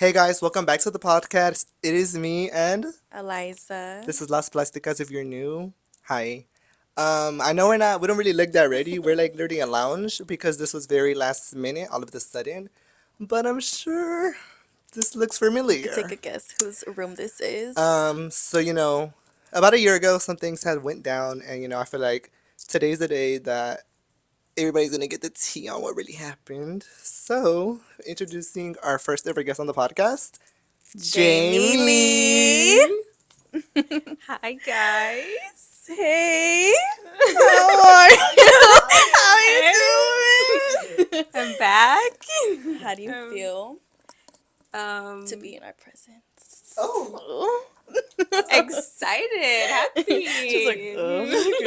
Hey guys, welcome back to the podcast. It is me and Eliza. this is Las Plásticas if you're new. Hi. I know we don't really look that ready. We're like literally a lounge because this was very last minute, all of a sudden. But I'm sure this looks You could take a familiar. guess whose room this is. So about a year ago some things had went down and I feel like today's the day that everybody's gonna get the tea on what really happened. So, introducing our first ever guest on the podcast, Jamie Lee. Jamie. Hi guys. Hey. How are you? How you doing? I'm back. How do you Um, feel Um, to be in our presence? Oh, excited, happy. She's like, get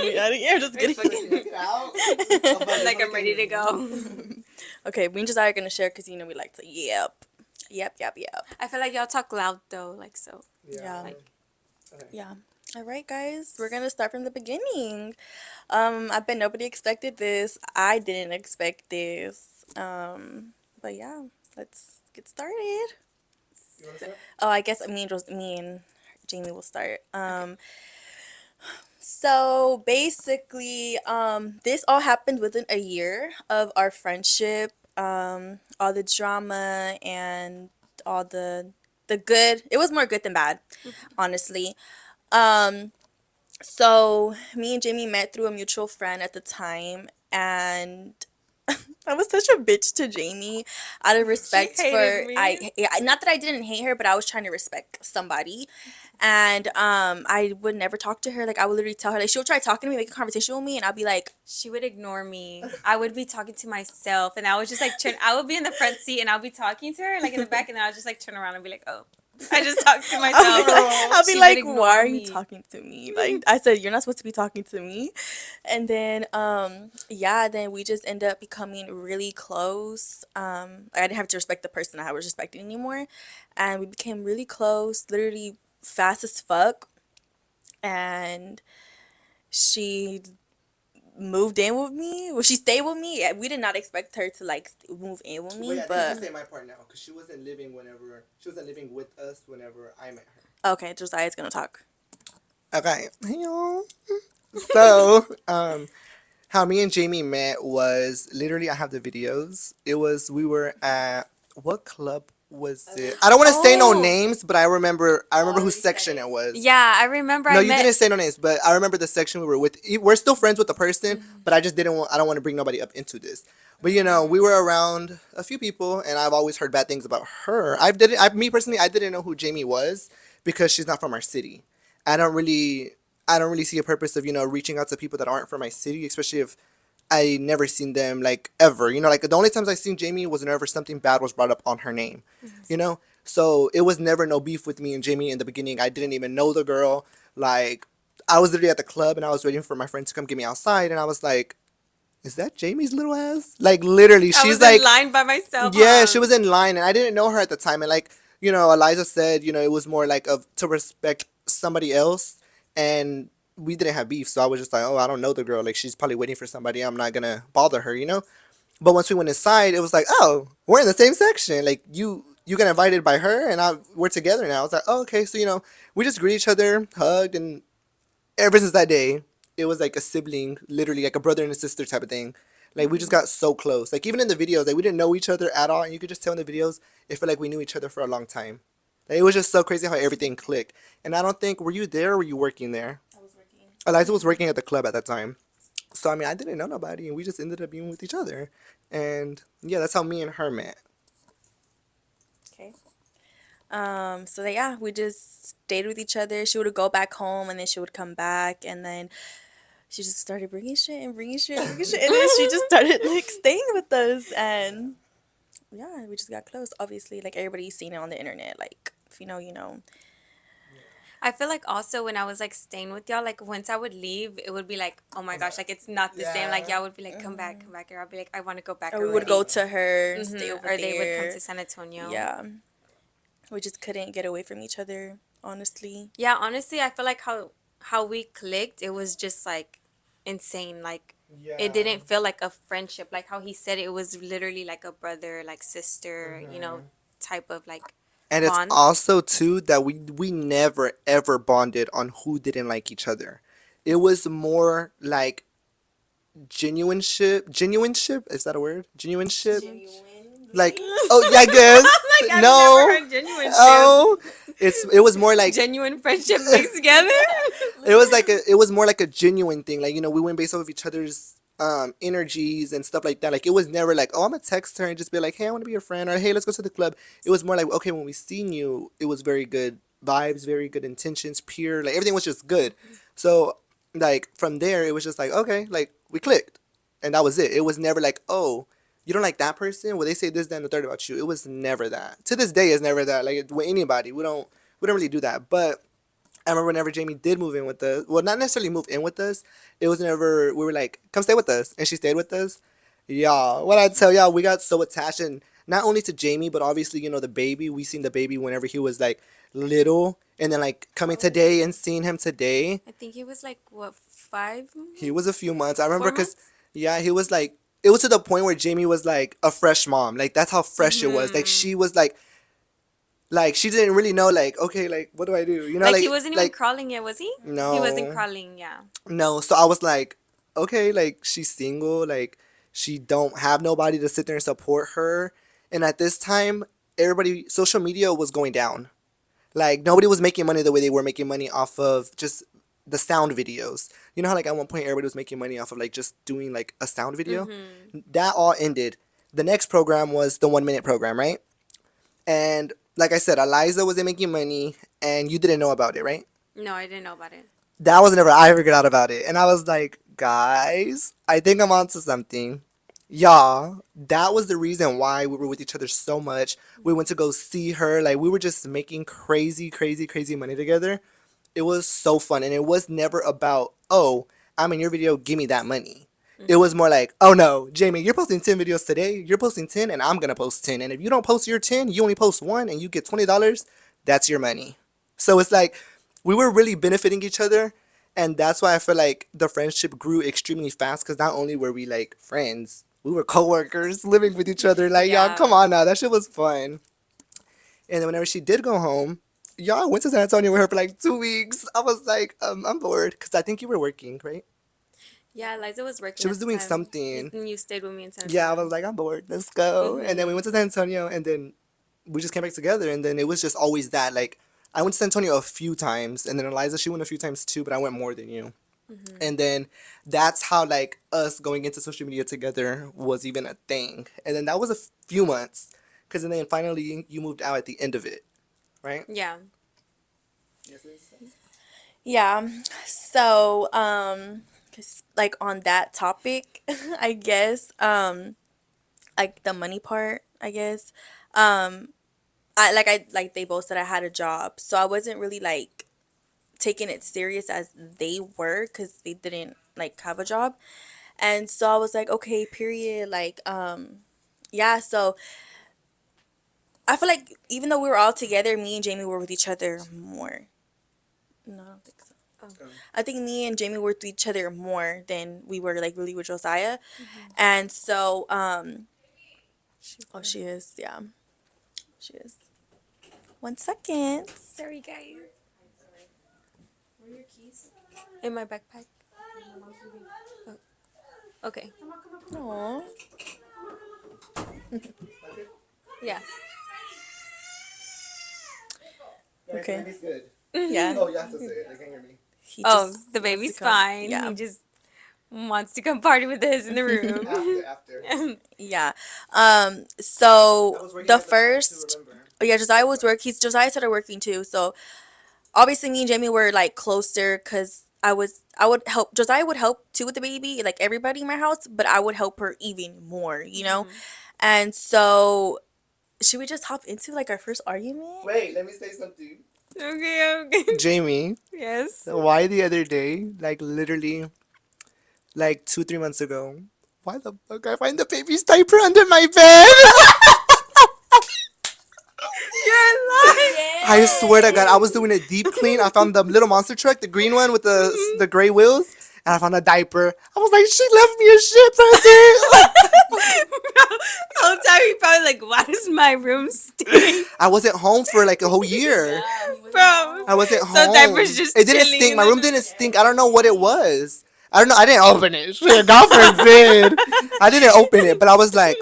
me out of here. Just Wait, kidding. fucking- get out. like I'm ready to go. Okay, me and Josiah are gonna share because we like to yep. Yep. I feel like y'all talk loud though, like so. Yeah. Okay. Yeah. All right, guys. We're gonna start from the beginning. I bet nobody expected this. I didn't expect this. But yeah, let's get started. You wanna start? Oh, I guess me and Jamie will start. So basically, this all happened within a year of our friendship. All the drama and all the good. It was more good than bad, honestly. Um, So me and Jamie met through a mutual friend at the time, and I was such a bitch to Jamie out of respect hated for me. not that I didn't hate her, but I was trying to respect somebody, and I would never talk to her. Like I would literally tell her like she would try talking to me, make a conversation with me, and I'd be like, She would ignore me. I would be talking to myself, and I was just like turn. I would be in the front seat, and I'll be talking to her like in the back, and then I'll just like turn around and be like, "Oh, I just talked to myself." I'll be She like, would ignore why are you me. talking to me? Like I said, you're not supposed to be talking to me. And then yeah, then we just end up becoming really close. I didn't have to respect the person I was respecting anymore. And we became really close, literally fast as fuck. And she moved in with me. Well, she stayed with me. We did not expect her to like move in with Wait, me, I think you but can say my part now because she wasn't living with us whenever I met her. okay, Josiah's gonna talk. Okay. Hey y'all. So, how me and Jamie met was literally I have the videos. We were at what club was it? I don't want to say no Oh, names, but I remember whose already said section it. it was. yeah, I remember. No, I you met. didn't say no names, but I remember the section we were with. We're still friends with the person, but I don't want to bring nobody up into this. But we were around a few people, and I've always heard bad things about her. Me personally, I didn't know who Jamie was because she's not from our city. I don't really, I don't really see a purpose of reaching out to people that aren't from my city, especially if I never seen them like ever. Like the only times I seen Jamie was whenever something bad was brought up on her name. You know, so it was never no beef with me and Jamie in the beginning. I didn't even know the girl. Like I was literally at the club and I was waiting for my friend to come get me outside, and I was like, "Is that Jamie's little ass?" Like literally, I she's was in like, line by myself, yeah, she huh? was in line, and I didn't know her at the time. And like Eliza said, it was more like of to respect somebody else, and we didn't have beef, so I was just like, oh, I don't know the girl. Like she's probably waiting for somebody. I'm not gonna bother her. But once we went inside, it was like, oh, we're in the same section. Like you got invited by her, and we're together now. I was like, oh, okay. So we just greet each other, hugged, and ever since that day, it was like a sibling, literally like a brother and a sister type of thing. Like we just got so close. Like even in the videos, like we didn't know each other at all, and you could just tell in the videos it felt like we knew each other for a long time. Like, it was just so crazy how everything clicked. And I don't think were you there or were you working there? I was working. Eliza was working at the club at that time. So I mean, I didn't know nobody, and we just ended up being with each other. And yeah, that's how me and her met. Okay. So yeah, we just stayed with each other. She would go back home and then she would come back and then she just started bringing shit and bringing shit and bringing shit. And then she just started like staying with us. And yeah, we just got close. Obviously, like everybody's seen it on the internet. Like, if you know, you know. I feel like also when I was like staying with y'all, like once I would leave, it would be like, oh my gosh, like it's not the same. Like Yeah. y'all would be like, come back, or I'll be like, I want to go back Or we would already. go to her, stay over Or they would come there. to San Antonio. Yeah. We just couldn't get away from each other, honestly. Yeah, honestly, I feel like how we clicked, it was just like insane. Like it Yeah. didn't feel like a friendship. Like how he said it was literally like a brother, like sister, type of like And it's bond. also too that we never ever bonded on who didn't like each other. It was more like genuine ship, is that a word? Genuine ship? Like, oh yeah, I guess. Like I've never No. heard genuine ship. Oh, it was more like Genuine friendship mixed together. it was more like a genuine thing. Like, we went based off of each other's energies and stuff like that. Like, it was never like, oh, I'm gonna text her and just be like, hey, I want to be your friend, or hey, let's go to the club. It was more like, okay, when we seen you, it was very good vibes, very good intentions, pure, like everything was just good. So like from there, it was just like, okay, like we clicked, and that was it. It was never like, oh, you don't like that person, well, they say this, that, and the third about you. It was never that. To this day, it's never that. Like, with anybody, we don't really do that. But I remember whenever Jamie did move in with us, well, not necessarily move in with us, it was whenever we were like, come stay with us, and she stayed with us. Y'all, what I tell y'all, we got so attached, and not only to Jamie, but obviously, the baby. We seen the baby whenever he was like little, and then like coming today and seeing him today. I think he was like what 5 He was a few months. I remember 4 because, months. yeah, he was like, it was to the point where Jamie was like a fresh mom. Like, that's how fresh it was. Like, she was like she didn't really know, like, okay, like, what do I do? Like like, he wasn't even crawling yet, was he? no. He wasn't crawling. Yeah. No, so I was like, okay, like, she's single, like, she don't have nobody to sit there and support her. And at this time, everybody, social media was going down. Like, nobody was making money the way they were making money off of just the sound videos. You know how, like, at one point everybody was making money off of like just doing like a sound video? That all ended. The next program was the 1 minute program, right? And like I said, Eliza wasn't making money, and you didn't know about it, right? No, I didn't know about it. That was never I figured out about it. And I was like, guys, I think I'm onto something. Y'all, that was the reason why we were with each other so much. We went to go see her. Like, we were just making crazy, crazy, crazy money together. It was so fun. And it was never about, oh, I'm in your video, give me that money. It was more like, oh no, Jamie, you're posting 10 videos today. You're posting 10, and I'm going to post 10. And if you don't post your 10, you only post one, and you get $20, that's your money. So it's like, we were really benefiting each other. And that's why I feel like the friendship grew extremely fast, because not only were we like friends, we were coworkers living with each other. Like, y'all, Yeah. come on now. That shit was fun. And then whenever she did go home, y'all went to San Antonio with her for like 2 weeks. I was like, I'm bored. Because I think you were working, right? Yeah, Liza was working. She was at the doing time. something. And you stayed with me in San Yeah, I Antonio. was like, I'm bored. Let's go. And then we went to San Antonio, and then we just came back together. And then it was just always that. Like, I went to San Antonio a few times, and then Eliza, she went a few times too, but I went more than you. And then that's how, like, us going into social media together was even a thing. And then that was a few months, because then finally you moved out at the end of it, right? Yeah. Yeah. So, 'cause, like, on that topic, I guess, like the money part, I guess, I like they both said I had a job, so I wasn't really like taking it serious as they were because they didn't like have a job, and so I was like, okay, period, like, yeah. So I feel like even though we were all together, me and Jamie were with each other more. No, I don't think so. I think me and Jamie were with each other more than we were like really with Josiah. And so oh, she is, yeah. She is. 1 second. Sorry, guys. In my backpack. Oh. Okay. Aw. Yeah. Okay. Baby's good. Yeah. Oh, you have to say it. They can't hear me. He Oh, just the wants to baby's come. fine. Yeah. He just wants to come party with us in the room. After. Yeah. I So was working the at the time, too, first remember? yeah, Josiah was Josiah started working too. So obviously me and Jamie were like closer because I would help Josiah would help too with the baby, like everybody in my house, but I would help her even more, you know? And so should we just hop into like our first argument? Wait, let me say something. Okay. Jamie, Yes. why the other day, like literally, like 2, 3 months ago, why the fuck I find the baby's diaper under my bed? You're lying. I swear to God, I was doing a deep clean. I found the little monster truck, the green one with the gray wheels, and I found a diaper. I was like, she left me a shit present. Whole time he probably like, why does my room stink, I wasn't home for like a whole year. bro? I wasn't So home. diapers just It didn't chilling stink. in My the room didn't stink. I don't know what it was. I don't know. I didn't open it. Shit, God forbid. I didn't open it, but I was like,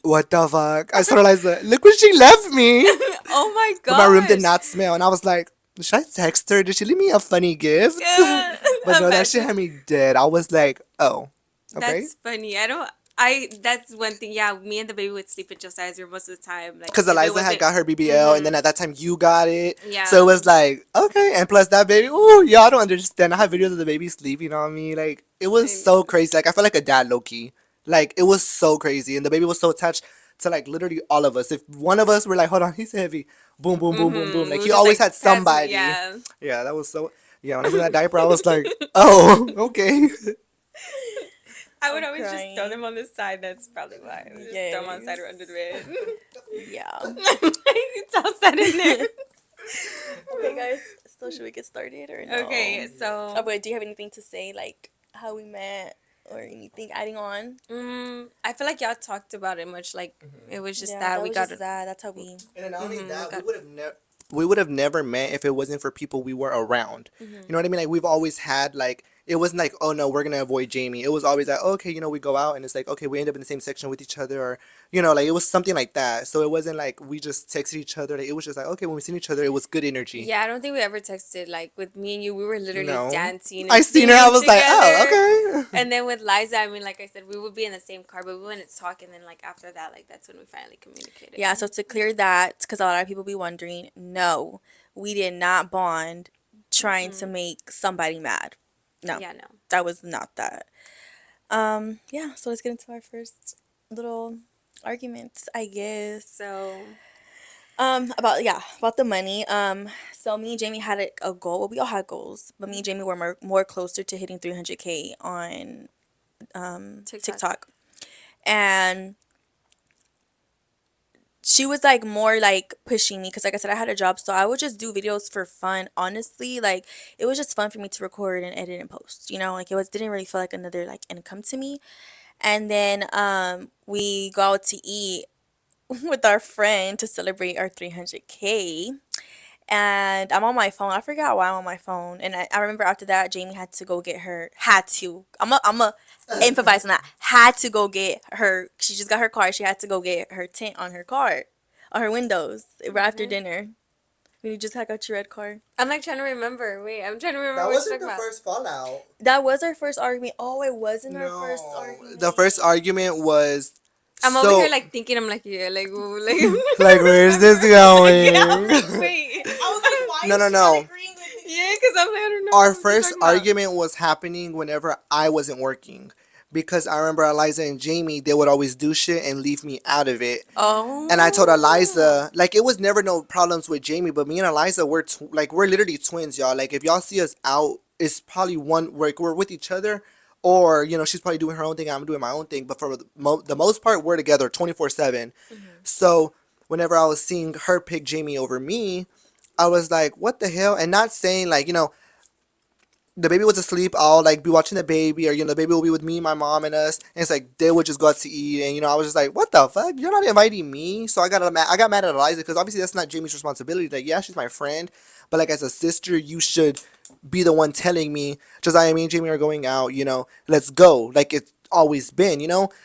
what the fuck? I sort of like, look what she left me. Oh my But my room did gosh. not smell, and I was like, should I text her? Did she leave me a funny gift? Yeah. But no, that shit Imagine. had me dead. I was like, oh, okay. That's funny. I don't. I That's one thing. Yeah, me and the baby would sleep in Josiah's room most of the time. Like Because if it Eliza had wasn't. got her BBL, and then at that time you got it. Yeah. So it was like, okay. And plus that baby, ooh, y'all don't understand. I have videos of the baby sleeping on me. Like, it was so crazy. Like, I felt like a dad low key. Like, it was so crazy. And the baby was so attached to, like, literally all of us. If one of us were like, hold on, he's heavy. Boom, boom, boom, boom, boom. We Like, were he just, always like, had somebody. Yeah. Yeah, that was so. Yeah, when I was in that diaper, I was like, oh, okay. I would I'm always just crying. throw them on the side. That's probably why. Just throw them on the side or under the bed. Yeah. It's all set in there. Okay, guys. So should we get started or no? Okay, so Oh, wait. Do you have anything to say, like how we met or anything adding on? I feel like y'all talked about it much. Like it was just Yeah, that we was got just that. That's how we. And then not only that, got- we would have never met if it wasn't for people we were around. You know what I mean? Like, we've always had, like, it wasn't like, oh no, we're gonna avoid Jamie. It was always like, okay, we go out and it's like, okay, we end up in the same section with each other, or like, it was something like that. So it wasn't like we just texted each other. Like, it was just like, okay, when we seen each other, it was good energy. Yeah, I don't think we ever texted. Like with me and you, we were literally No. dancing. And I seen her. I singing was like, together. oh, okay. And then with Liza, I mean, like I said, we would be in the same car, but we wouldn't talk. And then like after that, like that's when we finally communicated. Yeah. So to clear that, because a lot of people be wondering, no, we did not bond trying to make somebody mad. No. Yeah, no. That was not that. Yeah, so let's get into our first little arguments, I guess. So About the money. So me and Jamie had a goal. Well, we all had goals, but me and Jamie were more closer to hitting 300K on TikTok. And she was like more like pushing me because, like I said, I had a job, so I would just do videos for fun. Honestly, like it was just fun for me to record and edit and post. Like it was didn't really feel like another like income to me. And then we go out to eat with our friend to celebrate our 300K. And I'm on my phone. I forgot why I'm on my phone. And I remember after that, Jamie had to go get her. Had to. I'm a improvise on that. Had to go get her. She just got her car. She had to go get her tint on her car, on her windows, right after dinner. When you just got your red car. I'm like trying to remember. Wait, I'm trying to remember That what wasn't you're the talking about. first fallout. That was our first argument. Oh, it wasn't our No. first argument. The first argument was. I'm over here like thinking. I'm like, yeah, like, ooh, like, like, where's this going? yeah, I'm like, wait. I was like, why No, is no, she no. not agreeing with me? Yeah, because I'm like, I don't know. Our what you're first talking about. argument was happening whenever I wasn't working. Because I remember Eliza and Jamie, they would always do shit and leave me out of it. Oh. And I told Eliza, like, it was never no problems with Jamie, but me and Eliza, we're literally twins, y'all. Like, if y'all see us out, it's probably we're with each other, or she's probably doing her own thing, I'm doing my own thing. But for the most part, we're together 24/7. So whenever I was seeing her pick Jamie over me, I was like, what the hell? And not saying like, the baby was asleep, I'll like be watching the baby, or the baby will be with me, my mom, and us, and it's like they would just go out to eat, and I was just like, what the fuck, you're not inviting me. So I got mad at Eliza, because obviously that's not Jamie's responsibility. Like, yeah, she's my friend, but like as a sister, you should be the one telling me, Josiah, me and Jamie are going out, let's go, like it's always been.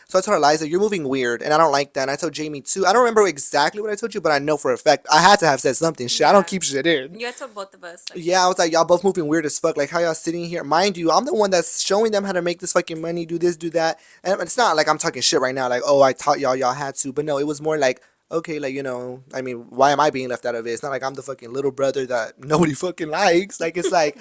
So I told Eliza, you're moving weird, and I don't like that. And I told Jamie too. I don't remember exactly what I told you, but I know for a fact I had to have said something. Shit, I don't keep shit in. You had told both of us. Like, Yeah, I was like, y'all both moving weird as fuck. Like, how y'all sitting here? Mind you, I'm the one that's showing them how to make this fucking money, do this, do that. And it's not like I'm talking shit right now, like, oh, I taught y'all had to. But no, it was more like, okay, like, I mean, why am I being left out of it? It's not like I'm the fucking little brother that nobody fucking likes. Like, it's like,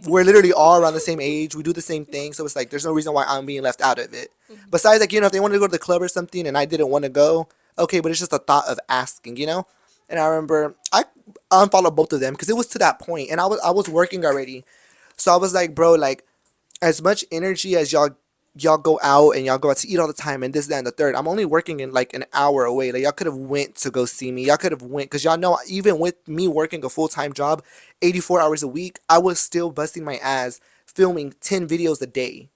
we're literally all around the same age. We do the same thing. So it's like, there's no reason why I'm being left out of it. Besides, like, if they wanted to go to the club or something and I didn't want to go, okay, but it's just a thought of asking. And I remember I unfollowed both of them because it was to that point, and I was working already, so I was like, bro, like, as much energy as y'all go out and y'all go out to eat all the time and this, that, and the third, I'm only working in like an hour away. Like, y'all could have went to go see me. Y'all could have went, because y'all know, even with me working a full-time job, 84 hours a week, I was still busting my ass filming 10 videos a day.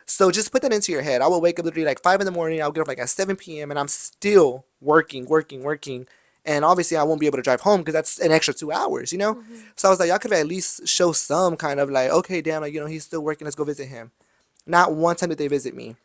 So just put that into your head. I will wake up literally like 5 in the morning. I'll get up like at 7 p.m. and I'm still working, working, working. And obviously, I won't be able to drive home because that's an extra 2 hours, you know? So I was like, y'all could at least show some kind of like, okay, damn, like, he's still working. Let's go visit him. Not one time did they visit me.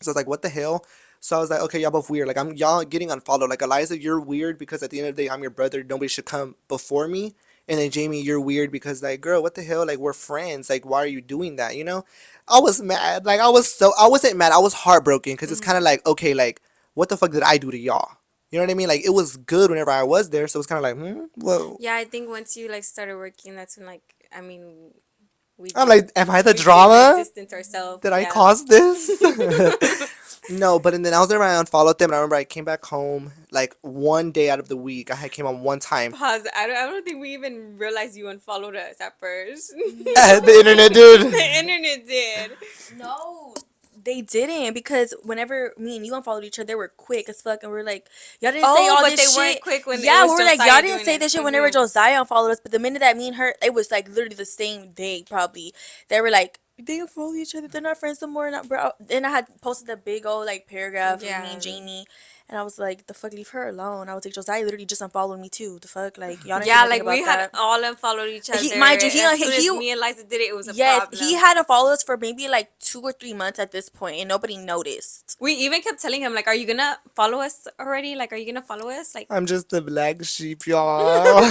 So I was like, what the hell? So I was like, okay, y'all both weird. Like, y'all getting unfollowed. Like, Eliza, you're weird because at the end of the day, I'm your brother. Nobody should come before me. And then Jamie, you're weird because, like, girl, what the hell? Like, we're friends. Like, why are you doing that? You know? I was mad. Like, I wasn't mad. I was heartbroken because it's kind of like, okay, like, what the fuck did I do to y'all? You know what I mean? Like, it was good whenever I was there. So it's kind of like, whoa. Yeah, I think once you like started working, that's when like I mean we I'm just like, am I the we became, like, drama? distance ourselves. Did I Yeah. cause this? No, but and then I was there and I unfollowed them and I remember I came back home like one day out of the week. I had came on one time. Pause. I don't think we even realized you unfollowed us at first. The internet The dude. internet did. No, they didn't because whenever me and you unfollowed each other, they were quick as fuck, and we're like, y'all didn't say Oh, all but this they shit. weren't quick when it Yeah, was we were like, Josiah y'all didn't doing say it. this shit whenever Josiah unfollowed us, but the minute that me and her, it was like literally the same day probably. They were like, they unfollow each other. They're not friends no more. Not bro. Then I had posted a big old like paragraph of me Yeah. and Jamie, and I was like, the fuck, leave her alone. I was like, Josiah literally just unfollowed me too. The fuck, like y'all didn't say Yeah, nothing like about we had that. all unfollowed each other. He, mind you, As soon as me and Liza did it, it was a yes, problem. he hadn't followed us for maybe like 2 or 3 months at this point, and nobody noticed. We even kept telling him like, "Are you gonna follow us already? Like, are you gonna follow us?" Like, I'm just the black sheep, y'all.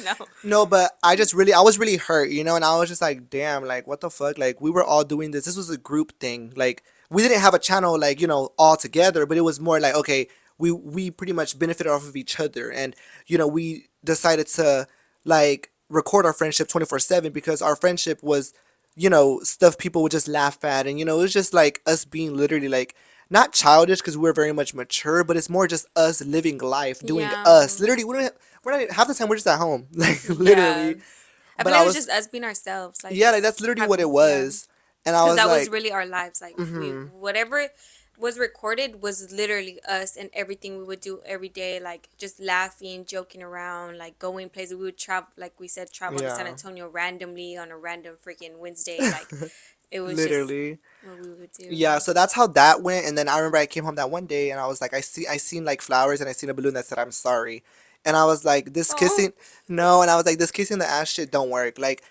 no. No, but I was really hurt, and I was just like, damn, like, what the fuck? Like, we were all doing this. This was a group thing. Like, we didn't have a channel, like, all together, but it was more like, okay, we pretty much benefited off of each other. And, we decided to, like, record our friendship 24/7 because our friendship was, stuff people would just laugh at. And, it was just like us being literally like, not childish because we're very much mature, but it's more just us living life, doing Yeah. us. Literally, we're not half the time we're just at home, like Yeah. literally. I But feel like I it was was, just us being ourselves. Like, yeah, like just that's literally what it having, yeah. was. And I Because was that was like, really our lives. Like we whatever was recorded was literally us and everything we would do every day. Like just laughing, joking around, like going places. We would travel, like we said, travel to San yeah, Antonio randomly on a random freaking Wednesday. Like it was just literally. what we would do. Yeah, so that's how that went. And then I remember I came home that one day and I was like, I seen like flowers and I seen a balloon that said I'm sorry. And I was like, this Oh, kissing, no. And I was like, this kissing the ass shit don't work. Like,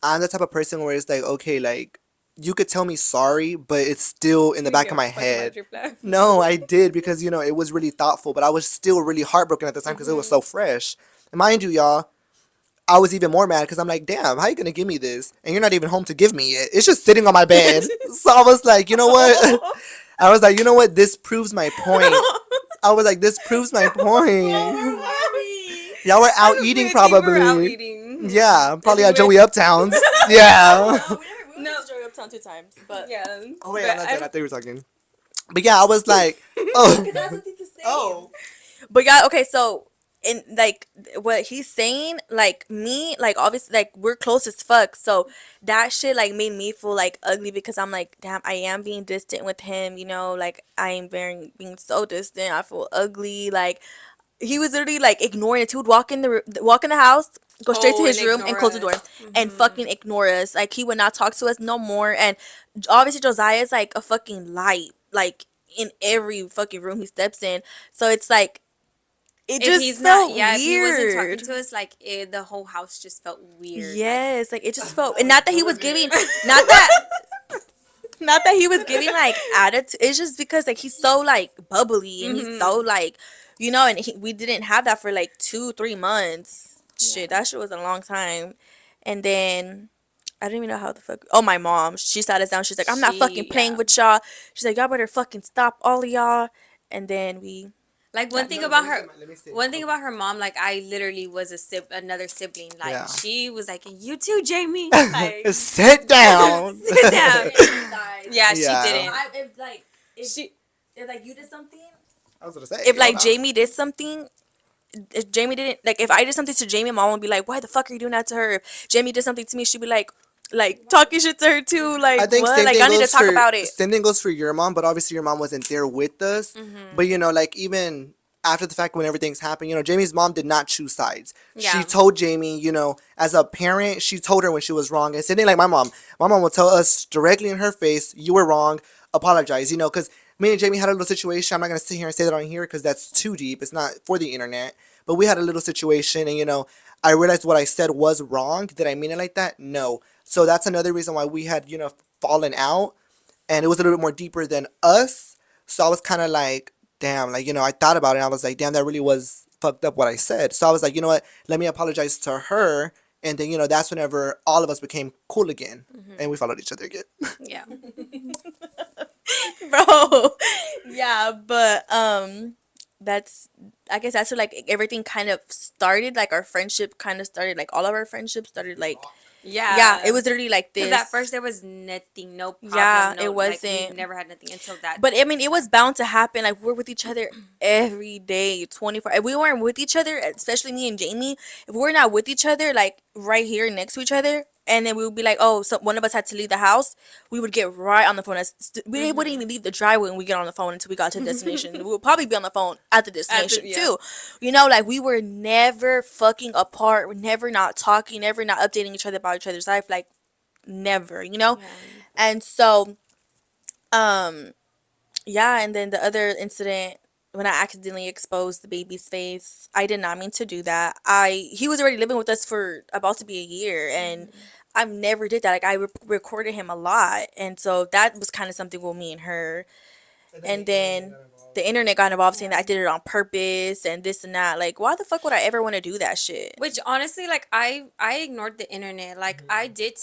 I'm the type of person where it's like, okay, like, you could tell me sorry, but it's still in the you didn't back give of a my fuck about head. your plan. No, I did because, it was really thoughtful, but I was still really heartbroken at the time because it was so fresh. And mind you, y'all, I was even more mad because I'm like, damn, how you gonna give me this? And you're not even home to give me it. It's just sitting on my bed. So I was like, you know what? I was like, you know what? This proves my point. I was like, this proves my point. Y'all were out We eating think we were out probably. eating. Yeah, And probably we at were- Joey Uptown's. Yeah. We No. went to Joey Uptown 2 times, but Yeah. Oh wait, But I'm not done. I thought you were talking. But yeah, I was like, oh, that's something to say. oh, But yeah, okay, so in like what he's saying, like me, like obviously, like we're close as fuck. So that shit like made me feel like ugly because I'm like, damn, I am being distant with him. Like I am being so distant. I feel ugly. Like he was literally like ignoring it. He would walk in the house, go straight to Oh, his and room and ignore close the door us. and fucking ignore us. Like he would not talk to us no more. And obviously Josiah is like a fucking light, like in every fucking room he steps in. So it's like it If just he's not, felt yeah, if he wasn't talking weird. to us, like the whole house just felt weird. Like, Yes, like it just felt, and not that he was giving, not that, not that he was giving like attitude. It's just because like he's so like bubbly and he's so like, and we didn't have that for like 2 3 months. Shit, that shit was a long time. And then I didn't even know how the fuck. Oh, my mom, she sat us down. She's like, I'm not fucking playing yeah. with y'all. She's like, y'all better fucking stop, all of y'all. And then we. Like one thing about her, one thing about her mom, like I literally was another sibling. Like Yeah. she was like, "You too, Jamie." Like sit down. sit down. Yeah, she Yeah. didn't. She, if like you did something, I was gonna say. if like hold on. Jamie did something, if Jamie didn't, like if I did something to Jamie, mom would be like, why the fuck are you doing that to her? If Jamie did something to me, she'd be like talking shit to her too. Like I think what? same Like thing y'all need to goes talk for about it. same thing goes for your mom, but obviously your mom wasn't there with us. But like even after the fact when everything's happened, Jamie's mom did not choose sides. She Yeah. told Jamie, as a parent, she told her when she was wrong. And same thing like my mom. My mom will tell us directly in her face, you were wrong, apologize, because me and Jamie had a little situation. I'm not going to sit here and say that on here because that's too deep. It's not for the internet. But we had a little situation and, I realized what I said was wrong. Did I mean it like that? No. So that's another reason why we had, fallen out. And it was a little bit more deeper than us. So I was kind of like, damn, like, I thought about it and I was like, damn, that really was fucked up what I said. So I was like, you know what, let me apologize to her. And then, that's whenever all of us became cool again. And we followed each other again. Yeah. Bro. Yeah, but that's I guess that's where like everything kind of started, like our friendship kind of started, like all of our friendships started like yeah, it was literally like Because this. at first there was nothing, no problem. Yeah, no, it like, we wasn't. never had nothing until that. But I mean, it was bound to happen. Like we're with each other every day, 24. If we weren't with each other, especially me and Jamie, if we're not with each other, like right here next to each other, and then we would be like, oh, so one of us had to leave the house, we would get right on the phone. We wouldn't even leave the driveway when we get on the phone until we got to the destination. We would probably be on the phone at the destination yeah. too. Like we were never fucking apart. We're never not talking, never not updating each other about each other's life. Like never. Yeah. And so yeah, and then the other incident when I accidentally exposed the baby's face, I did not mean to do that. He was already living with us for about to be a year, and I never did that. Like I recorded him a lot, and so that was kind of something with me and her. And then the internet got involved saying that I did it on purpose and this and that. Like, why the fuck would I ever want to do that shit? Which honestly, like I ignored the internet. Like I did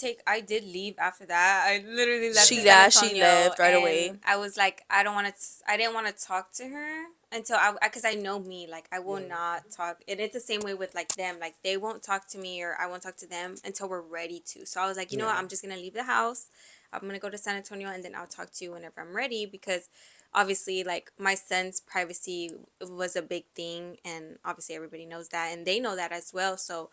leave after that. I literally left. She to left. San She Antonio, left right and away. I was like, I didn't want to talk to her until because I know me. Like I will not talk, and it's the same way with like them. Like they won't talk to me or I won't talk to them until we're ready to. So I was like, you know what? I'm just gonna leave the house. I'm gonna go to San Antonio, and then I'll talk to you whenever I'm ready because obviously like my son's privacy was a big thing, and obviously everybody knows that and they know that as well. So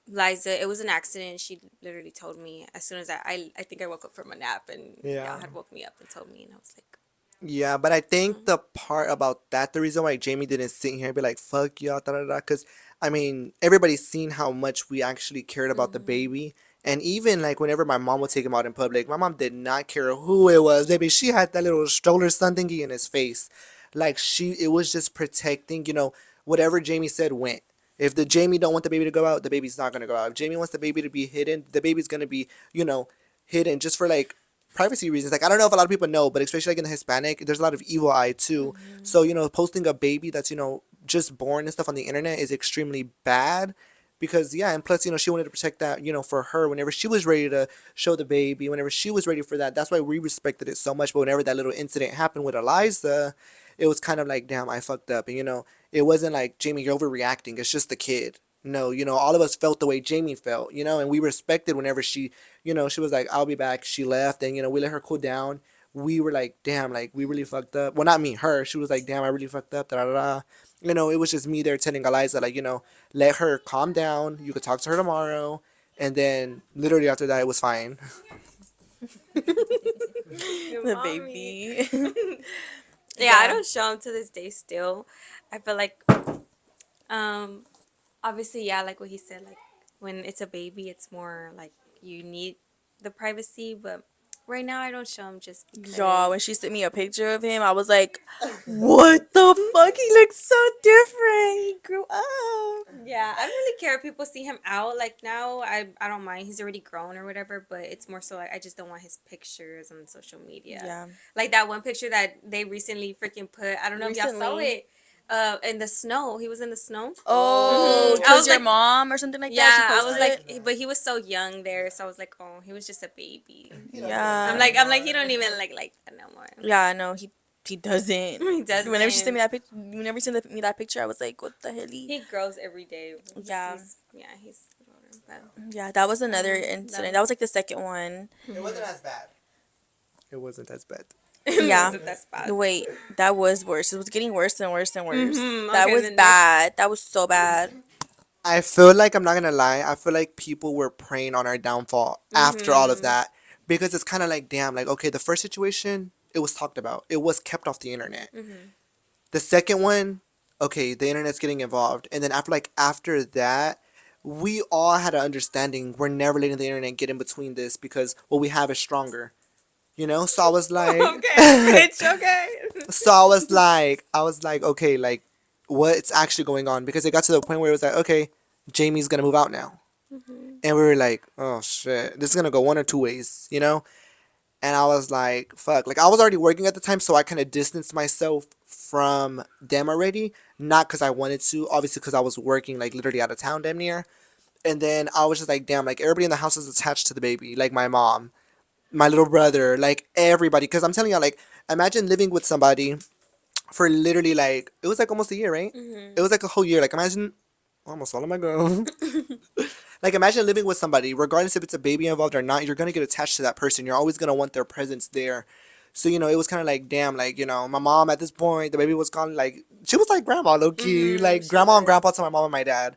Liza, it was an accident. She literally told me as soon as I think I woke up from a nap, and Yeah. y'all had woke me up and told me, and I was like, Yeah, but I think the part about that, the reason why Jamie didn't sit here and be like, fuck y'all, da da da, because, I mean, everybody's seen how much we actually cared about the baby. And even, like, whenever my mom would take him out in public, my mom did not care who it was, baby. She had that little stroller sun thingy in his face. Like, it was just protecting, whatever Jamie said went. If the Jamie don't want the baby to go out, the baby's not going to go out. If Jamie wants the baby to be hidden, the baby's going to be, hidden just for, like, privacy reasons. Like I don't know if a lot of people know, but especially like in the Hispanic, there's a lot of evil eye too. So posting a baby that's just born and stuff on the internet is extremely bad because yeah, and plus she wanted to protect that for her whenever she was ready to show the baby, whenever she was ready for that. That's why we respected it so much. But whenever that little incident happened with Eliza, it was kind of like damn, I fucked up, and it wasn't like Jamie, you're overreacting. It's just the kid. No, all of us felt the way Jamie felt, and we respected whenever she was like, I'll be back. She left, and, we let her cool down. We were like, damn, like, we really fucked up. Well, not me, her. She was like, damn, I really fucked up, da da da. It was just me there telling Eliza, like, let her calm down. You could talk to her tomorrow. And then, literally after that, it was fine. The baby. yeah, I don't show him to this day still. I feel like, obviously, yeah, like what he said, like when it's a baby, it's more like you need the privacy, but right now I don't show him just because. Y'all, when she sent me a picture of him, I was like, what the fuck? He looks so different. He grew up. Yeah, I don't really care if people see him out. Like now, I don't mind. He's already grown or whatever, but it's more so like I just don't want his pictures on social media. Yeah. Like that one picture that they recently freaking put. I don't know if y'all saw it. In the snow. He was in the snow. Oh, I because was your like, mom or something like yeah, that? She I was posted it? like, but he was so young there, so I was like, oh, he was just a baby. Yeah. I'm like, he don't even like that no more. Yeah, no, he doesn't. He doesn't. Whenever she sent me that picture, whenever she sent me that picture, I was like, what the hell? He grows every day. Yeah. He's older, but Yeah, that was another incident. That was like the second one. It wasn't as bad. It wasn't as bad. Yeah. that's bad. Wait, that was worse. It was getting worse and worse and worse. That Okay, was the next- bad. That was so bad. I feel like, I'm not gonna lie, I feel like people were preying on our downfall after all of that. Because it's kind of like, damn, like, okay, the first situation, it was talked about. It was kept off the internet. The second one, okay, the internet's getting involved. And then after that, we all had an understanding we're never letting the internet get in between this because what we have is stronger. You know? So I was like Okay, bitch. Okay. so I was like, okay, like what's actually going on? Because it got to the point where it was like, okay, Jamie's gonna move out now. And we were like, oh shit, this is gonna go one or two ways, you know? And I was like, fuck. Like, I was already working at the time, so I kind of distanced myself from them already. Not because I wanted to, obviously, because I was working, like, literally out of town, damn near. And then I was just like, damn, like, everybody in the house is attached to the baby. Like, my mom, my little brother, like, everybody. Because I'm telling you, like, imagine living with somebody for literally, like, it was like almost a year, right? It was like a whole year. Like, imagine, almost all of my girls. Like, imagine living with somebody, regardless if it's a baby involved or not, you're gonna get attached to that person. You're always gonna want their presence there. So, it was kind of like, damn, like, my mom at this point, the baby was gone, like, she was like grandma, low key. Like, She grandma and was. grandpa to my mom and my dad.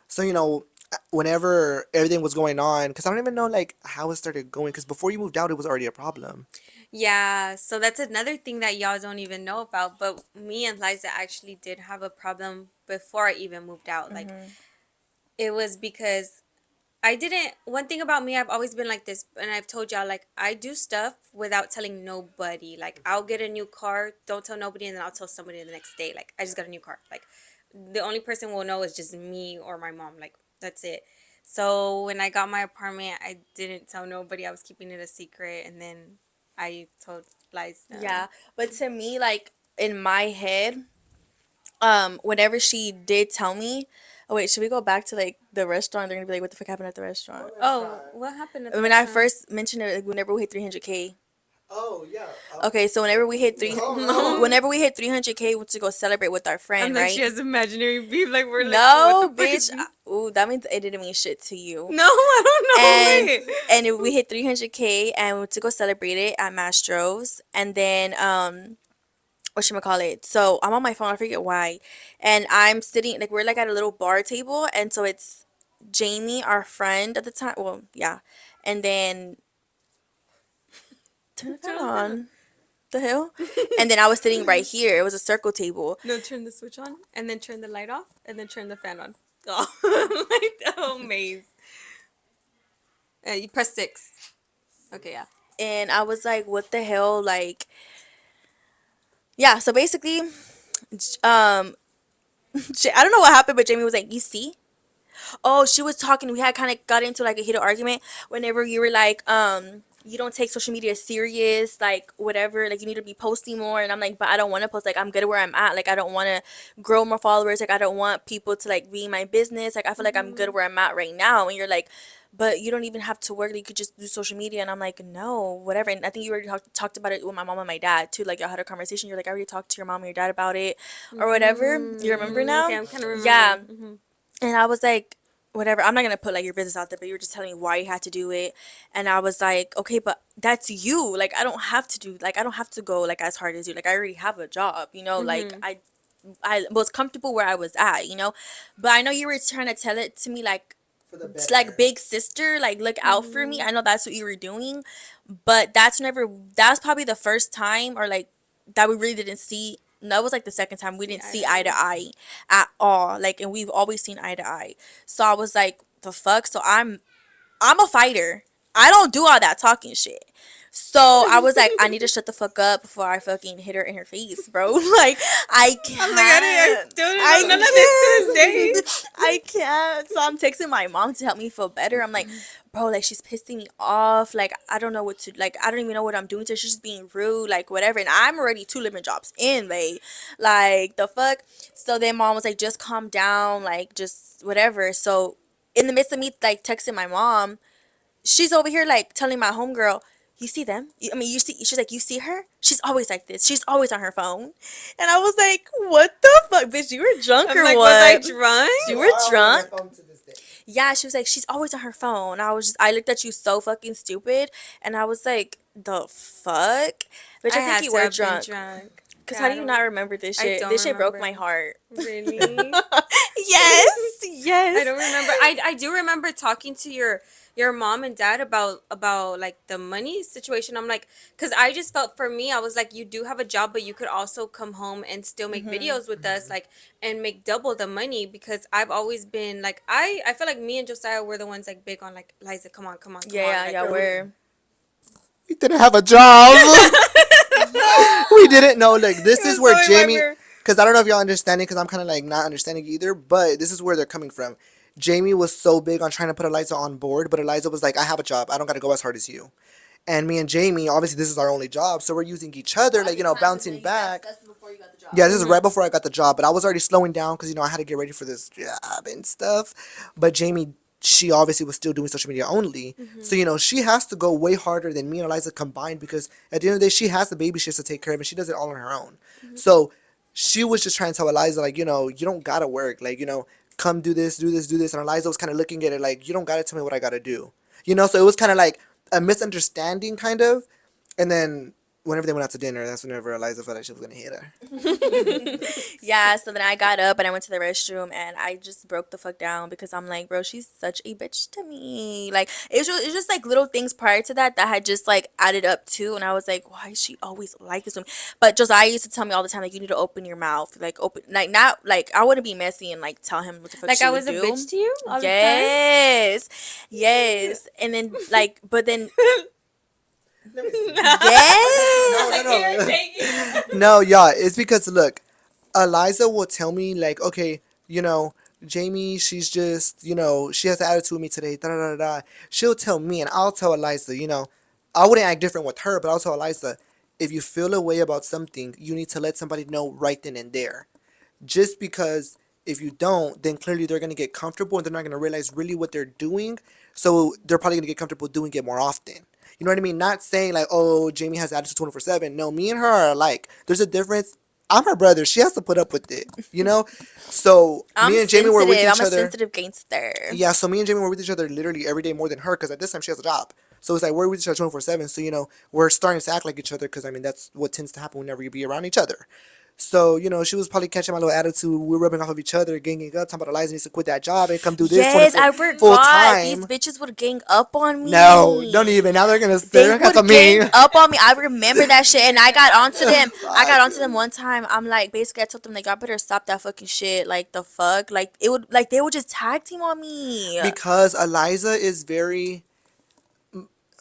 So, whenever everything was going on, because I don't even know, like, how it started going, because before you moved out, it was already a problem. Yeah, so that's another thing that y'all don't even know about. But me and Liza actually did have a problem before I even moved out. Like, it was because I didn't. One thing about me, I've always been like this, and I've told y'all, like, I do stuff without telling nobody. Like, I'll get a new car, don't tell nobody, and then I'll tell somebody the next day. Like, I just got a new car. Like, the only person will know is just me or my mom. Like, that's it. So when I got my apartment, I didn't tell nobody. I was keeping it a secret, and then I told Liza. Yeah, but to me, like in my head, whenever she did tell me, oh wait, should we go back to like the restaurant? They're gonna be like, what the fuck happened at the restaurant? Oh, what happened at the When I restaurant? first mentioned it, like, whenever we hit 300K. Oh, yeah. Okay, so whenever we hit whenever we hit 300K, we went to go celebrate with our I'm friend, like, she right? has imaginary beef. Like, we're like, what No, the fuck is bitch. beef? Ooh, that means it didn't mean shit to you. No, I don't know. And Wait. and if we hit 300K and we went to go celebrate it at Mastro's, and then whatchamacallit. So I'm on my phone, I forget why. And I'm sitting like we're like at a little bar table, and so it's Jamie, our friend at the time. Well, yeah. And then turn the fan on. The hell? And then I was sitting right here. It was a circle table. No, turn the switch on, and then turn the light off, and then turn the fan on. Oh, like, oh, maze. You press 6. Okay, yeah. And I was like, what the hell? Like, yeah, so basically, I don't know what happened, but Jamie was like, you see? Oh, she was talking. We had kind of got into like a heated argument whenever you were like, you don't take social media serious, like whatever, like you need to be posting more. And I'm like, but I don't want to post. Like I'm good where I'm at. Like I don't want to grow more followers. Like I don't want people to like be in my business. Like I feel like I'm good where I'm at right now. And you're like, but you don't even have to work. You could just do social media. And I'm like, no, whatever. And I think you already talked about it with my mom and my dad too. Like y'all had a conversation. You're like, I already talked to your mom and your dad about it, or whatever. You remember now? Okay, I'm kind of remembering. Yeah. Mm-hmm. And I was like, whatever. I'm not gonna put like your business out there, but you were just telling me why you had to do it. And I was like, okay, but that's you. Like I don't have to do like I don't have to go like as hard as you. Like I already have a job, you know, like I was comfortable where I was at, you know. But I know you were trying to tell it to me like For the it's better. like big sister, like look out for me. I know that's what you were doing, but that's probably the first time or like that we really didn't see. That was like the second time we didn't see eye to eye at all. Like, and we've always seen eye to eye. So I was like, the fuck. So I'm a fighter. I don't do all that talking shit. So I was like, I need to shut the fuck up before I fucking hit her in her face, bro. Like I can't. I'm like, I still didn't know none of this to this day. I can't. So I'm texting my mom to help me feel better. I'm like, bro, like she's pissing me off. Like I don't know what to like. I don't even know what I'm doing to her. She's just being rude, like whatever. And I'm already 2 living jobs in, babe. Like the fuck. So then mom was like, just calm down, like just whatever. So in the midst of me like texting my mom, she's over here like telling my homegirl, you see them? I mean, you see, she's like, you see her? She's always like this. She's always on her phone. And I was like, what the fuck, bitch? You were drunk I'm or like, what? was I drunk? You were drunk? Yeah, she was like, she's always on her phone. I looked at you so fucking stupid. And I was like, the fuck? Bitch, I had think you to were have been drunk. Because Yeah, how I do you don't- not remember this I shit? don't This shit broke remember. my heart. Really? Yes, I Yes. don't remember. I do remember talking to your mom and dad about like the money situation. I'm like, because I just felt for me, I was like, you do have a job, but you could also come home and still make videos with us, like, and make double the money. Because I've always been like, I feel like me and Josiah were the ones like big on like, Liza, come on, come on, come Yeah, on, yeah, like, yeah. girl, we. We're We didn't have a job. We didn't know. Like this It is was where so Jamie, immature. because I don't know if y'all understand it, because I'm kind of like not understanding either. But this is where they're coming from. Jamie was so big on trying to put Eliza on board, but Eliza was like, "I have a job. I don't got to go as hard as you." And me and Jamie, obviously, this is our only job, so we're using each other, like bouncing back. Yeah, this is right before I got the job, but I was already slowing down because I had to get ready for this job and stuff. But Jamie, she obviously was still doing social media only, so she has to go way harder than me and Eliza combined because at the end of the day, she has the baby she has to take care of, and she does it all on her own. So she was just trying to tell Eliza like, you don't gotta work, like come do this, do this, do this, and Eliza was kind of looking at it like, you don't gotta tell me what I gotta do, So it was kind of like a misunderstanding, kind of, and then whenever they went out to dinner, that's whenever Eliza felt like she was gonna hit her. yeah. So then I got up and I went to the restroom and I just broke the fuck down because I'm like, bro, she's such a bitch to me. Like it's just like little things prior to that that had just like added up too, and I was like, why is she always like this with me? But Josiah used to tell me all the time like you need to open your mouth, like open like not like I wouldn't be messy and like tell him what the fuck Like she I would was a do. bitch to you all the time. Yes, yes, and then like, but then Let me see. No, yes. no, no. No, yeah, it's because look, Eliza will tell me like, okay, Jamie, she's just, she has an attitude with me today. Da da da da. She'll tell me, and I'll tell Eliza, I wouldn't act different with her, but I'll tell Eliza, if you feel a way about something, you need to let somebody know right then and there. Just because if you don't, then clearly they're gonna get comfortable and they're not gonna realize really what they're doing. So they're probably gonna get comfortable doing it more often. You know what I mean? Not saying like, oh, Jamie has attitude 24/7. No, me and her are alike. There's a difference. I'm her brother. She has to put up with it. So I'm me and Jamie were with sensitive. I'm each a other. sensitive gangster. Yeah, so me and Jamie were with each other literally every day more than her because at this time she has a job. So it's like we're with each other 24/7. So we're starting to act like each other because I mean that's what tends to happen whenever you be around each other. So she was probably catching my little attitude. We were rubbing off of each other, ganging up, talking about Eliza needs to quit that job and come do this Yes, 24 I full forgot. These time. bitches would gang up on No, don't even. me. Now they're They gonna cancel would gang me. up on me. I remember that shit, and I got onto them. I got Fuck. onto them one time. I'm like, basically, I told them like, y'all better stop that fucking shit. Like the fuck, like it would, like they would just tag team on me. Because Eliza is very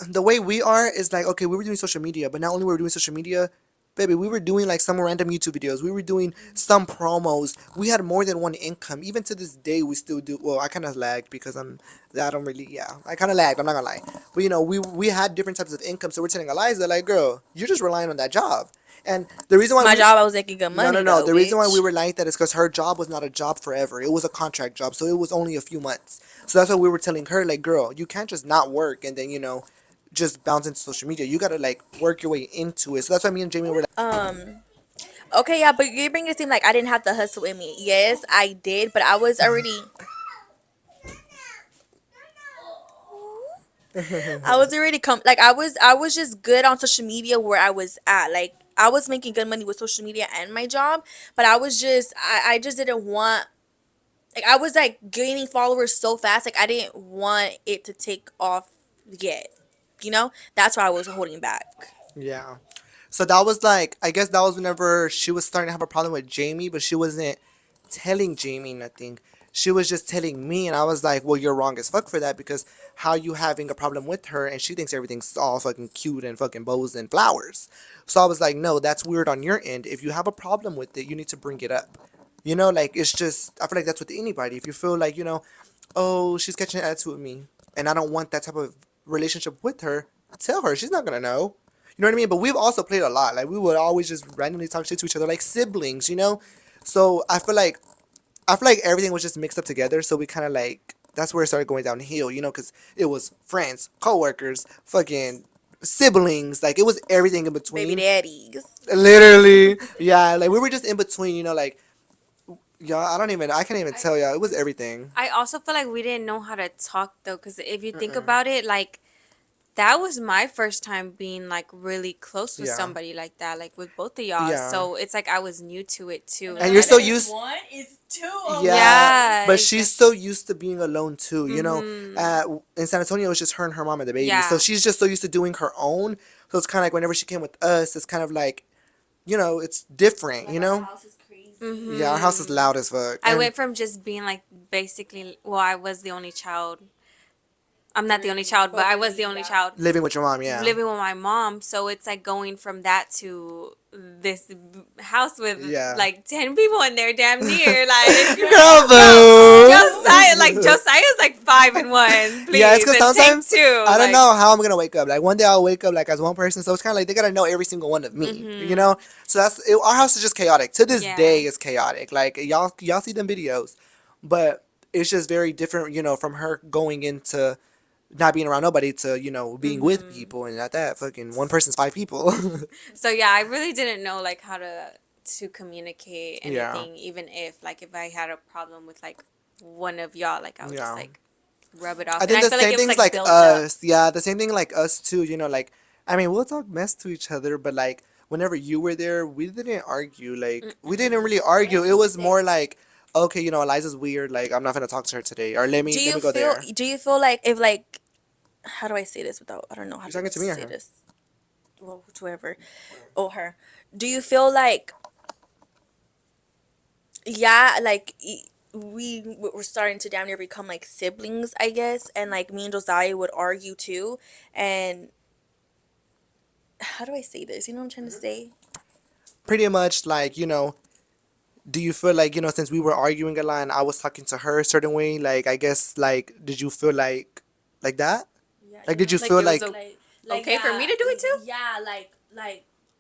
the way we are is like, okay, we were doing social media, but not only were we doing social media, baby, we were doing like some random YouTube videos. We were doing some promos. We had more than one income. Even to this day, we still do. Well, I kind of lagged because I don't really, yeah, I kind of lagged. I'm not gonna lie, but we had different types of income. So we're telling Eliza, like, girl, you're just relying on that job. And the reason why My we job, I was making good no, no, money no. though, The reason why we bitch. were like that is because her job was not a job forever. It was a contract job, so it was only a few months. So that's why we were telling her, like, girl, you can't just not work and then just bounce into social media. You gotta like work your way into it. So that's why me and Jamie were like, Okay, yeah, but you're making it seem like I didn't have the hustle in me. Yes, I did, but I was already. I was already like I was just good on social media where I was at. Like I was making good money with social media and my job, but I just didn't want like I was like gaining followers so fast, like I didn't want it to take off yet. That's why I was holding back. yeah. So that was like, I guess that was whenever she was starting to have a problem with Jamie, but she wasn't telling Jamie nothing. She was just telling me, and I was like, well, you're wrong as fuck for that because how you having a problem with her and she thinks everything's all fucking cute and fucking bows and flowers. So I was like, no, that's weird on your end. If you have a problem with it, you need to bring it up. Like it's just, I feel like that's with anybody. If you feel like, oh, she's catching an attitude with me and I don't want that type of relationship with her, tell her. She's not gonna know. You know what I mean? But we've also played a lot. Like we would always just randomly talk shit to each other like siblings. So I feel like everything was just mixed up together. So we kind of like that's where it started going downhill. Because it was friends, coworkers, fucking siblings. Like it was everything in Baby between. daddies. Literally, yeah. Like we were just in between. Like y'all. I can't even tell y'all. It was everything. I also feel like we didn't know how to talk though, because if you think about it, like that was my first time being like really close with Yeah. somebody like that, like with both of y'all. Yeah. So it's like I was new to it too. And And Like you're I so didn't. sometimes used. one is too Yeah, alone. Yeah, but she's exactly. so used to being alone too. Mm-hmm. In San Antonio, it was just her and her mom and the baby. So Yeah. she's just so used to doing her own. So it's kind of like whenever she came with us, it's kind of like, it's different. Like our house is crazy. Yeah, our house is Mm-hmm. loud as fuck, I and went from just being like basically, well, I was the only child. I'm not the only Really, child, but but I was really, the only yeah. child living with your mom. Yeah, living with my mom. So it's like going from that to this house with yeah. like 10 people in there, damn near. Like, Girl, Josiah, like boo. Josiah's like 5 and 1, Yeah, it's please, because and take sometimes two. I don't Like, know how I'm gonna wake up. Like one day I'll wake up like as one person, so it's kind of like they gotta know every single one of me. mm-hmm. So our house is just chaotic. To this Yeah. day, it's chaotic. Like y'all see them videos, but it's just very different. From her going into not being around nobody to being with Mm-hmm. people, and at that fucking one person's five people. So yeah, I really didn't know like how to communicate Yeah, anything, even if like if I had a problem with like one of y'all, like I would just yeah. like rub it off, I and think I the feel like same it was thing's like like built up. us. Yeah, the same thing like us too. Like I mean, we'll talk mess to each other, but like whenever you were there, we didn't argue. Like we didn't Mm-mm. really argue. That's It what we was say. more like, okay, Eliza's weird. Like I'm not gonna talk to her today, or Do let you me go feel? there. Do you feel like if like how do I say this without I don't know how You to talking to me or say her? this. Well, whoever or her. Do you feel like yeah, like we're starting to damn near become like siblings, I guess, and like me and Josiah would argue too, and how do I say this? You know what I'm trying to say? Pretty much like Do you feel like since we were arguing a lot and I was talking to her a certain way, like I guess like did you feel like that? Yeah, Like did you Like feel it was like like okay for me to do it too. yeah, like,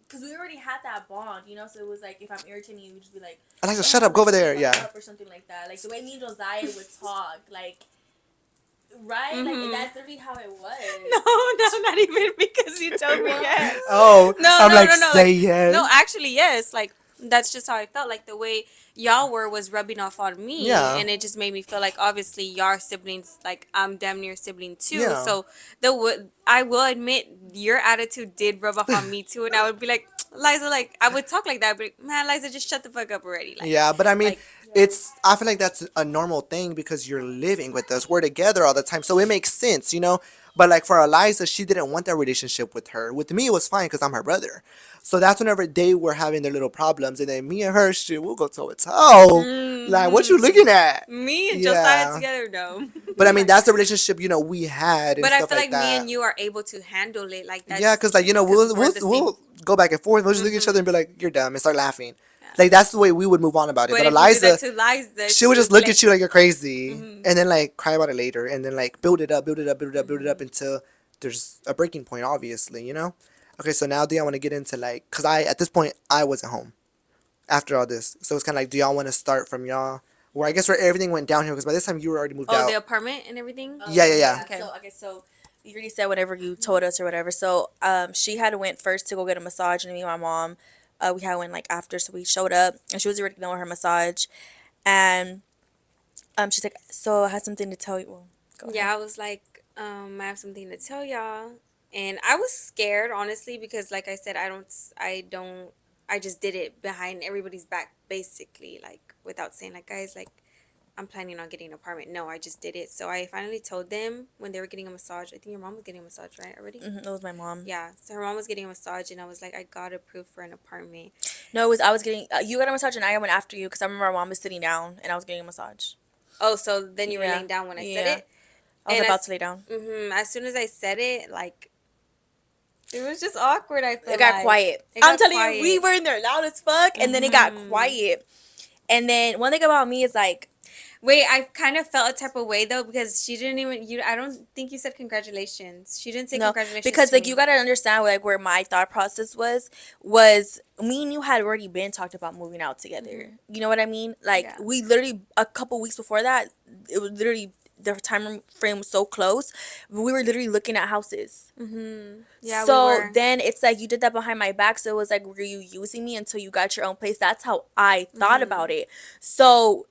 cause we already had that bond, you know. So it was like if I'm irritating you, would just be like, Alexa, shut oh, up, go like over shut the there? fuck Yeah. up or something like that. Like the way me and Josiah would talk, like right, like Mm-hmm. that's literally how it No, was. no, not even because you told me Well, yes. Oh, No, I'm no, like no, no. say Like, no, yes. actually, yes. Like, that's just how I felt. Like, the way y'all were was rubbing off on me, Yeah. and it just made me feel like obviously y'all are siblings. Like, I'm damn near sibling too. Yeah. So I will admit your attitude did rub off on me too, and I would be like, Liza, like I would talk like that, but man, Liza, just shut the fuck up already. Yeah, but I mean, Like, I feel like that's a normal thing because you're living with us. We're together all the time, so it makes sense. But like for Eliza, she didn't want that relationship with her. With me, it was fine because I'm her brother. So that's whenever they were having their little problems, and then me and her, shit, we'll go toe to toe. Like, what you mm-hmm. looking at? Me and Josiah Yeah. together, no. But I mean, that's the relationship we had and But I stuff feel like like me that. and you are able to handle it. Like Yeah, that's cause like because we're the same. we'll go back and forth. We'll just look at each other Hmm. and be like, "You're dumb," and start laughing. Yeah. Like that's the way we would move on about it. But But if you do that Eliza, to Liza, she would she just would be look like, at you like you're crazy, hmm and then like cry about it later, and then like build it up, build it up, build it up, build it up hmm until there's a breaking point. Obviously. Okay, so now do y'all want to get into like, cause I at this point I wasn't home after all this, so it's kind of like, do y'all want to start from y'all? Where I guess where everything went downhill, because by this time you were already moved oh, the out. apartment and everything. Yeah, yeah, yeah. Okay. So okay, so you already said whatever you told us or whatever. So she had went first to go get a massage, and me and my mom, we had went like after, so we showed up, and she was already done with her massage, and she's like, so I had something to tell you. Well, go ahead. Yeah, I was like, I have something to tell y'all, and I was scared honestly because, like I said, I just did it behind everybody's back, basically, like without saying, like, guys, like, I'm planning on getting an apartment. No, I just did it. So I finally told them when they were getting a massage. I think your mom was getting a massage, right? Already? It was my mom. Yeah. So her mom was getting a massage, and I was like, I got approved for an apartment. No, it was I was getting you got a massage and I went after you because I remember our mom was sitting down and I was getting a massage. Oh, so then you were Yeah, laying down when I said yeah. it? I was And about to lay down. as soon as I said it, like, it was just awkward, I feel It got like. quiet. It I'm got telling you, we quiet. were in there loud as fuck, and then it got quiet. And then one thing about me is like, Wait, I kind of felt a type of way though because she didn't even I don't think you said congratulations. She didn't say no, congratulations because to like you me. gotta understand like where my thought process was me and you had already been talked about moving out together. You know what I mean? Like Yeah. we literally a couple weeks before that, it was literally the time frame was so close. We were literally looking at houses. Yeah, we So were. then it's like you did that behind my back. So it was like, were you using me until you got your own place? That's how I thought about it. So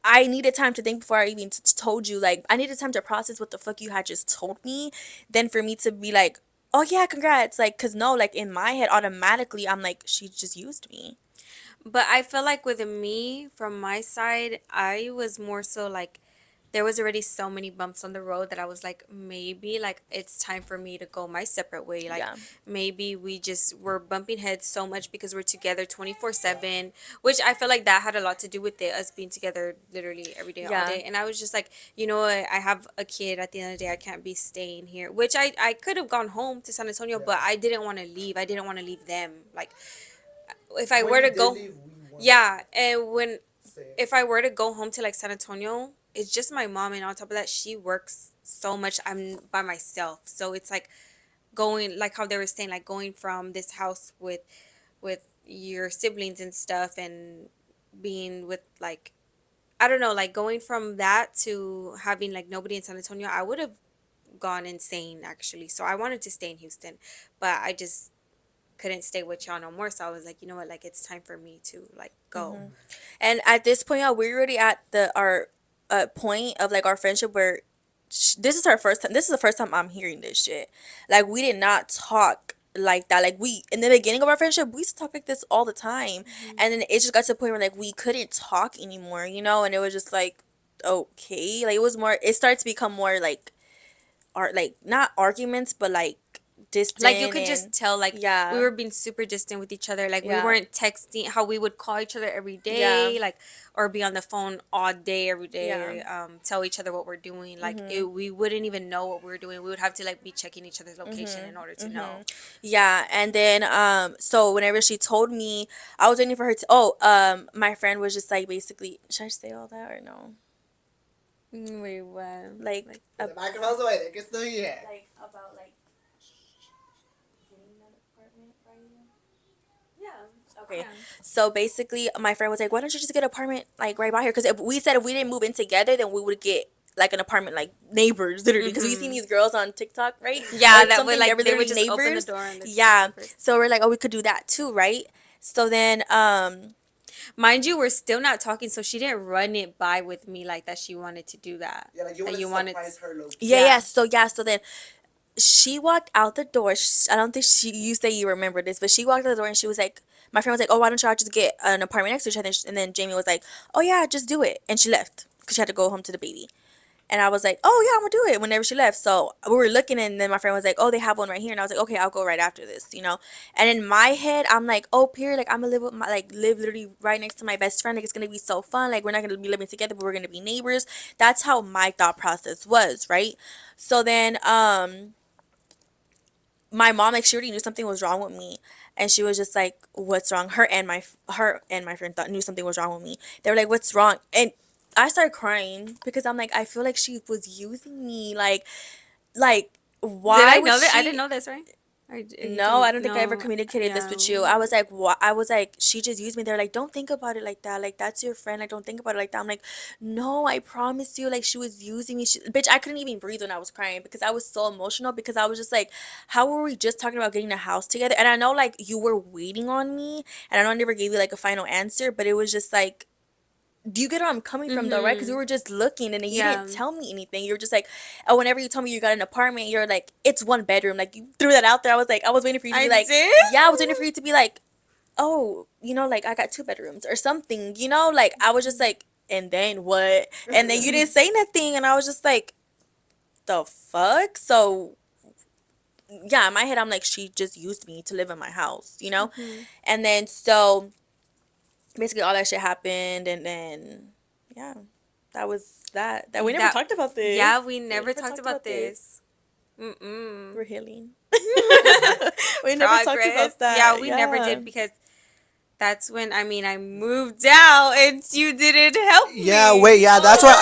I needed time to think before I even told you. Like, I needed time to process what the fuck you had just told me. Then for me to be like, oh yeah, congrats. Like, cause no, like in my head, automatically, I'm like, she just used me. But I feel like with me, from my side, I was more so like there was already so many bumps on the road that I was like, maybe like it's time for me to go my separate way. Like Yeah. maybe we just were bumping heads so much because we're together 24/7, which I feel like that had a lot to do with it, us being together literally every day, all Yeah. day. And I was just like, you know what, I have a kid at the end of the day, I can't be staying here. Which I could have gone home to San Antonio, but I didn't want to leave. I didn't want to leave them. Like if I were to go, yeah, and when if I were to go home to like San Antonio, it's just my mom, and on top of that, she works so much. I'm by myself, so it's like going like how they were saying, like going from this house with your siblings and stuff, and being with like I don't know, like going from that to having like nobody in San Antonio, I would have gone insane actually. So I wanted to stay in Houston, but I just couldn't stay with y'all no more. So I was like, you know what, like it's time for me to like go. And at this point, yeah, we're already at the our point of like our friendship where this is her first time. This is the first time I'm hearing this shit. Like we did not talk like that. Like we in the beginning of our friendship, we used to talk like this all the time, and then it just got to the point where like we couldn't talk anymore, you know. And it was just like okay, like it was more. It started to become more like art, like not arguments, but like Like you distant could just and tell like we yeah, were being super distant with each other. Like we yeah, weren't texting how we would call each other every yeah, day, like or be on the phone all day every yeah. day, tell each other what we're doing. Like we wouldn't even know what we were doing. We would have to like be checking each other's location in order to know. Yeah, and then so whenever she told me, I was waiting for her to my friend was just like basically, should I say all that or no? Wait, what? Like The microphone's away. They can still hear. like about like getting that apartment right here. Yeah. Okay. Yeah. So basically, my friend was like, "Why don't you just get an apartment like right by here?" Because if we didn't move in together, then we would get like an apartment like neighbors literally. Because we seen these girls on TikTok, right? Yeah, Or that would something. They like were they would literally just open the neighbors. door and the Yeah. person. So we're like, oh, we could do that too, right? So then Mind you, we're still not talking, so she didn't run it by with me like that. She wanted to do that. Yeah, like you That want to you wanted. surprise her, low. yeah, Yeah. So then she walked out the door. I don't think you say you remember this, but she walked out the door and she was like, my friend was like, oh, why don't y'all just get an apartment next to each other? And then Jamie was like, oh yeah, just do it. And she left because she had to go home to the baby. And I was like, oh yeah, I'm gonna do it whenever she left. So we were looking, and then my friend was like, oh, they have one right here. And I was like, okay, I'll go right after this, you know. And in my head, I'm like, oh, period, like I'm gonna live with my live literally right next to my best friend. Like it's gonna be so fun. Like we're not gonna be living together, but we're gonna be neighbors. That's how my thought process was, right? So then my mom, like she already knew something was wrong with me, and she was just like, what's wrong? Her and my friend thought knew something was wrong with me. They were like, what's wrong? And I started crying because I'm like, I feel like she was using me, like Did why I would know that? I she? didn't know this, right? Or you No, told me? I don't think I ever No. communicated this Yeah. with you. I was like, what? I was like, she just used me. They're like, don't think about it like that. Like, that's your friend. Like, don't think about it like that. I'm like, no, I promise you. Like, she was using me. Bitch, I couldn't even breathe when I was crying because I was so emotional because I was just like, how were we just talking about getting a house together? And I know, like, you were waiting on me, and I know I never gave you, like, a final answer, but it was just like, do you get where I'm coming from though, right? Because we were just looking and then you Yeah. didn't tell me anything. You were just like, oh, whenever you told me you got an apartment, you're like, it's one bedroom. Like you threw that out there. I was like, I was waiting for you to I be like, did. yeah, I was waiting for you to be like, oh, you know, like I got two bedrooms or something, you know? Like I was just like, and then what? And then you didn't say nothing. And I was just like, the fuck? So yeah, in my head, I'm like, she just used me to live in my house, you know? And then so basically all that shit happened and then yeah, that was that we never That- talked about this. Yeah, we never talked about this. this. Mm-mm. We're healing. We never talked Progress. about that. Yeah, we never did because that's when I moved out and you didn't help me. Yeah, wait, yeah, that's where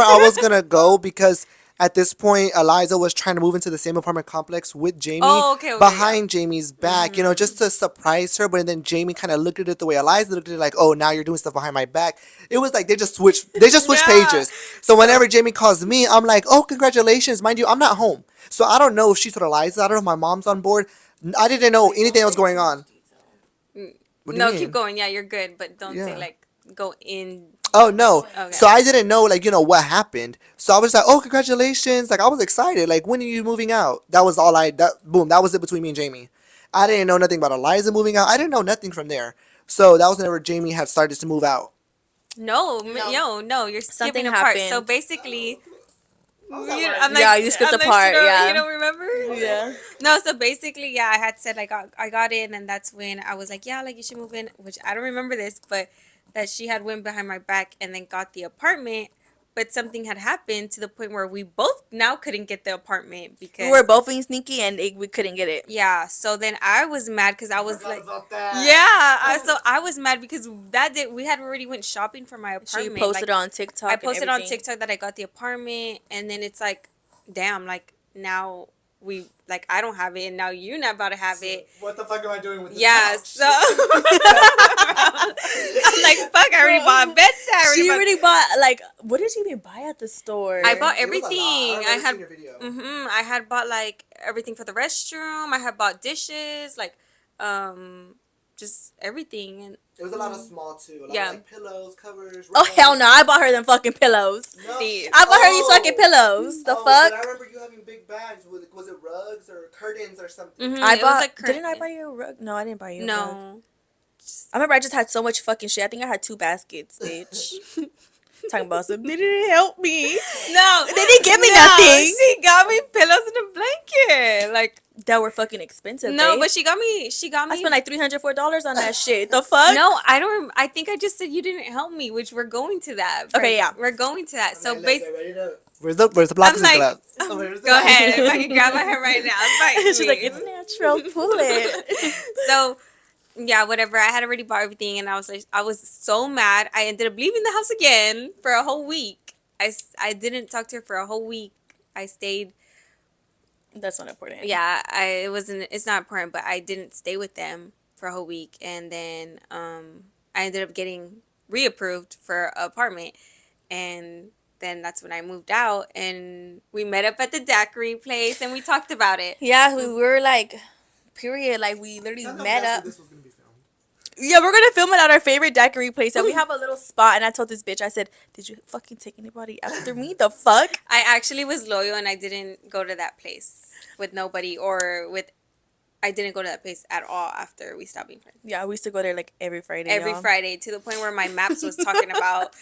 I was gonna go because at this point Eliza was trying to move into the same apartment complex with Jamie Oh, okay, behind Jamie's back, you know, just to surprise her. But then Jamie kind of looked at it the way Eliza looked at it, like, oh, now you're doing stuff behind my back. It was like they just switched Yeah. pages. So whenever Jamie calls me, I'm like, oh, congratulations, mind you, I'm not home, so I don't know if she told Eliza. I don't know if my mom's on board. I didn't know anything that was going on. What do you No, mean? keep going. Yeah, you're good, but don't say Yeah. like go in Oh no. Okay. So I didn't know like, what happened. So I was like, "Oh, congratulations." Like I was excited. Like, "When are you moving out?" That was all that was it between me and Jamie. I didn't know nothing about Eliza moving out. I didn't know nothing from there. So that was whenever Jamie had started to move out. No, No. no, you're skipping Something a part. So happened. basically, I was at work. I'm like, Yeah, you skipped the you part. you Yeah. don't remember? Yeah. No, so basically, yeah, I had said I got in, and that's when I was like, yeah, like you should move in, which I don't remember this, but that she had went behind my back and then got the apartment, but something had happened to the point where we both now couldn't get the apartment We were because both being sneaky and we couldn't get it. yeah. So then I was mad because I was like, About that. yeah. So I was mad because that day we had already went shopping for my She apartment. posted Like on TikTok I and posted on everything. TikTok that I got the apartment, and then it's like, damn, like now we like I don't have it, and now you're not about to have it. What the fuck am I doing with this Yeah, couch? so I'm like, fuck, I already bought a bed set. She already bought like what did you even buy at the store? I bought It was a lot. everything. I I remember had seeing your video. I had bought like everything for the restroom. I had bought dishes, like just everything, and It was a lot of small too. A lot Yeah. of like pillows, covers. Oh rugs. hell no! I bought her them fucking pillows. No. These. I bought her these fucking pillows. The Oh, but I fuck? remember you having big bags. Was it rugs or curtains or something? Mhm. I It was bought. like Didn't I curtain. buy you a rug? No, I didn't buy you a rug. No. I remember I just had so much fucking shit. I think I had 2 baskets, bitch. Talking about some. They didn't help me. No, They didn't give me no, nothing. She got me pillows and a blanket. Like That were fucking expensive. no, babe. but she got me. She got I me. spent like $304 on that shit. The fuck? No, I don't. I think I just said you didn't help me, which we're going to that. Okay, yeah. we're going to that. So Okay, basically, Where's the I'm Plásticas like, glass? go ahead. If I can grab my hair right now, fight She's me. like, it's natural. Pull it. So yeah, whatever. I had already bought everything, and I was so mad. I ended up leaving the house again for a whole week. I didn't talk to her for a whole week. I stayed. That's not important. Yeah, it wasn't. It's not important, but I didn't stay with them for a whole week, and then I ended up getting reapproved for an apartment, and then that's when I moved out, and we met up at the daiquiri place, and we talked about it. Yeah, we were like, period. Like we literally Tell them met that's up. where this was gonna be filmed. Yeah, we're gonna film it at our favorite daiquiri place. And we have a little spot. And I told this bitch, I said, "Did you fucking take anybody after me? The fuck?" I actually was loyal, and I didn't go to that place with nobody or with. I didn't go to that place at all after we stopped being friends. Yeah, we used to go there like every Friday. Every y'all. Friday, to the point where my maps was talking about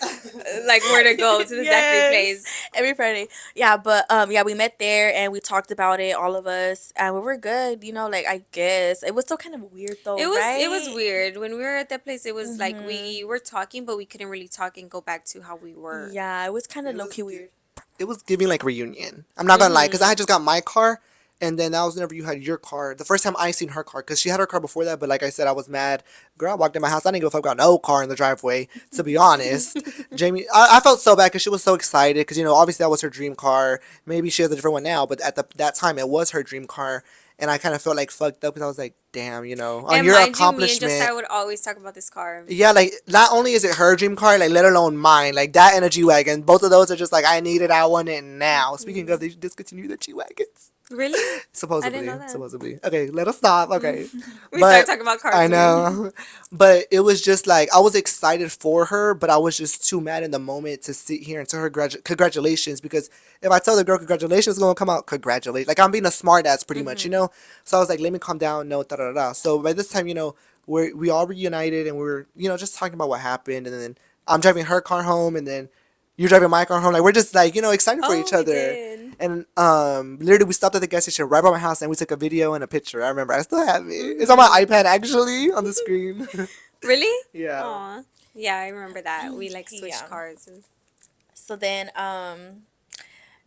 like where to go to the Yes. daiquiri place. Every Friday. Yeah, but yeah, we met there and we talked about it, all of us, and we were good. Like I guess it was still kind of weird though. It was right? weird when we were at that place. It was like we were talking, but we couldn't really talk and go back to how we were. Yeah, it was kind of It low was key good. weird. It was giving like reunion. I'm not gonna lie, because I had just got my car, and then that was whenever you had your car. The first time I seen her car, because she had her car before that, but like I said, I was mad. Girl, I walked in my house. I didn't give a fuck about no car in the driveway. To be honest, Jamie, I felt so bad because she was so excited because obviously that was her dream car. Maybe she has a different one now, but at that time it was her dream car. And I kind of felt like fucked up because I was like, damn, on And your mind you, me and accomplishment. Josiah would always talk about this car. Yeah, like not only is it her dream car, like let alone mine, like that and a G wagon. Both of those are just like I need it, I want it now. Speaking of, they discontinued the G wagons. Really? Supposedly, I didn't know that. supposedly. Okay, let us stop. Okay, We started talking about cars. I know, but it was just like I was excited for her, but I was just too mad in the moment to sit here and tell her congratulations, because if I tell the girl congratulations, it's gonna come out congratulate. Like I'm being a smart ass pretty much, So I was like, let me calm down, no, da da da. So by this time, we all reunited and we were, just talking about what happened, and then I'm driving her car home, and then you're driving my car home. Like we're just like excited for each we other. did. And literally we stopped at the gas station right by my house and we took a video and a picture. I remember. I still have it. It's on my iPad actually on the screen. Really? Yeah. Aw. Yeah, I remember that. We like switched Yeah. cars. So then,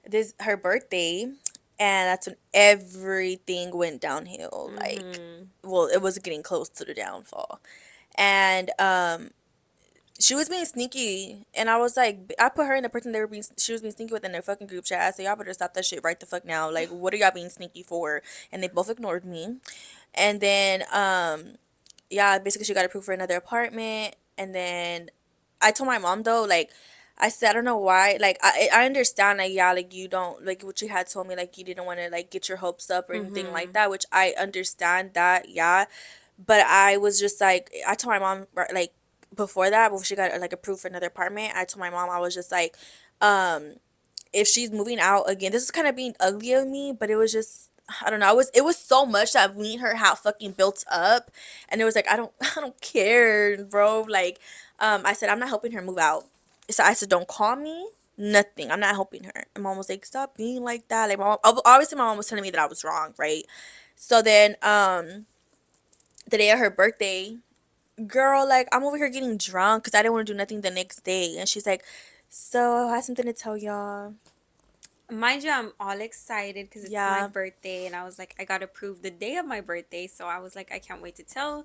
this her birthday, and that's when everything went downhill. Like, well, it was getting close to the downfall, and she was being sneaky, and I was like, I put her in the person she was being sneaky with in their fucking group chat. I said, y'all better stop that shit right the fuck now. Like, what are y'all being sneaky for? And they both ignored me, and then yeah, basically she got approved for another apartment, and then I told my mom though, like. I said I don't know why. Like I understand like yeah, like you don't like what you had told me, like you didn't want to like get your hopes up or anything like that, which I understand that, yeah. But I was just like I told my mom like before that, before she got like approved for another apartment, I told my mom, I was just like, um, if she's moving out again, this is kind of being ugly of me, but it was just, I don't know. It was so much that me and her had fucking built up, and it was like I don't I don't care, bro. Like, I said I'm not helping her move out. So I said don't call me, nothing. I'm not helping her. And mom was like stop being like that. Like, mom, obviously my mom was telling me that I was wrong, right? So then, the day of her birthday, girl, like I'm over here getting drunk because I didn't want to do nothing the next day, and she's like, so I have something to tell y'all. Mind you, I'm all excited because it's my Yeah. birthday, and I was like, I got approved the day of my birthday, so I was like, I can't wait to tell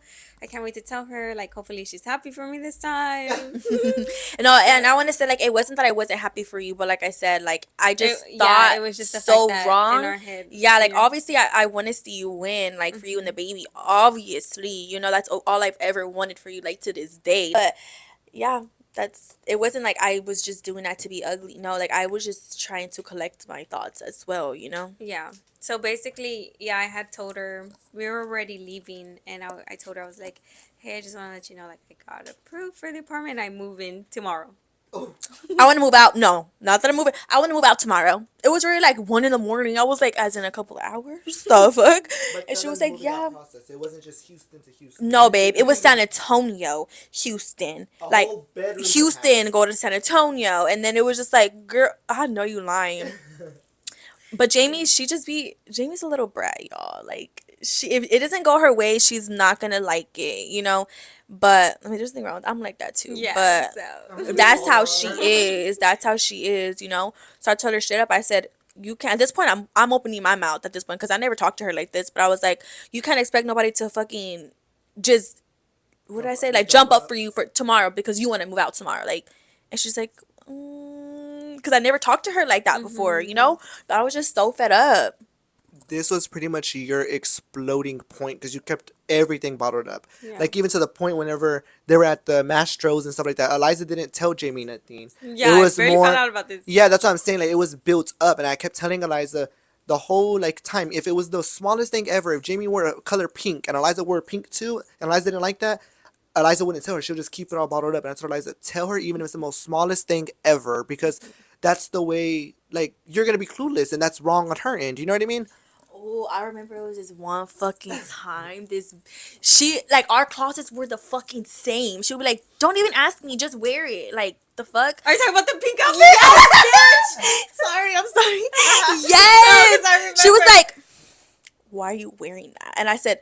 her. Like, hopefully, she's happy for me this time. No, and I want to say like it wasn't that I wasn't happy for you, but like I said, like I just Yeah, thought it was just the so fact that in wrong. our head, Yeah, like yeah. obviously I want to see you win, like for you and the baby. Obviously, that's all I've ever wanted for you, like to this day. But yeah, that's it. Wasn't like I was just doing that to be ugly. No, like I was just trying to collect my thoughts as well. Yeah. So basically, yeah, I had told her we were already leaving, and I told her I was like, hey, I just want to let you know, like, I got approved for the apartment. I move in tomorrow. I want to move out. No, not that I'm moving. I want to move out tomorrow. It was really like 1 in the morning. I was like, as in a couple of hours. The fuck? But And tell she was them like, moving out yeah. process. It wasn't just Houston to Houston. No, babe. It was San Antonio, Houston. A Like whole bedroom to Houston, house. go to San Antonio, and then it was just like, girl, I know you lying. But Jamie's a little brat, y'all. Like she, if it doesn't go her way, she's not gonna like it. But I mean, there's nothing wrong I'm like that too. Yeah. But So. that's how she is. That's how she is. So I told her straight up. I said, "You can't." At this point, I'm opening my mouth at this point because I never talked to her like this. But I was like, "You can't expect nobody to fucking just what did I say? Like jump up for you for tomorrow because you want to move out tomorrow." Like, and she's like, because I never talked to her like that before. But I was just so fed up. This was pretty much your exploding point because you kept everything bottled up. Yeah. Like even to the point whenever they were at the Mastros and stuff like that, Eliza didn't tell Jamie nothing. Yeah, It was I barely more. found out about this. Yeah, that's what I'm saying. Like it was built up, and I kept telling Eliza the whole like time. If it was the smallest thing ever, if Jamie wore a color pink and Eliza wore pink too, and Eliza didn't like that, Eliza wouldn't tell her. She'll just keep it all bottled up. And I told Eliza, tell her even if it's the most smallest thing ever, because that's the way. Like you're gonna be clueless, and that's wrong on her end. You know what I mean? Oh, I remember it was this one fucking time. She like our closets were the fucking same. She would be like, "Don't even ask me, just wear it." Like the fuck. Are you talking about the pink outfit? Yes, bitch. Sorry, I'm sorry. Yes. 'cause I She was remember. like, "Why are you wearing that?" And I said,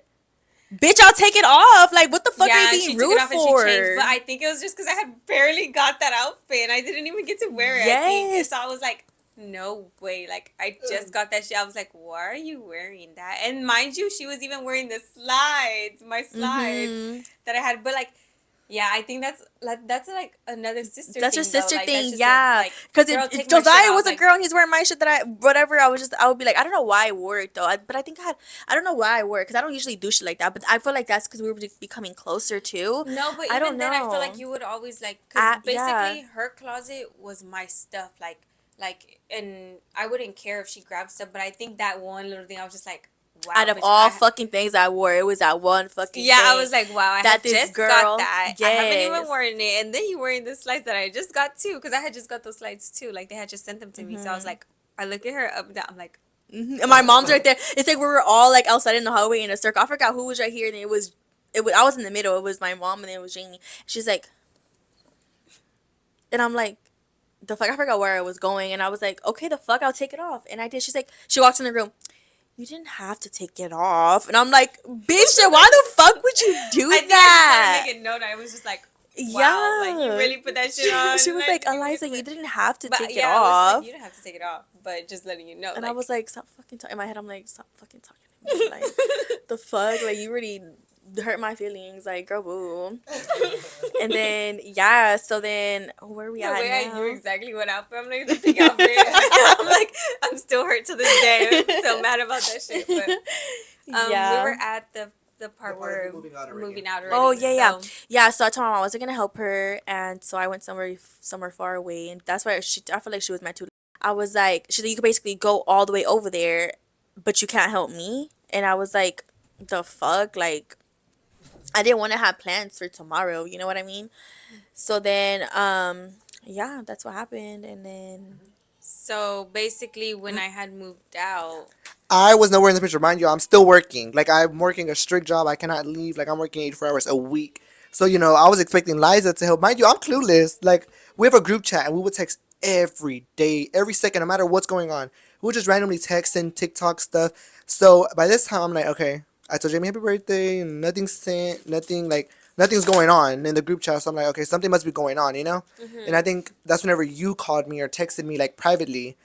"Bitch, I'll take it off. Like, what the fuck are Yeah, you and she being took it rude off and she for?" changed. But I think it was just because I had barely got that outfit and I didn't even get to wear it. I think. And Yes. so I was like, no way. Like, I just got that shit. I was like, why are you wearing that? And mind you, she was even wearing the slides, my slides Mhm. that I had. But like, yeah, I think that's like another sister. That's thing, your sister though. Like, thing, that's just yeah. like, Because girl, if take my shit Josiah off, was a like- girl and he's wearing my shit that whatever, I would be like, I don't know why I wore it though. But I think I don't know why I wore it because I don't usually do shit like that. But I feel like that's because we were becoming closer too. No, but I even don't then, I feel know. like you would always like, because Yeah. basically her closet was my stuff, like, and I wouldn't care if she grabbed stuff, but I think that one little thing, I was just like, wow. Out of bitch, all fucking things I wore, it was that one fucking yeah, thing. I was like, wow, I that had this just girl- got that. I haven't even yes. worn it, and then you wearing the slides that I just got too, because I had just got those slides too, like they had just sent them to me, so I was like, I look at her up and down, I'm like, And my mom's right there. It's like we were all like outside in the hallway in a circle. I forgot who was right here, and it was I was in the middle. It was my mom, and then it was Jamie. She's like, and I'm like, the fuck, I forgot where I was going, and I was like, okay, the fuck, I'll take it off, and I did. She's like, she walks in the room. You didn't have to take it off, and I'm like, bitch, then why the fuck would you do I think that? I just wanted to make a note. I was just like, wow, like you really put that shit on. She was and I like, didn't even Eliza, get to you it. didn't have to But take it yeah, I was off. like, you didn't have to take it off, but just letting you know. And like, I was like, stop fucking talking. In my head, I'm like, stop fucking talking to me. Like, the fuck? Like, you really hurt my feelings. Like, girl, boo. And then, yeah, so then, where are we the at way now? I knew exactly what outfit. I'm like, the pink outfit. I'm like, I'm still hurt to this day. I'm still mad about that shit. But we were at the part where moving out we're already. moving out already. Oh, yeah. So, Yeah, so I told my mom I wasn't going to help her. And so I went somewhere far away. And that's why I feel like she was meant to. I was like, she's like, you could basically go all the way over there, but you can't help me. And I was like, the fuck? Like, I didn't want to have plans for tomorrow. You know what I mean? So then, yeah, that's what happened. And then, So basically, when I had moved out, I was nowhere in the picture. Mind you, I'm still working. Like, I'm working a strict job. I cannot leave. Like, I'm working 84 hours a week. So, I was expecting Liza to help. Mind you, I'm clueless. Like, we have a group chat and we would text every day, every second, no matter what's going on. We would just randomly text and TikTok stuff. So, by this time, I'm like, okay, I told Jamie happy birthday, and nothing's sent, nothing's going on in the group chat. So, I'm like, okay, something must be going on. And I think that's whenever you called me or texted me, like, privately,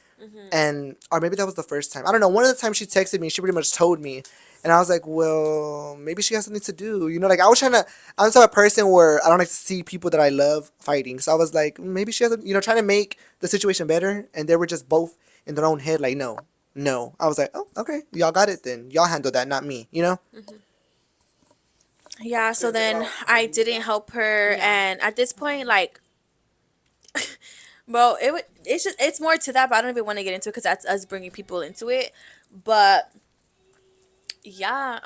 and or maybe that was the first time. I don't know. One of the times she texted me, she pretty much told me, and I was like, well, maybe she has something to do. Like, I was trying to. I'm the type of person where I don't like to see people that I love fighting. So I was like, maybe she has, trying to make the situation better, and they were just both in their own head, like, no, no. I was like, oh, okay, y'all got it then. Y'all handle that, not me. yeah, so then I didn't help her. Yeah. And at this point, like, well, it's more to that, but I don't even want to get into it because that's us bringing people into it. But yeah,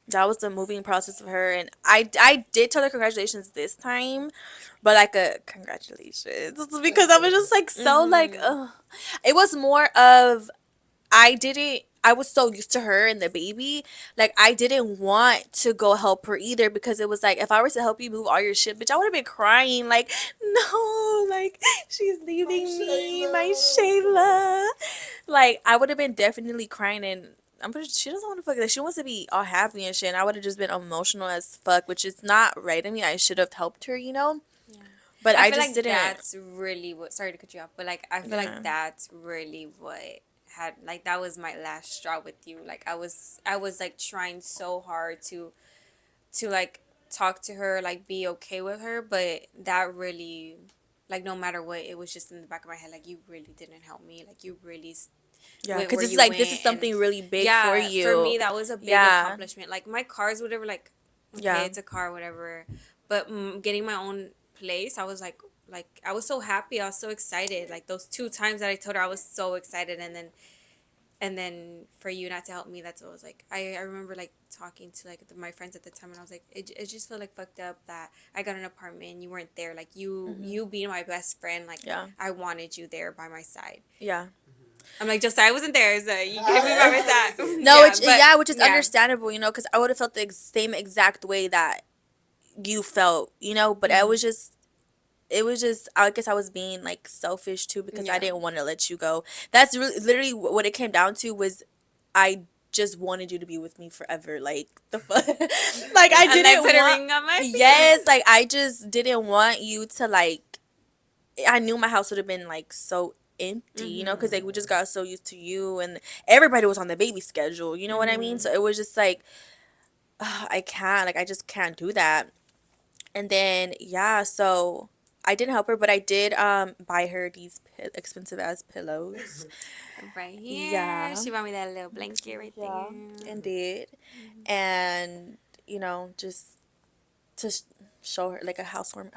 that was the moving process of her. And I did tell her congratulations this time, but like a congratulations because I was just like so like ugh. It was more of I was so used to her and the baby. Like, I didn't want to go help her either because it was like, if I were to help you move all your shit, bitch, I would have been crying. Like, no, like, she's leaving me, my Shayla. Like, I would have been definitely crying. And I'm pretty she doesn't want to fuck. Like, she wants to be all happy and shit. And I would have just been emotional as fuck, which is not right of me. I should have helped her. yeah. But I feel just like didn't. that's really what. Sorry to cut you off, but like I feel Yeah. like that's really what had like that was my last straw with you. Like I was like trying so hard to like talk to her, like be okay with her, but that really like no matter what, it was just in the back of my head like you really didn't help me. Like you really Yeah, went because where it's you like this went is and something really big for yeah, for you. me that was a big Yeah. accomplishment. Like my cars whatever like okay, Yeah. it's a car whatever, but getting my own place, I was like I was so happy, I was so excited. Like those two times that I told her I was so excited, and then for you not to help me, that's what I was like. I remember like talking to like my friends at the time, and I was like, it just felt like fucked up that I got an apartment and you weren't there. Like you being my best friend, like Yeah. I wanted you there by my side. Yeah. I'm like, just I wasn't there, so you can't be by my side. No, Yeah, which but yeah, which is yeah. understandable, because I would have felt the same exact way that you felt. But it was just I guess I was being like selfish too because I Yeah. didn't want to let you go. That's really literally what it came down to was I just wanted you to be with me forever. Like the fuck, like I And I didn't put a want. ring on my Yes, like I just didn't want you to like. I knew my house would have been like so empty, because like we just got so used to you and everybody was on the baby schedule. You know what I mean? So it was just like I can't, like I just can't do that. And then yeah, so I didn't help her, but I did buy her these expensive ass pillows. right here. Yeah, She bought me that little blanket right yeah, there. and did, and just to show her like a housewarming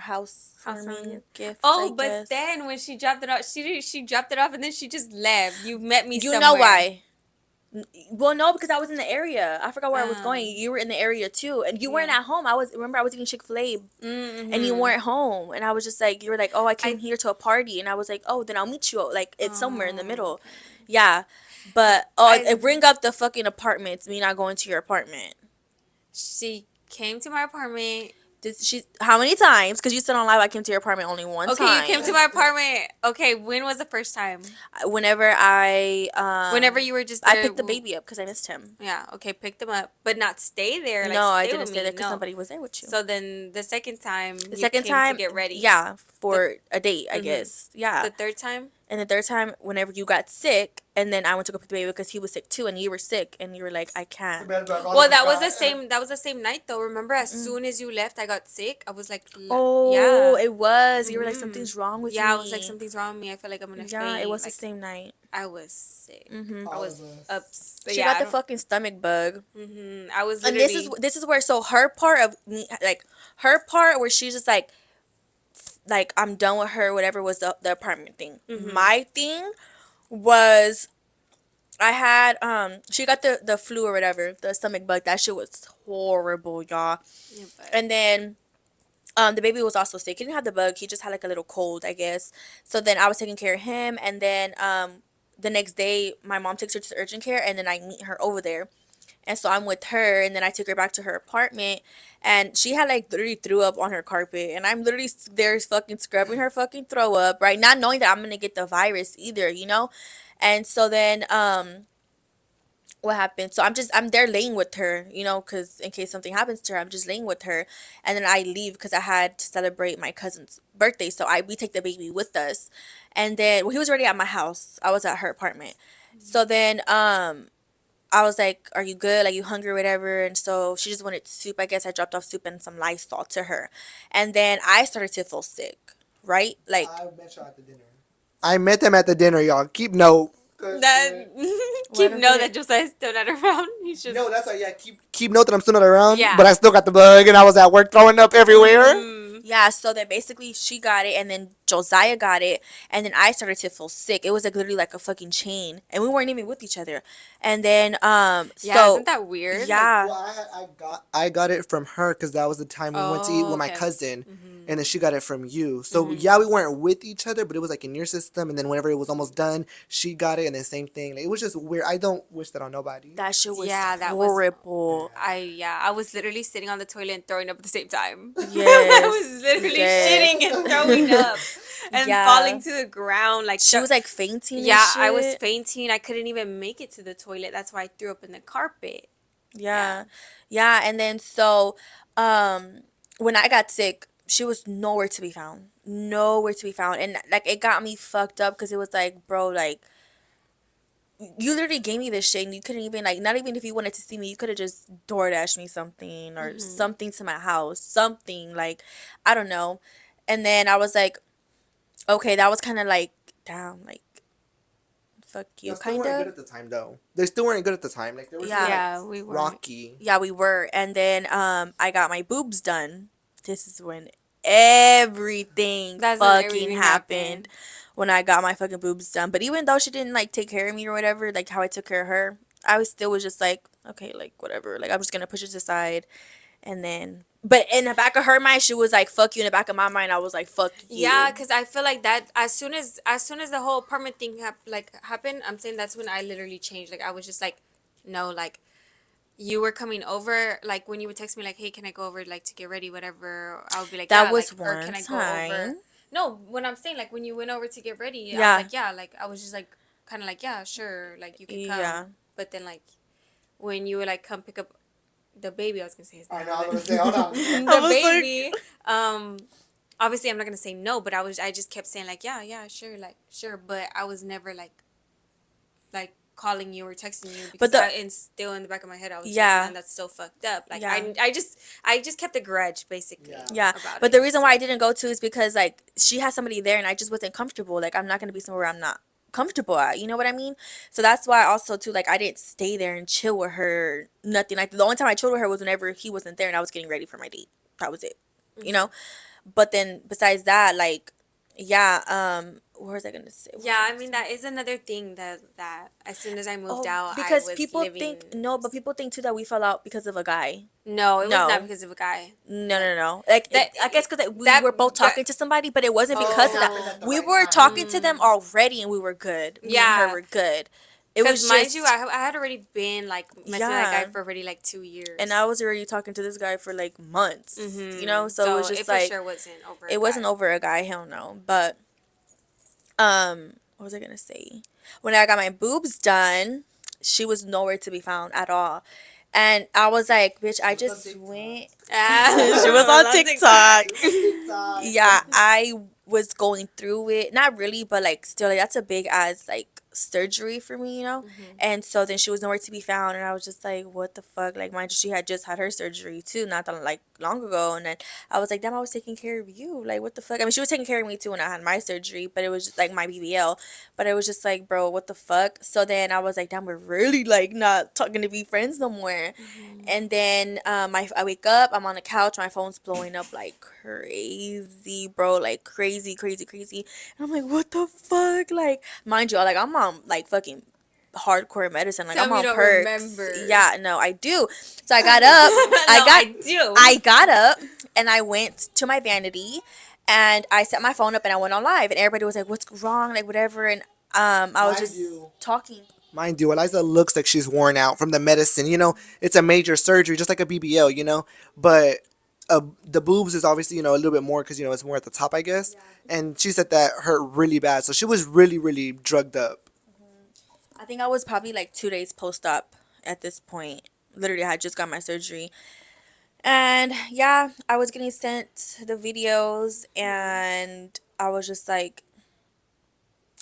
gift, I Oh, but guess. then when she dropped it off, she dropped it off and then she just left. You met me You somewhere. know why? Well, no, because I was in the area. I forgot where I was going. Um, You were in the area too, and you weren't yeah. at home. I was eating Chick-fil-A, and you Mm-hmm. weren't home. And I was just like, you were like, oh, I came I here to a party, and I was like, oh, then I'll meet you. Like it's somewhere in the oh middle. okay. Yeah, but oh, I bring up the fucking apartment. It's me not going to your apartment. she came to my apartment. How many times? Because you said on live I came to your apartment only one Okay, you time. came to my apartment. Okay, when was the first time? Whenever Whenever you were just I there. picked the baby up because I missed him. Yeah. Okay, pick them up, but not stay there. Like No, I stay didn't with stay me. there because No. somebody was there with you. So then the second time The you second came time, to get ready. yeah, for a date, I guess. Yeah. The third time. And the third time, whenever you got sick, and then I went to go pick the baby because he was sick too, and you were sick, and you were like, I can't. Well, that was the same. That was the same night, though. Remember, as soon as you left, I got sick. I was like, Oh, yeah, it was. You were like, something's wrong with me. yeah. I was like, something's wrong with me. I feel like I'm gonna Yeah, faint. it was Like, the same night. I was sick. Mm-hmm. I was upset. She Yeah, got the fucking stomach bug. I was And literally. this is where, so her part of me, like her part where she's just like I'm done with her, whatever, was the apartment thing. My thing was I had she got the flu or whatever, the stomach bug. That shit was horrible, y'all. Yeah, but And then the baby was also sick. He didn't have the bug. He just had like a little cold, I guess. So then I was taking care of him, and then the next day my mom takes her to urgent care, and then I meet her over there. And so I'm with her, and then I took her back to her apartment, and she had like literally threw up on her carpet, and I'm literally there fucking scrubbing her fucking throw up, right? Not knowing that I'm gonna get the virus either, you know? And so then what happened? So I'm there laying with her, you know, because in case something happens to her, I'm just laying with her, and then I leave because I had to celebrate my cousin's birthday. So we take the baby with us, and then well, he was already at my house. I was at her apartment. So then I was like, "Are you good? Like, you hungry, or whatever?" And so she just wanted soup. I guess I dropped off soup and some Lysol to her, and then I started to feel sick. Right, like I met y'all at the dinner. I met them at the dinner, y'all. Keep note. that what? keep know that Josiah's still not around. He's just No, that's why. Yeah, keep note that I'm still not around. Yeah. But I still got the bug, and I was at work throwing up everywhere. Yeah, so then basically she got it, and then Josiah got it, and then I started to feel sick. It was like literally like a fucking chain, and we weren't even with each other. And then yeah. so Isn't that weird? Like, yeah, Well, I got it from her because that was the time we went to eat oh, with my okay. cousin, and then she got it from you. So yeah, we weren't with each other, but it was like in your system. And then whenever it was almost done, she got it, and then same thing. Like, it was just weird. I don't wish that on nobody. that shit was Yeah, that was- horrible. I was literally sitting on the toilet and throwing up at the same time. I Yes, was literally yes. shitting and throwing up and Yeah. falling to the ground. Like She was like fainting. And yeah, I was shit. fainting. I couldn't even make it to the toilet. That's why I threw up in the carpet. Yeah. Yeah, and then so when I got sick, she was nowhere to be found. Nowhere to be found. And like it got me fucked up because it was like, bro, like you literally gave me this shit and you couldn't even like not even if you wanted to see me, you could have just DoorDash me something or something to my house. Something like I don't know. And then I was like, okay, that was kinda like damn, like fuck you They still weren't good kinda. at the time, though. They still weren't good at the time. Like, they were Yeah. still, like, Yeah, we were. rocky. Yeah, we were. And then I got my boobs done. This is when everything That's when fucking everything happened. happened. When I got my fucking boobs done. But even though she didn't like take care of me or whatever, like how I took care of her, I was still was just like, okay, like whatever. Like I'm just gonna push it aside. And then but in the back of her mind, she was like, fuck you. In the back of my mind, I was like, fuck you. Yeah, because I feel like that as soon as the whole apartment thing happened, I'm saying that's when I literally changed. Like I was just like, no, like you were coming over, like when you would text me like, hey, can I go over like to get ready, whatever. I would be like, That yeah, was like, or one can I go over? time. No, when I'm saying like when you went over to get ready, I Yeah. was like, yeah, like I was just like kind of like, yeah, sure, like you can come. Yeah. But then like when you would like come pick up the baby, I was gonna say his I name. know, I was going to say, hold on. The I was like- baby, obviously I'm not gonna say no, but I just kept saying like, yeah, sure, like sure, but I was never like calling you or texting you because and still in the back of my head I was Yeah. like, man, that's so fucked up. Like Yeah. I just kept a grudge basically. Yeah. Yeah, about but it, the reason why I so. didn't go to is because like she had somebody there and I just wasn't comfortable. Like I'm not gonna be somewhere I'm not comfortable at. You know what I mean? So that's why also too like I didn't stay there and chill with her. Nothing like the only time I chilled with her was whenever he wasn't there and I was getting ready for my date. That was it. You know. But then besides that, like yeah, what was I gonna say? What Yeah, was I mean that is another thing that as soon as I moved Oh, out, because I was people living. think no, but people think too that we fell out because of a guy. No, it was No. not because of a guy. No. Like That- I guess because we that- were both that- talking to somebody, but it wasn't because of it happened that. at the We right were time. talking to them already, and we were good. Me and her Yeah. were good. It was Because mind just, you, I had already been like messing with that Yeah. guy for already like 2 years. and I was already talking to this guy for like months. You know, so it was just for like sure wasn't over. it a wasn't guy. over a guy. Hell no. But what was I gonna say? When I got my boobs done, she was nowhere to be found at all. And I was like, bitch, I She was on just TikTok. went. Ah, She was on TikTok. TikTok. Yeah, I was going through it. Not really, but like still, like that's a big ass like surgery for me, you know. And so then she was nowhere to be found, and I was just like, what the fuck? Like, mind you, she had just had her surgery too, not that like long ago. And then I was like, damn, I was taking care of you. Like, what the fuck? I mean, she was taking care of me too when I had my surgery, but it was just like my BBL. But it was just like, bro, what the fuck? So then I was like, damn, we're really like not talking to be friends no more. And then I wake up, I'm on the couch, my phone's blowing up like crazy, bro, like crazy. And I'm like, what the fuck? Like, mind you, like I'm on like fucking hardcore medicine. Like Tell I'm me on you don't perks. remember. Yeah, no, I do. So I got up. I do. I got up and I went to my vanity and I set my phone up and I went on live and everybody was like, "What's wrong?" Like whatever. And I was Mind just you. talking. Mind you, Eliza looks like she's worn out from the medicine. You know, it's a major surgery, just like a BBL. You know, but the boobs is obviously a little bit more because it's more at the top, I guess. And she said that hurt really bad, so she was really really drugged up. I think I was probably like 2 days post-op at this point. Literally, I had just got my surgery. And yeah, I was getting sent the videos and I was just like,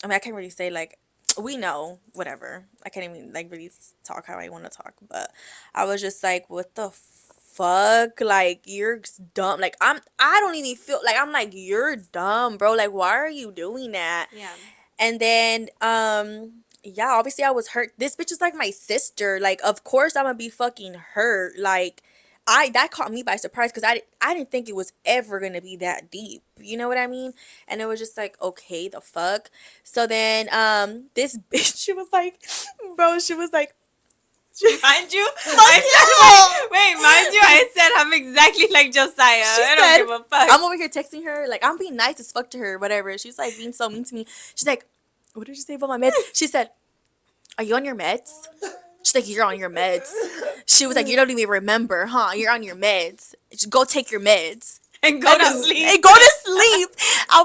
I mean, I can't really say like, we know, whatever. I can't even like really talk how I want to talk, but I was just like, what the fuck? Like, you're dumb. Like, I don't even feel like, I'm like, you're dumb, bro. Like, why are you doing that? Yeah. And then, yeah, obviously I was hurt. This bitch is like my sister. Like, of course I'm gonna be fucking hurt. Like, that caught me by surprise because I didn't think it was ever gonna be that deep. You know what I mean? And it was just like, okay, the fuck. So then, this bitch, she was like, bro, she was like, Mind you, mind you, I said I'm exactly like Josiah. she I said, don't give a fuck. I'm over here texting her, like, I'm being nice as fuck to her, whatever. She's like being so mean to me. She's like, what did you say about my meds? She said, are you on your meds? She's like, you're on your meds. She was like, you don't even remember, huh? You're on your meds. Go take your meds. And go to sleep. And go to sleep. I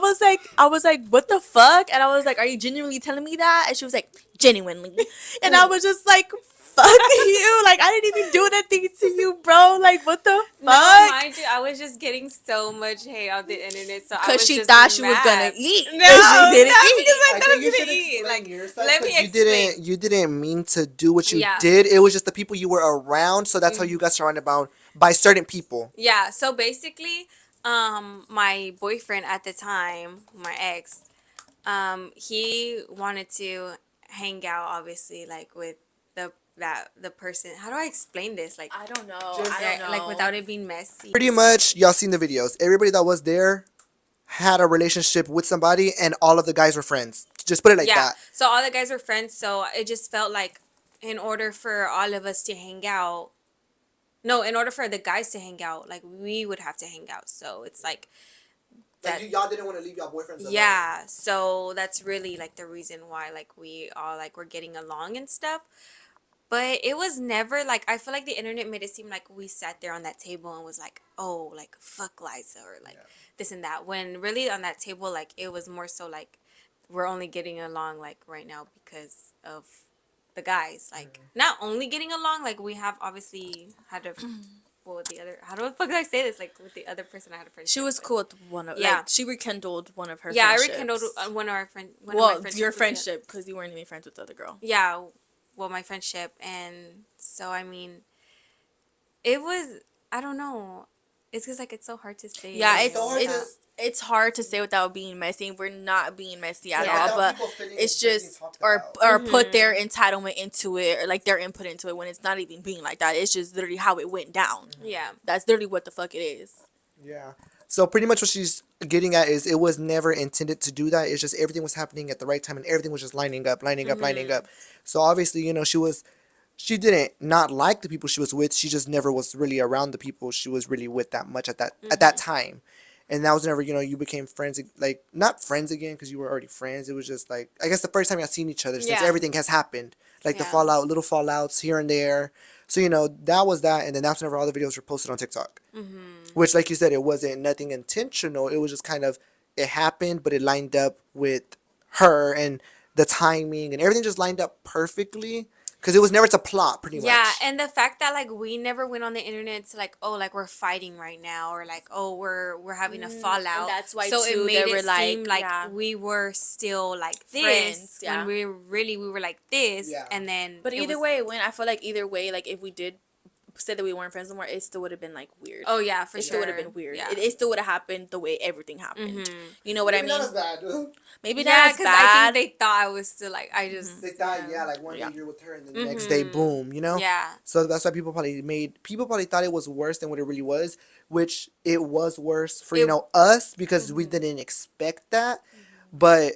was like, what the fuck? And I was like, are you genuinely telling me that? And she was like, genuinely. And I was just like, fuck you. Like, I didn't even do anything to you, bro. Like, what the fuck? No, mind you, I was just getting so much hate on the internet, so I Because was she just thought she was mad. gonna eat. No, And she didn't not eat. because I I thought I think was you gonna should eat. explain Like, yourself let me 'cause explain. you didn't mean to do what you Yeah. did. It was just the people you were around, so that's how you got surrounded by certain people. Yeah, so basically, my boyfriend at the time, my ex, he wanted to hang out, obviously, like with the person. How do I explain this? Like, I don't know. Just- I don't know. like without it being messy. Pretty much, y'all seen the videos. Everybody that was there had a relationship with somebody, and all of the guys were friends. Just put it like Yeah. that. So all the guys were friends, so it just felt like in order for all of us to hang out, no, in order for the guys to hang out, like we would have to hang out. So it's like that. Y'all didn't want to leave y'all boyfriends alone. Yeah, so that's really like the reason why like we all like were getting along and stuff. But it was never like, I feel like the internet made it seem like we sat there on that table and was like, oh, like fuck Liza or like this and that. When really on that table, like it was more so like we're only getting along like right now because of the guys. Like not only getting along, like we have obviously had a what with the other, how the fuck did I say this? Like with the other person I had a friendship She was with. cool with one of, Yeah. like, she rekindled one of her Yeah, I friendships. rekindled one of our friend. One of Well, my friendships your with the- friendship, because you weren't even friends with the other girl. Yeah, well, my friendship, and so I mean, it was, I don't know, it's just like it's so hard to say. Yeah, It's so hard it's hard to say without being messy. We're not being messy at Yeah. all, Without but people's feelings it's being just talked or about. put their entitlement into it or like their input into it when it's not even being like that. It's just literally how it went down. Yeah. That's literally what the fuck it is. Yeah. So pretty much what she's getting at is it was never intended to do that. It's just everything was happening at the right time and everything was just lining up, lining up, lining up. So obviously, she didn't not like the people she was with. She just never was really around the people she was really with that much at that time. And that was never, you became friends, like not friends again because you were already friends. It was just like, I guess the first time y'all seen each other since Yeah. everything has happened. Like the Yeah. fallout, little fallouts here and there. So, that was that. And then that's whenever all the videos were posted on TikTok. Which, like you said, it wasn't nothing intentional. It was just kind of, it happened, but it lined up with her and the timing and everything just lined up perfectly. Because it was never to plot, pretty much. Yeah, and the fact that like we never went on the internet to like, oh, like we're fighting right now, or like, oh, we're having a fallout. and that's why, so too, it they made were it like, seem like yeah. we were still like this Friends, yeah. when we were like this, Yeah. and then But it either was- way, I feel like either way, like if we did say that we weren't friends anymore, it still would have been like weird. Oh yeah, for It sure. still would have been weird. Yeah. It still would have happened the way everything happened. You know what Maybe I mean? not as bad. Maybe Yeah, not as because bad. I think they thought I was still like I just They thought, like one Yeah. day you're with her and then the next day, boom, yeah. So that's why people probably thought it was worse than what it really was, which it was worse for, us because we didn't expect that. But,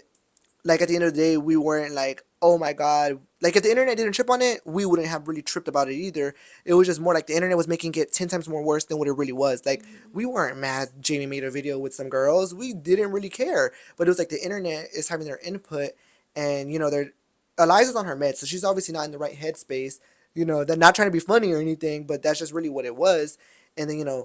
like, at the end of the day, we weren't like, oh my God, like if the internet didn't trip on it, we wouldn't have really tripped about it either. It was just more like the internet was making it 10 times more worse than what it really was. Like we weren't mad Jamie made a video with some girls. We didn't really care. But it was like the internet is having their input, and they're Eliza's on her meds, so she's obviously not in the right headspace. They're not trying to be funny or anything, but that's just really what it was. And then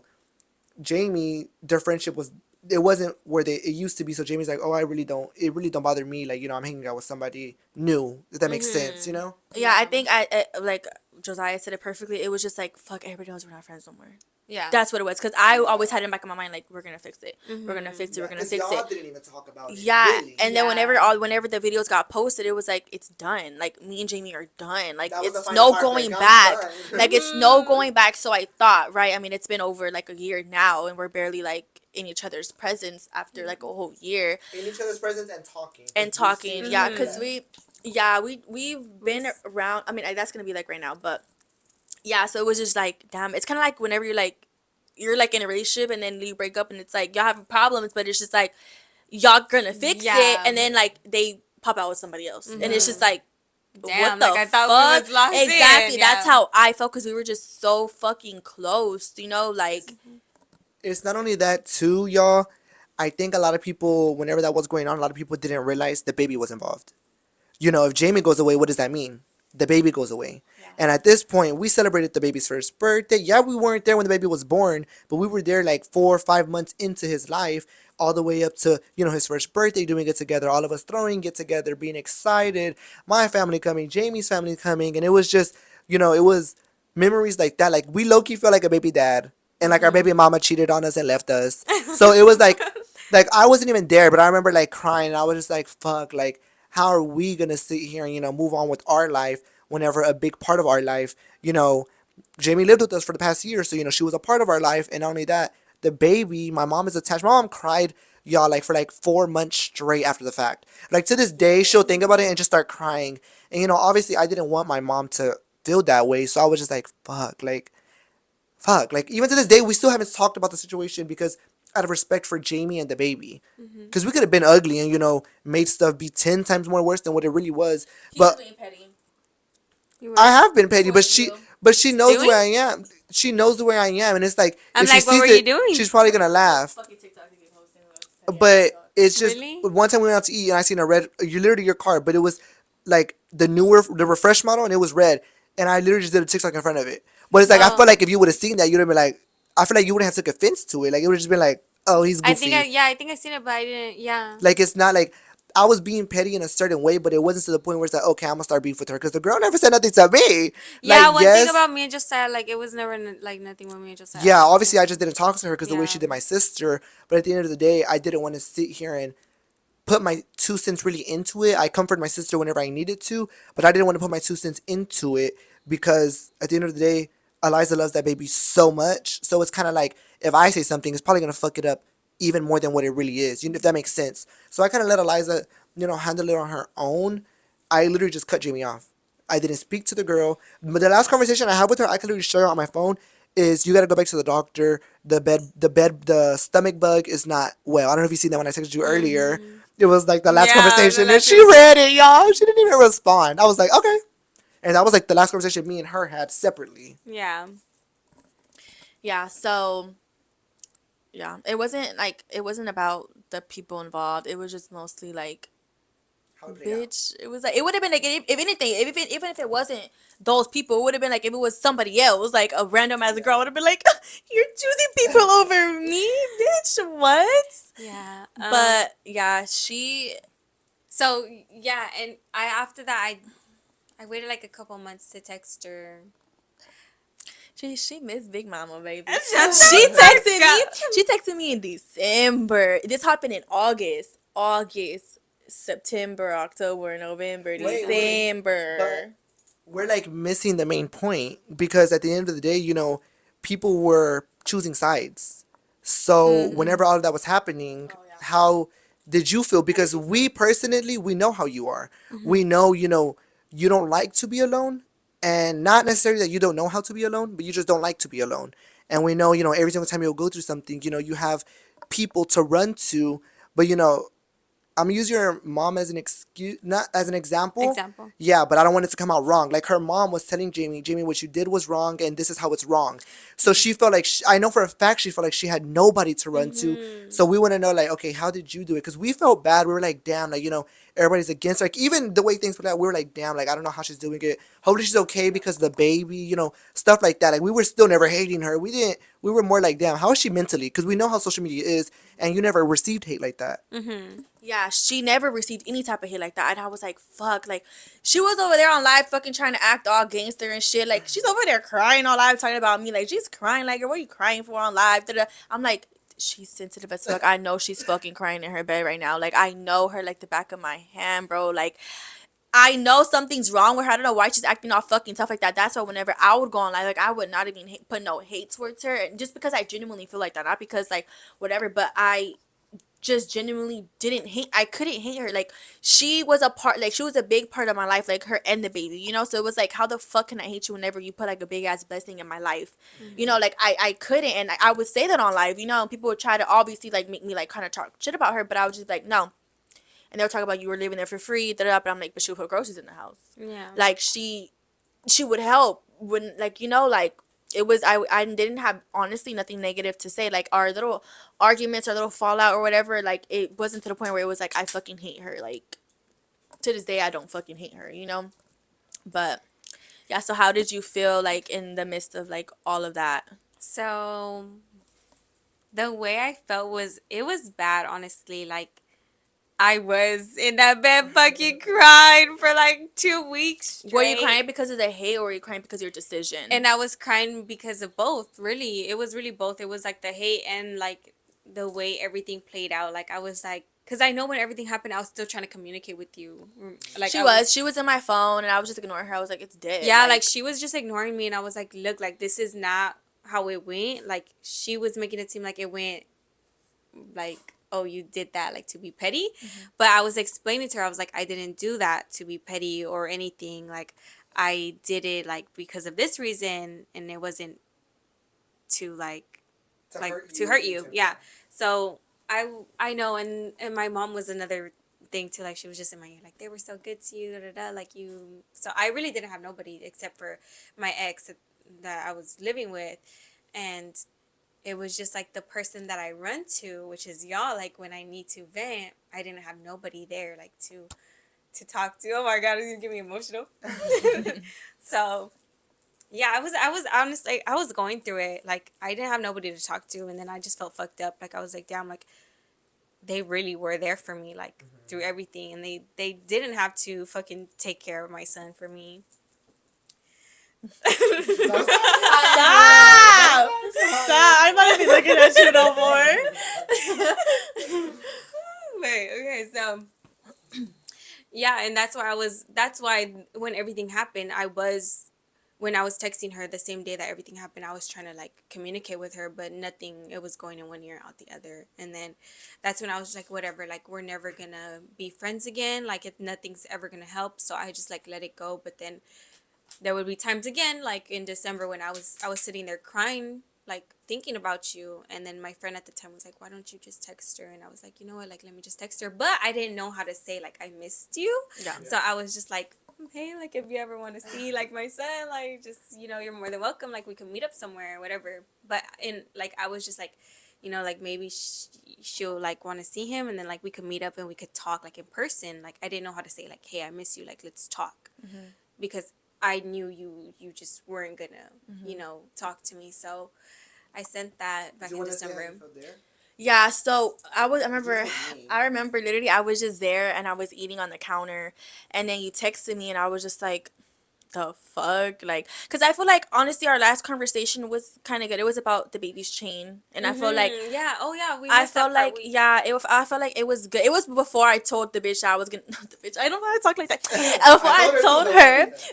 Jamie, their friendship was it wasn't where it used to be. So Jamie's like, oh, it really don't bother me. Like, I'm hanging out with somebody new. If that makes sense. Yeah, I think I like Josiah said it perfectly. It was just like, fuck, everybody knows we're not friends no more. Yeah. That's what it was. Because I always had in the back of my mind, like, we're going to fix it. We're going to fix it. We're going to fix y'all it. didn't even talk about it. Yeah. Really. And then Yeah. whenever the videos got posted, it was like, it's done. Like, me and Jamie are done. Like, That was the it's final no part, going like, I'm back. done. Like, it's no going back. So I thought, right? I mean, it's been over like a year now, and we're barely like in each other's presence after like a whole year. In each other's presence and talking. And talking, yeah, because we've been around. I mean, that's gonna be like right now, but yeah. So it was just like, damn. It's kind of like whenever you're like in a relationship and then you break up and it's like y'all have problems, but it's just like y'all gonna fix it, and then like they pop out with somebody else, and it's just like. Damn, What the like I thought fuck? we was locked Exactly. in. That's Yeah. how I felt because we were just so fucking close. Like It's not only that too, y'all. I think a lot of people, whenever that was going on, a lot of people didn't realize the baby was involved. If Jamie goes away, what does that mean? The baby goes away. And at this point, we celebrated the baby's first birthday. Yeah, we weren't there when the baby was born, but we were there like 4 or 5 months into his life, all the way up to, his first birthday, doing it together, all of us throwing it together, being excited, my family coming, Jamie's family coming. And it was just, it was memories like that. Like, we low key felt like a baby dad. And like our baby mama cheated on us and left us. So it was like I wasn't even there, but I remember like crying. I was just like, fuck, like, how are we gonna sit here and move on with our life whenever a big part of our life, Jamie lived with us for the past year, so she was a part of our life, and not only that, the baby, my mom is attached. My mom cried, y'all, like for like 4 months straight after the fact. Like to this day, she'll think about it and just start crying. And obviously, I didn't want my mom to feel that way, so I was just like, fuck. Like even to this day, we still haven't talked about the situation because out of respect for Jamie and the baby, because we could have been ugly and made stuff be 10 times more worse than what it really was. But being petty. I have been petty, but Towards you. she knows the Doing? way I am. She knows the way I am, and it's like I'm if she like, what sees were it, you doing? she's probably gonna laugh. Fucking TikTok to keep posting with. But it's just Really? one time we went out to eat and I seen a red. You literally your card, but it was like the refresh model, and it was red, and I literally just did a TikTok in front of it. But it's like I Oh. feel like if you would have seen that, you'd have been like, I feel like you wouldn't have took offense to it. Like it would have just been like, oh, he's goofy. I think I seen it, but I didn't. Yeah. Like it's not like I was being petty in a certain way, but it wasn't to the point where it's like, okay, I'm gonna start beef with her because the girl never said nothing to me. Yeah, Like, one yes, thing about me and Josiah, like it was never like nothing with me and Josiah. yeah, obviously I just didn't talk to her because the way Yeah. she did my sister. But at the end of the day, I didn't want to sit here and put my 2 cents really into it. I comforted my sister whenever I needed to, but I didn't want to put my 2 cents into it because at the end of the day, Eliza loves that baby so much. So it's kind of like if I say something, it's probably gonna fuck it up even more than what it really is. If that makes sense. So I kind of let Eliza, handle it on her own. I literally just cut Jamie off. I didn't speak to the girl. But the last conversation I had with her, I could literally show her on my phone. Is you gotta go back to the doctor. The stomach bug is not well. I don't know if you seen that when I texted you earlier. It was like the last Yeah, conversation, the and last she read it, y'all. She didn't even respond. I was like, okay. And that was like the last conversation me and her had separately. Yeah. Yeah, so yeah, it wasn't about the people involved. It was just mostly like, How it played out. bitch. It was like it would have been like if anything, even if it wasn't those people, it would have been like if it was somebody else, like a random ass girl would have been like, you're choosing people over me, bitch. What? Yeah. But yeah, she. So yeah, and I after that I waited like a couple months to text her. She missed Big Mama, baby. Shut She the texted fuck me. up. She texted me in December. This happened in August, September, October, November, Wait, December. but- We're like missing the main point because at the end of the day, people were choosing sides. So whenever all of that was happening, how did you feel? Because we personally, we know how you are. We know, you don't like to be alone, and not necessarily that you don't know how to be alone, but you just don't like to be alone. And we know, every single time you'll go through something, you have people to run to, but I'm gonna use your mom as an excuse, not as an example. Example. Yeah, but I don't want it to come out wrong. Like her mom was telling Jamie, what you did was wrong, and this is how it's wrong. So she felt like I know for a fact she felt like she had nobody to run to. So we want to know like, okay, how did you do it? Because we felt bad. We were like, damn, like everybody's against. Like even the way things played out, we were like, damn, like I don't know how she's doing it. Hopefully she's okay because the baby, stuff like that. Like we were still never hating her. We didn't. We were more like, damn, how is she mentally? Because we know how social media is, and you never received hate like that. Yeah, she never received any type of hate like that. And I was like, fuck. Like, she was over there on live fucking trying to act all gangster and shit. Like, she's over there crying on live talking about me. Like, she's crying. Like, what are you crying for on live? Da-da. I'm like, she's sensitive as fuck. I know she's fucking crying in her bed right now. Like, I know her like the back of my hand, bro. Like, I know something's wrong with her. I don't know why she's acting all fucking tough like that. That's why whenever I would go on live, like, I would not even put no hate towards her. And just because I genuinely feel like that. Not because, like, whatever. But I just genuinely didn't hate. I couldn't hate her. Like, she was a part, like, she was a big part of my life, like her and the baby, so it was like, how the fuck can I hate you whenever you put like a big ass blessing in my life? Like, I couldn't. And I would say that on live, and people would try to obviously like make me like kind of talk shit about her, but I was just like, no. And they would talk about, you were living there for free, da da. But I'm like, but she would put groceries in the house. Yeah. Like, she would help when, like, like, it was, I didn't have honestly nothing negative to say. Like, our little arguments, our little fallout or whatever, like, it wasn't to the point where it was like I fucking hate her. Like, to this day I don't fucking hate her. But yeah, so how did you feel like in the midst of like all of that? So the way I felt was, it was bad, honestly. Like, I was in that bed fucking crying for like 2 weeks straight. Were you crying because of the hate, or were you crying because of your decision? And I was crying because of both, really. It was really both. It was like the hate and like the way everything played out. Like, I was like, because I know when everything happened, I was still trying to communicate with you. Like, she was in my phone, and I was just ignoring her. I was like, it's dead. Yeah, like she was just ignoring me, and I was like, look, like, this is not how it went. Like, she was making it seem like it went like, oh, you did that like to be petty. But I was explaining to her, I was like, I didn't do that to be petty or anything. Like, I did it like because of this reason, and it wasn't to to hurt you. Yeah. So I know, and my mom was another thing too. Like, she was just in my ear, like, they were so good to you, da da da. Like, you. So I really didn't have nobody except for my ex that I was living with, and it was just like the person that I run to, which is y'all. Like, when I need to vent, I didn't have nobody there, like, to talk to. Oh my God, it's gonna get me emotional. So yeah, I was honestly, I was going through it. Like, I didn't have nobody to talk to, and then I just felt fucked up. Like, I was like, damn, like, they really were there for me, like, through everything, and they didn't have to fucking take care of my son for me. Stop! Stop! I'm not even looking at you no more. Wait, okay, so yeah, and that's why when everything happened, when I was texting her the same day that everything happened, I was trying to like communicate with her, but nothing, it was going in one ear out the other. And then that's when I was like, whatever, like, we're never gonna be friends again, like, if nothing's ever gonna help. So I just like let it go. But then there would be times again, like in December, when I was sitting there crying, like, thinking about you. And then my friend at the time was like, why don't you just text her? And I was like, you know what, like, let me just text her. But I didn't know how to say, like, I missed you. Yeah. So I was just like, hey, like, if you ever want to see like my son, like, just, you're more than welcome, like, we can meet up somewhere or whatever. But like, I was just like, like, maybe she'll like want to see him, and then like we could meet up and we could talk like in person. Like, I didn't know how to say, like, hey, I miss you, like, let's talk. Because I knew you just weren't gonna talk to me. So I sent that back in December. Yeah, so I remember literally I was just there, and I was eating on the counter, and then you texted me, and I was just like, the fuck? Like, because I feel like, honestly, our last conversation was kind of good. It was about the baby's chain, and I felt like, yeah, oh yeah, I felt like, I felt like it was good. It was before I told the bitch that I was gonna, not the bitch, I don't know how to talk like that.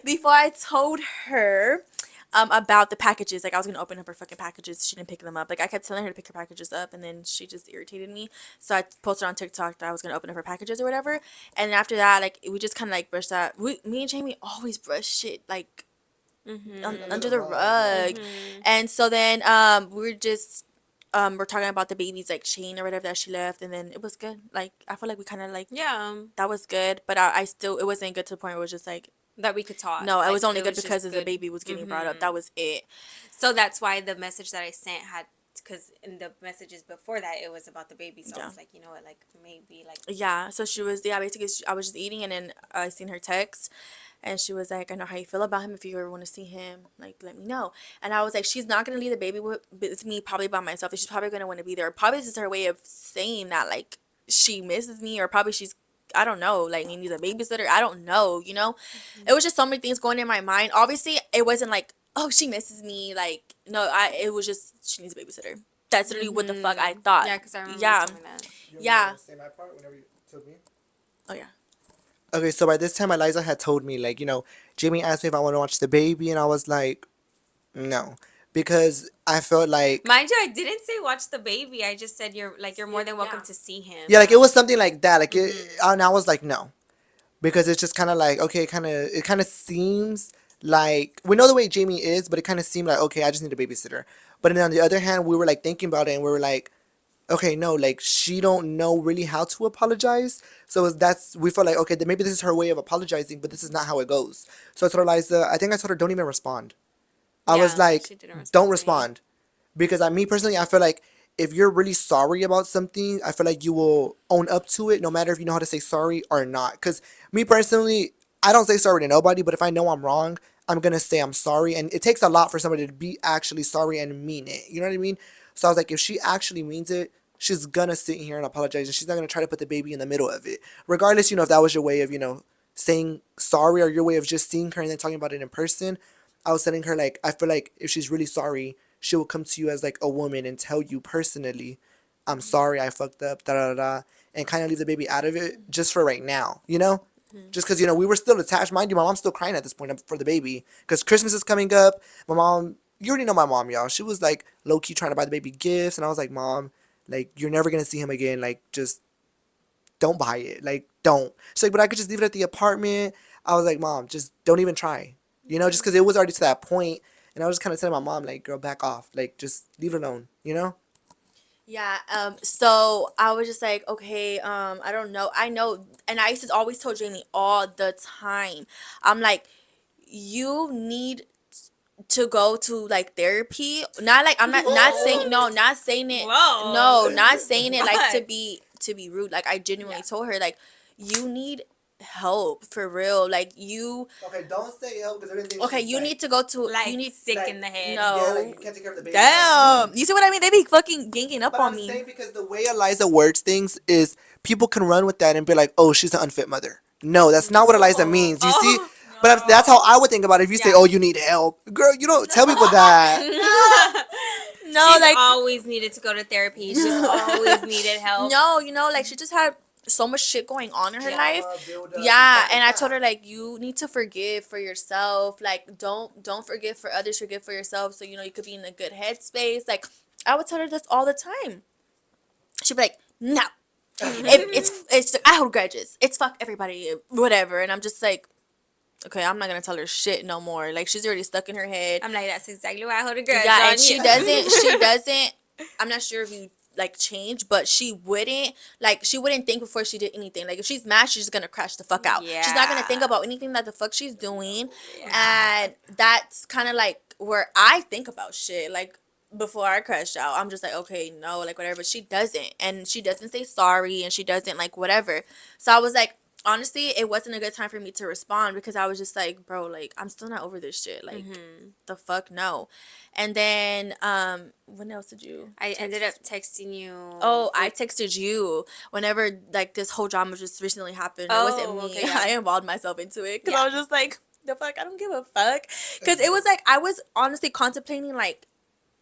Before I told her about the packages, like, I was gonna open up her fucking packages. She didn't pick them up. Like, I kept telling her to pick her packages up, and then she just irritated me. So I posted on TikTok that I was gonna open up her packages or whatever. And then after that, like, we just kind of like brushed that. Me and Jamie always brush shit like under the rug. And so then we were just we're talking about the baby's like chain or whatever that she left, and then it was good. Like I feel like we kind of like Yeah, that was good, but I still it wasn't good to the point where it was just like that we could talk. no, it Like was only it good was because just of the good. baby was getting brought up. That was it. So that's why the message that I sent had, because in the messages before that it was about the baby. So I Yeah. was like, you know what, like maybe like Yeah, so she was, yeah, basically I was just eating, and then I seen her text, and she was like, I know how you feel about him. If you ever want to see him, like, let me know. And I was like, she's not gonna leave the baby with me, probably by myself. She's probably gonna want to be there. Probably this is her way of saying that like she misses me, or probably she's, I don't know, like needs a babysitter. I don't know, you know. It was just so many things going in my mind. Obviously it wasn't like, oh, she misses me, like, no, it was just she needs a babysitter. That's literally what the fuck I thought. yeah, because I remember Yeah. you telling me that. Yeah. Say my part whenever you told me. Oh yeah. Okay, so by this time, Eliza had told me, like, Jamie asked me if I want to watch the baby, and I was like, no. Because I felt like, Mind you, I didn't say watch the baby. I just said you're more than welcome Yeah. to see him. yeah, like, it was something like that. Like, and I was like, no. Because it's just kind of like, okay, it kind of seems like, we know the way Jamie is, but it kind of seemed like, okay, I just need a babysitter. But then on the other hand, we were, like, thinking about it, and we were like, okay, no, like she don't know really how to apologize. So we felt like, okay, then maybe this is her way of apologizing, but this is not how it goes. So I told Eliza, I think I told her, don't even respond. I was Yeah, like, she didn't respond don't to me. respond. Because me personally, I feel like if you're really sorry about something, I feel like you will own up to it, no matter if you know how to say sorry or not. Because me personally, I don't say sorry to nobody, but if I know I'm wrong, I'm gonna say I'm sorry. And it takes a lot for somebody to be actually sorry and mean it. You know what I mean? So I was like, if she actually means it, she's gonna sit here and apologize, and she's not gonna try to put the baby in the middle of it. Regardless, if that was your way of, saying sorry, or your way of just seeing her and then talking about it in person. I was telling her, like, I feel like if she's really sorry, she will come to you as like a woman and tell you personally, I'm sorry, I fucked up, da da da, and kind of leave the baby out of it just for right now, Just because, we were still attached. Mind you, my mom's still crying at this point for the baby. Because Christmas is coming up. My mom, you already know my mom, y'all. She was like low key trying to buy the baby gifts. And I was like, Mom, like, you're never going to see him again. Like, just don't buy it. Like, don't. She's like, but I could just leave it at the apartment. I was like, Mom, just don't even try. Just because it was already to that point. And I was just kind of telling my mom, like, girl, back off. Like, just leave it alone. Yeah, so I was just like, okay, I don't know. I know, and I used to always tell Jamie all the time. I'm like, you need to go to like therapy. Not like I'm not saying no, not saying it. Whoa. No, not saying it like What? to be rude. Like I genuinely told her like you need help for real. Like you Okay, don't say help because everything. okay, you need to go to Like you need sick in the head. no. Yeah, like you can't take care of the baby. Damn. You see what I mean? They be fucking ganging up But on I'm me. saying because the way Eliza words things is people can run with that and be like, oh, she's an unfit mother. No, that's not what Eliza means. You see? Oh. But that's how I would think about it. If you say, Yeah. oh, you need help. Girl, you don't tell people that. No, She's like always needed to go to therapy. She's always needed help. no, like she just had so much shit going on in her Yeah. life. Build up, Yeah, stuff and like I told that. her like you need to forgive for yourself. Like don't forgive for others, forgive for yourself so you could be in a good headspace. Like I would tell her this all the time. She'd be like, "No. It's I hold grudges. It's fuck everybody, whatever." And I'm just like, "Okay, I'm not going to tell her shit no more." Like she's already stuck in her head. I'm like, that's exactly why I hold a grudge. Yeah, on and she you. doesn't I'm not sure if you like change, but she wouldn't think before she did anything. Like if she's mad, she's just gonna crash the fuck out. She's not gonna think Yeah. about anything that the fuck she's doing. And that's kind of like where I think about shit. Like before I crash out, I'm just like, okay, no, like whatever. But she doesn't, and she doesn't say sorry, and she doesn't like whatever. So I was like, honestly, it wasn't a good time for me to respond because I was just like, bro, like I'm still not over this shit. Like the fuck no. And then when else did you I text? ended up texting you. Oh, I texted you whenever like this whole drama just recently happened. It wasn't Oh, me. okay, yeah. I involved myself into it because Yeah. I was just like, the fuck, I don't give a fuck. Because it was like I was honestly contemplating like,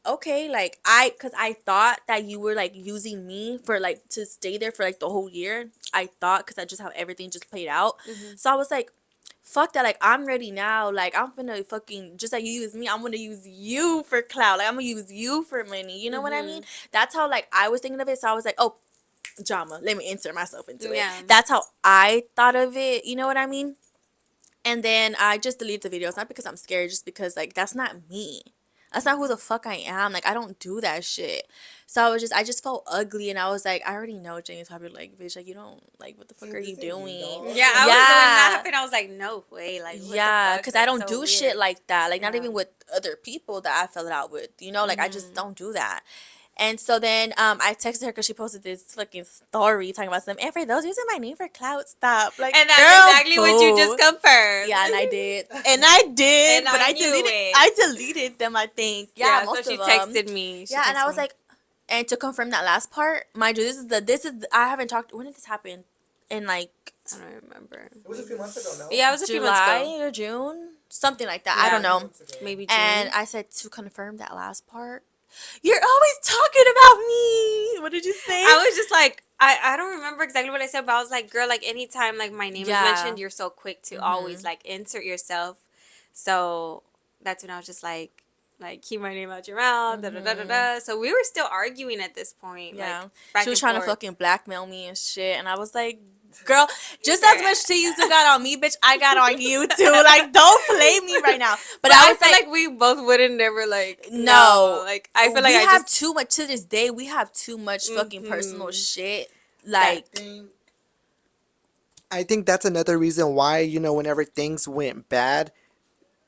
okay, like because I thought that you were like using me for like to stay there for like the whole year. I thought because I just how everything just played out. So I was like, fuck that, like I'm ready now. Like I'm finna fucking just like you use me, I'm gonna use you for clout. Like I'm gonna use you for money. You know what I mean? That's how like I was thinking of it. So I was like, oh, drama. Let me insert myself into it. Yeah. That's how I thought of it. You know what I mean? And then I just deleted the videos, not because I'm scared, just because like that's not me. That's not who the fuck I am. Like, I don't do that shit. So I just felt ugly, and I was like, I already know Jane's probably like, bitch, like, you don't, like, what the fuck See, are this you ain't you, doing? dog. Yeah, I was when that Yeah. happened. I was like, no way, like what Yeah, the fuck? because I That's don't so do weird. shit like that. Like, not Yeah. even with other people that I fell out with, you know? Like, I just Mm-hmm. don't do that. And so then I texted her because she posted this fucking story talking about some, and for those using my name for clout, stop. Like, And that's girl, exactly what you just boo. confirmed. Yeah, and I did. And I did, And but I knew it. I deleted them, I think. Yeah, Yeah, so most she of them. texted me. She Yeah, and I texted was me. like, and to confirm that last part, mind you, I haven't talked, when did this happen? In like I don't remember. It was a few months ago, no? Yeah, it was a few months July ago. or June, something like that. I Yeah, don't know. maybe June. And I said to confirm that last part. You're always talking about me. What did you say? I was just like, I don't remember exactly what I said, but I was like, girl, like anytime like my name is Yeah. mentioned, you're so quick to always like insert yourself. So that's when I was just like keep my name out your mouth, da da da da da. So we were still arguing at this point. Yeah. Like back She was and trying to forth. fucking blackmail me and shit. And I was like, girl, just as much tea you two got on me, bitch, I got on you too. Like, don't play me right now. But I I was feel like, like we both wouldn't never like no. Like I feel like we I have just too much to this day. We have too much fucking personal shit. that Like, I think that's another reason why, whenever things went bad,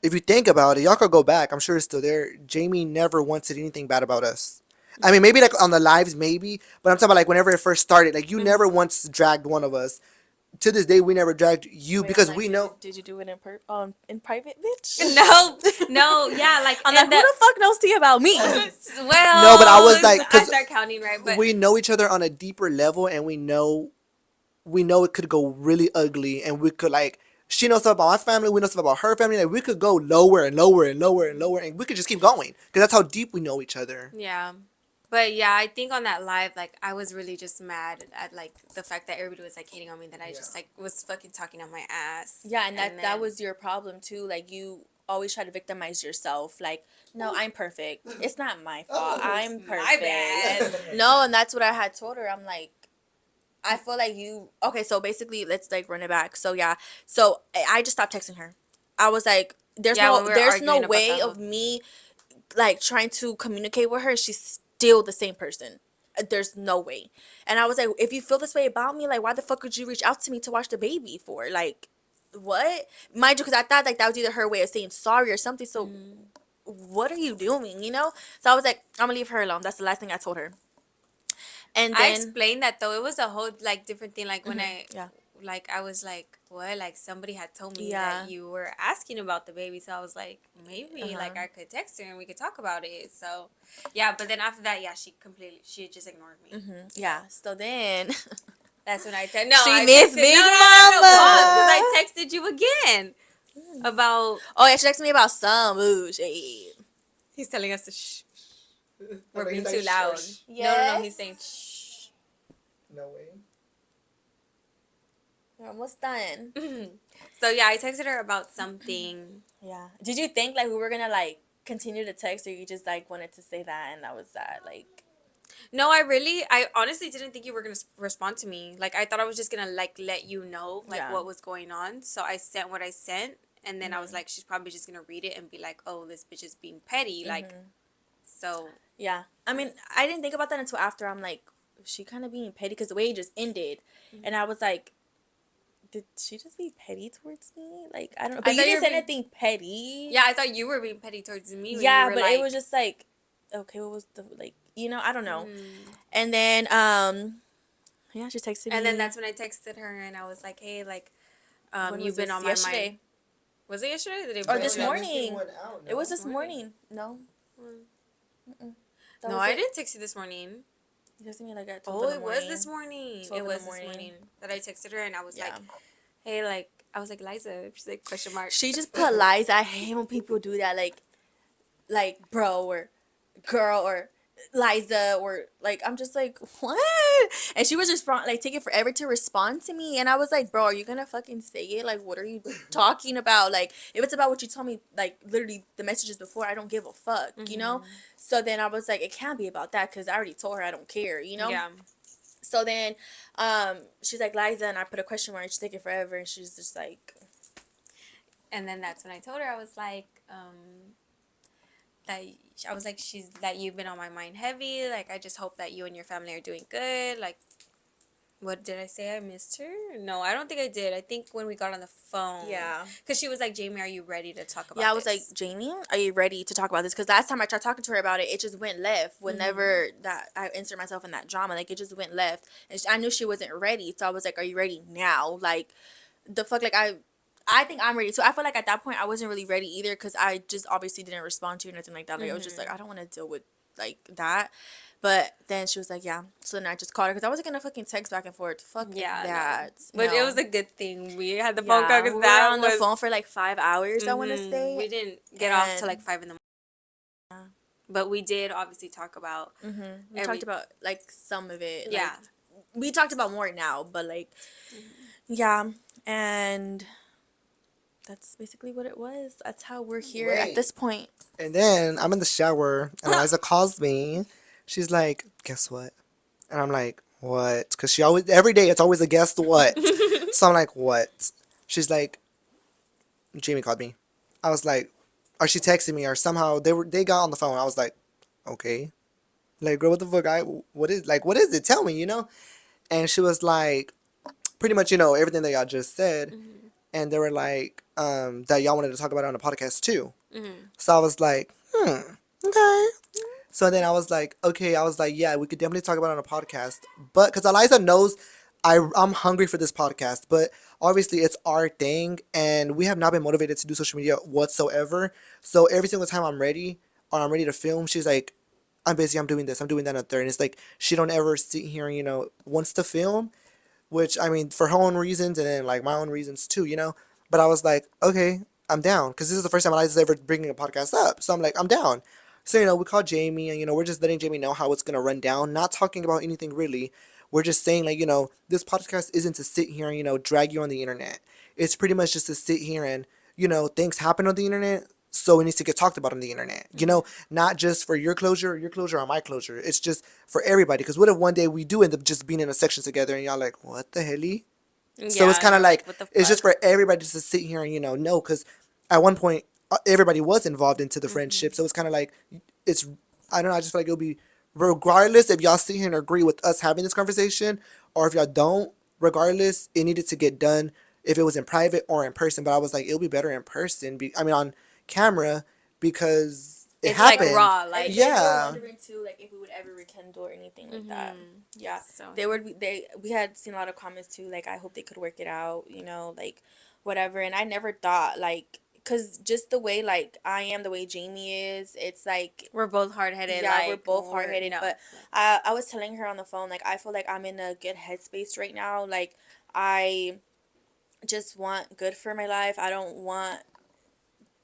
if you think about it, y'all could go back. I'm sure it's still there. Jamie never once said anything bad about us. I mean, maybe like on the lives, maybe, but I'm talking about like whenever it first started. Like you never once dragged one of us. To this day, we never dragged you wait, because I'm like, we know. did you do it in private, bitch? no, yeah, like I'm like, who the fuck knows tea about me? well, No, but I was like, I because start counting right, but we know each other on a deeper level, and we know it could go really ugly, and we could like. She knows stuff about my family. We know stuff about her family. Like we could go lower and lower and lower and lower, and we could just keep going because that's how deep we know each other. yeah. But yeah, I think on that live, like I was really just mad at like the fact that everybody was like hating on me, that I just like was fucking talking on my ass. Yeah, and that then- was your problem too. Like, you always try to victimize yourself. Like, no, I'm perfect. It's not my fault. I'm perfect. bad. No, and that's what I had told her. I'm like, I feel like you. Okay, so basically, let's like run it back. So yeah, so I just stopped texting her. I was like, Yeah, when we were there's no arguing about way that of whole- me like trying to communicate with her. She's still the same person. There's no way. And I was like, if you feel this way about me, like, why the fuck would you reach out to me to watch the baby for? Like, what? Mind you, because I thought like that was either her way of saying sorry or something. So what are you doing? You know? So I was like, I'm gonna leave her alone. That's the last thing I told her. And I then explained that though. It was a whole like different thing. Like when yeah. like I was like, what? Like somebody had told me Yeah. that you were asking about the baby, so I was like, maybe like I could text her and we could talk about it. So, yeah. But then after that, yeah, she just ignored me. Yeah. So then That's when I said no. She I missed texted- Big no, Mama. because I texted you again about. oh yeah, she texted me about some shit. He's telling us to shh. We're but being he's too like, loud. shush. No, Yes. he's saying shh. No way. We're almost done. So yeah, I texted her about something. Yeah. Did you think like we were gonna like continue to text, or you just like wanted to say that and that was that? Like, No, I honestly didn't think you were gonna respond to me. Like I thought I was just gonna like let you know like Yeah. what was going on. So I sent what I sent, and then I was like, she's probably just gonna read it and be like, oh, this bitch is being petty. Like, so yeah. I mean, I didn't think about that until after. I'm like, she kind of being petty because the way it just ended, and I was like, did she just be petty towards me? Like, I don't know. But you thought didn't you were say being- anything petty. yeah, I thought you were being petty towards me. When Yeah, you were but like, it was just like, okay, what was the like? I don't know. And then yeah, she texted me. and then that's when I texted her and I was like, hey, like, when you've was been this? on my Yesterday. mind. Was it yesterday or the day Or before? this Yeah, morning. thing went out, It was no? this morning. No. That No, was I it. didn't text you this morning. You texted me like at 12 Oh, in the it was morning. this morning. 12 It in was the this morning. morning that I texted her and I was Yeah. like, hey, like, I was like, Liza. She's like, question mark. She just put lies. I hate when people do that. Like bro or girl or Liza or like I'm just like what? And she was just like taking forever to respond to me, and I was like, bro, are you gonna fucking say it? Like, what are you talking about? Like, if it's about what you told me, like literally the messages before, I don't give a fuck, you know. So then I was like, it can't be about that because I already told her I don't care, you know. Yeah. So then, she's like Liza, and I put a question mark. She's taking forever, and she's just like, And then that's when I told her, I was like, that I was like, she's that you've been on my mind heavy. Like, I just hope that you and your family are doing good. Like, what did I say? I missed her? No, I don't think I did. I think when we got on the phone. Yeah. Because she was like, Jamie, are you ready to talk Yeah, about I was like, this? Jamie, are you ready to talk about this? Because last time I tried talking to her about it, it just went left. Whenever that I insert myself in that drama, like it just went left, and I knew she wasn't ready. So I was like, "Are you ready now?" Like, the fuck, like I think I'm ready. So I feel like at that point I wasn't really ready either, because I just obviously didn't respond to you or nothing like that. Like I was just like, I don't want to deal with like that. But then she was like, yeah. So then I just called her because I wasn't gonna fucking text back and forth. Fuck Yeah, no. that. But it No. was a good thing we had the phone call Yeah, we because were that on the was. phone for like 5 hours. I want to say, We didn't get off till and like 5 in the morning. But we did obviously talk about we talked about like some of it. Like yeah. we talked about more now, but like yeah, and that's basically what it was. That's how we're here at Wait. this point. And then I'm in the shower, and Eliza calls me. She's like, "Guess what?" And I'm like, "What?" Because she always every day it's always a guess what. So I'm like, "What?" She's like, "Jamie called me." I was like, or she texted me, or somehow they got on the phone. I was like, "Okay." Like, girl, what the fuck? What is it? Tell me, you know? And she was like, pretty much, everything that y'all just said. And they were like, that y'all wanted to talk about it on the podcast too. So I was like, okay. So then I was like, okay. I was like, yeah, we could definitely talk about it on a podcast. But because Eliza knows I'm hungry for this podcast, but obviously it's our thing, and we have not been motivated to do social media whatsoever. So every single time I'm ready or I'm ready to film, she's like, I'm busy, I'm doing this, I'm doing that, and a third. And it's like she don't ever sit here and, wants to film, which I mean for her own reasons and then like my own reasons too, you know. But I was like, okay, I'm down because this is the first time Eliza's ever bringing a podcast up, so I'm like, I'm down. So we called Jamie, and we're just letting Jamie know how it's gonna run down. Not talking about anything really. We're just saying like this podcast isn't to sit here and drag you on the internet. It's pretty much just to sit here and things happen on the internet. So it needs to get talked about on the internet, not just for your closure, or my closure. It's just for everybody. Because what if one day we do end up just being in a section together and y'all like, what the hell? So it's Yeah, kind of you're like, what the it's just fuck? for everybody just to sit here and, know. Because at one point, everybody was involved into the friendship. So it's kind of like, it's, I don't know, I just feel like it'll be, regardless if y'all sit here and agree with us having this conversation, or if y'all don't, regardless, it needed to get done if it was in private or in person. But I was like, it'll be better in person. I mean, on camera, because it It's like happened. raw, like They were Yeah. wondering too, like if we would ever rekindle or anything like that. Yeah, so they would. We had seen a lot of comments too, like I hope they could work it out, like whatever. And I never thought like, cause just the way like I am, the way Jamie is, it's like we're both hard headed. yeah, like, we're both hard headed. no. But I was telling her on the phone, like I feel like I'm in a good headspace right now. Like I just want good for my life. I don't want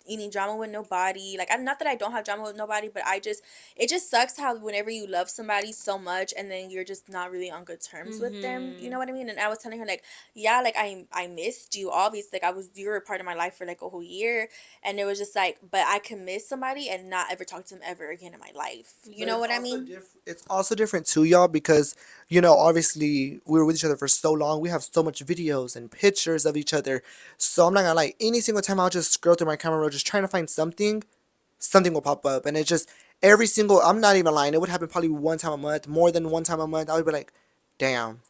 any drama with nobody. Like I'm not that I don't have drama with nobody, but it just sucks how whenever you love somebody so much and then you're just not really on good terms with them. You know what I mean? And I was telling her like, yeah, like I missed you obviously. Like you were a part of my life for like a whole year, and it was just like, but I can miss somebody and not ever talk to them ever again in my life. You But know it's what I also mean? it's also different too, y'all, because obviously we were with each other for so long. We have so much videos and pictures of each other. So I'm not gonna lie. Any single time I'll just scroll through my camera roll, just trying to find something, something will pop up, and it just every single. I'm not even lying. It would happen probably one time a month, more than one time a month. I would be like, damn.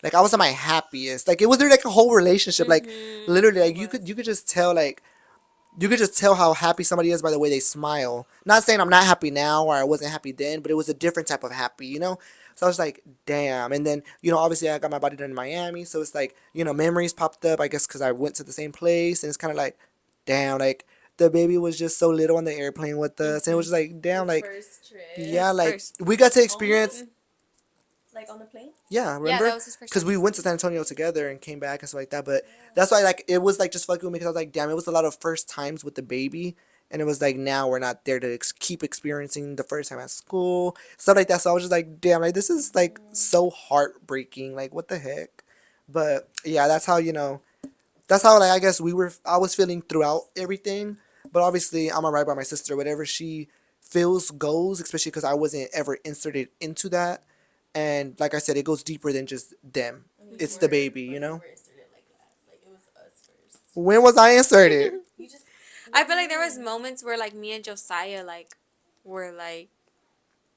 Like I was at my happiest. Like it was like a whole relationship. Like literally, like you could just tell how happy somebody is by the way they smile. Not saying I'm not happy now or I wasn't happy then, but it was a different type of happy. So I was like, damn. And then, obviously I got my body done in Miami. So it's like, memories popped up, I guess, because I went to the same place. And it's kind of like, damn, like, the baby was just so little on the airplane with us. And it was just like, damn, like, First trip. yeah, His like, first- we got to experience, Like on the plane? yeah, Yeah, remember? that was his first Because time. we went to San Antonio together and came back and stuff like that. But that's why, like, it was, like, just fucking with me because I was like, damn, it was a lot of first times with the baby. And it was like, now we're not there to keep experiencing the first time at school, stuff like that. So I was just like, damn, like, this is, like, so heartbreaking. Like, what the heck? But, yeah, that's how, like, I guess I was feeling throughout everything. But obviously, I'm alright by my sister. Whatever she feels goes, especially because I wasn't ever inserted into that. And like I said, it goes deeper than just them. It's the baby. When was I inserted? You just I feel like there was moments where like me and Josiah like were like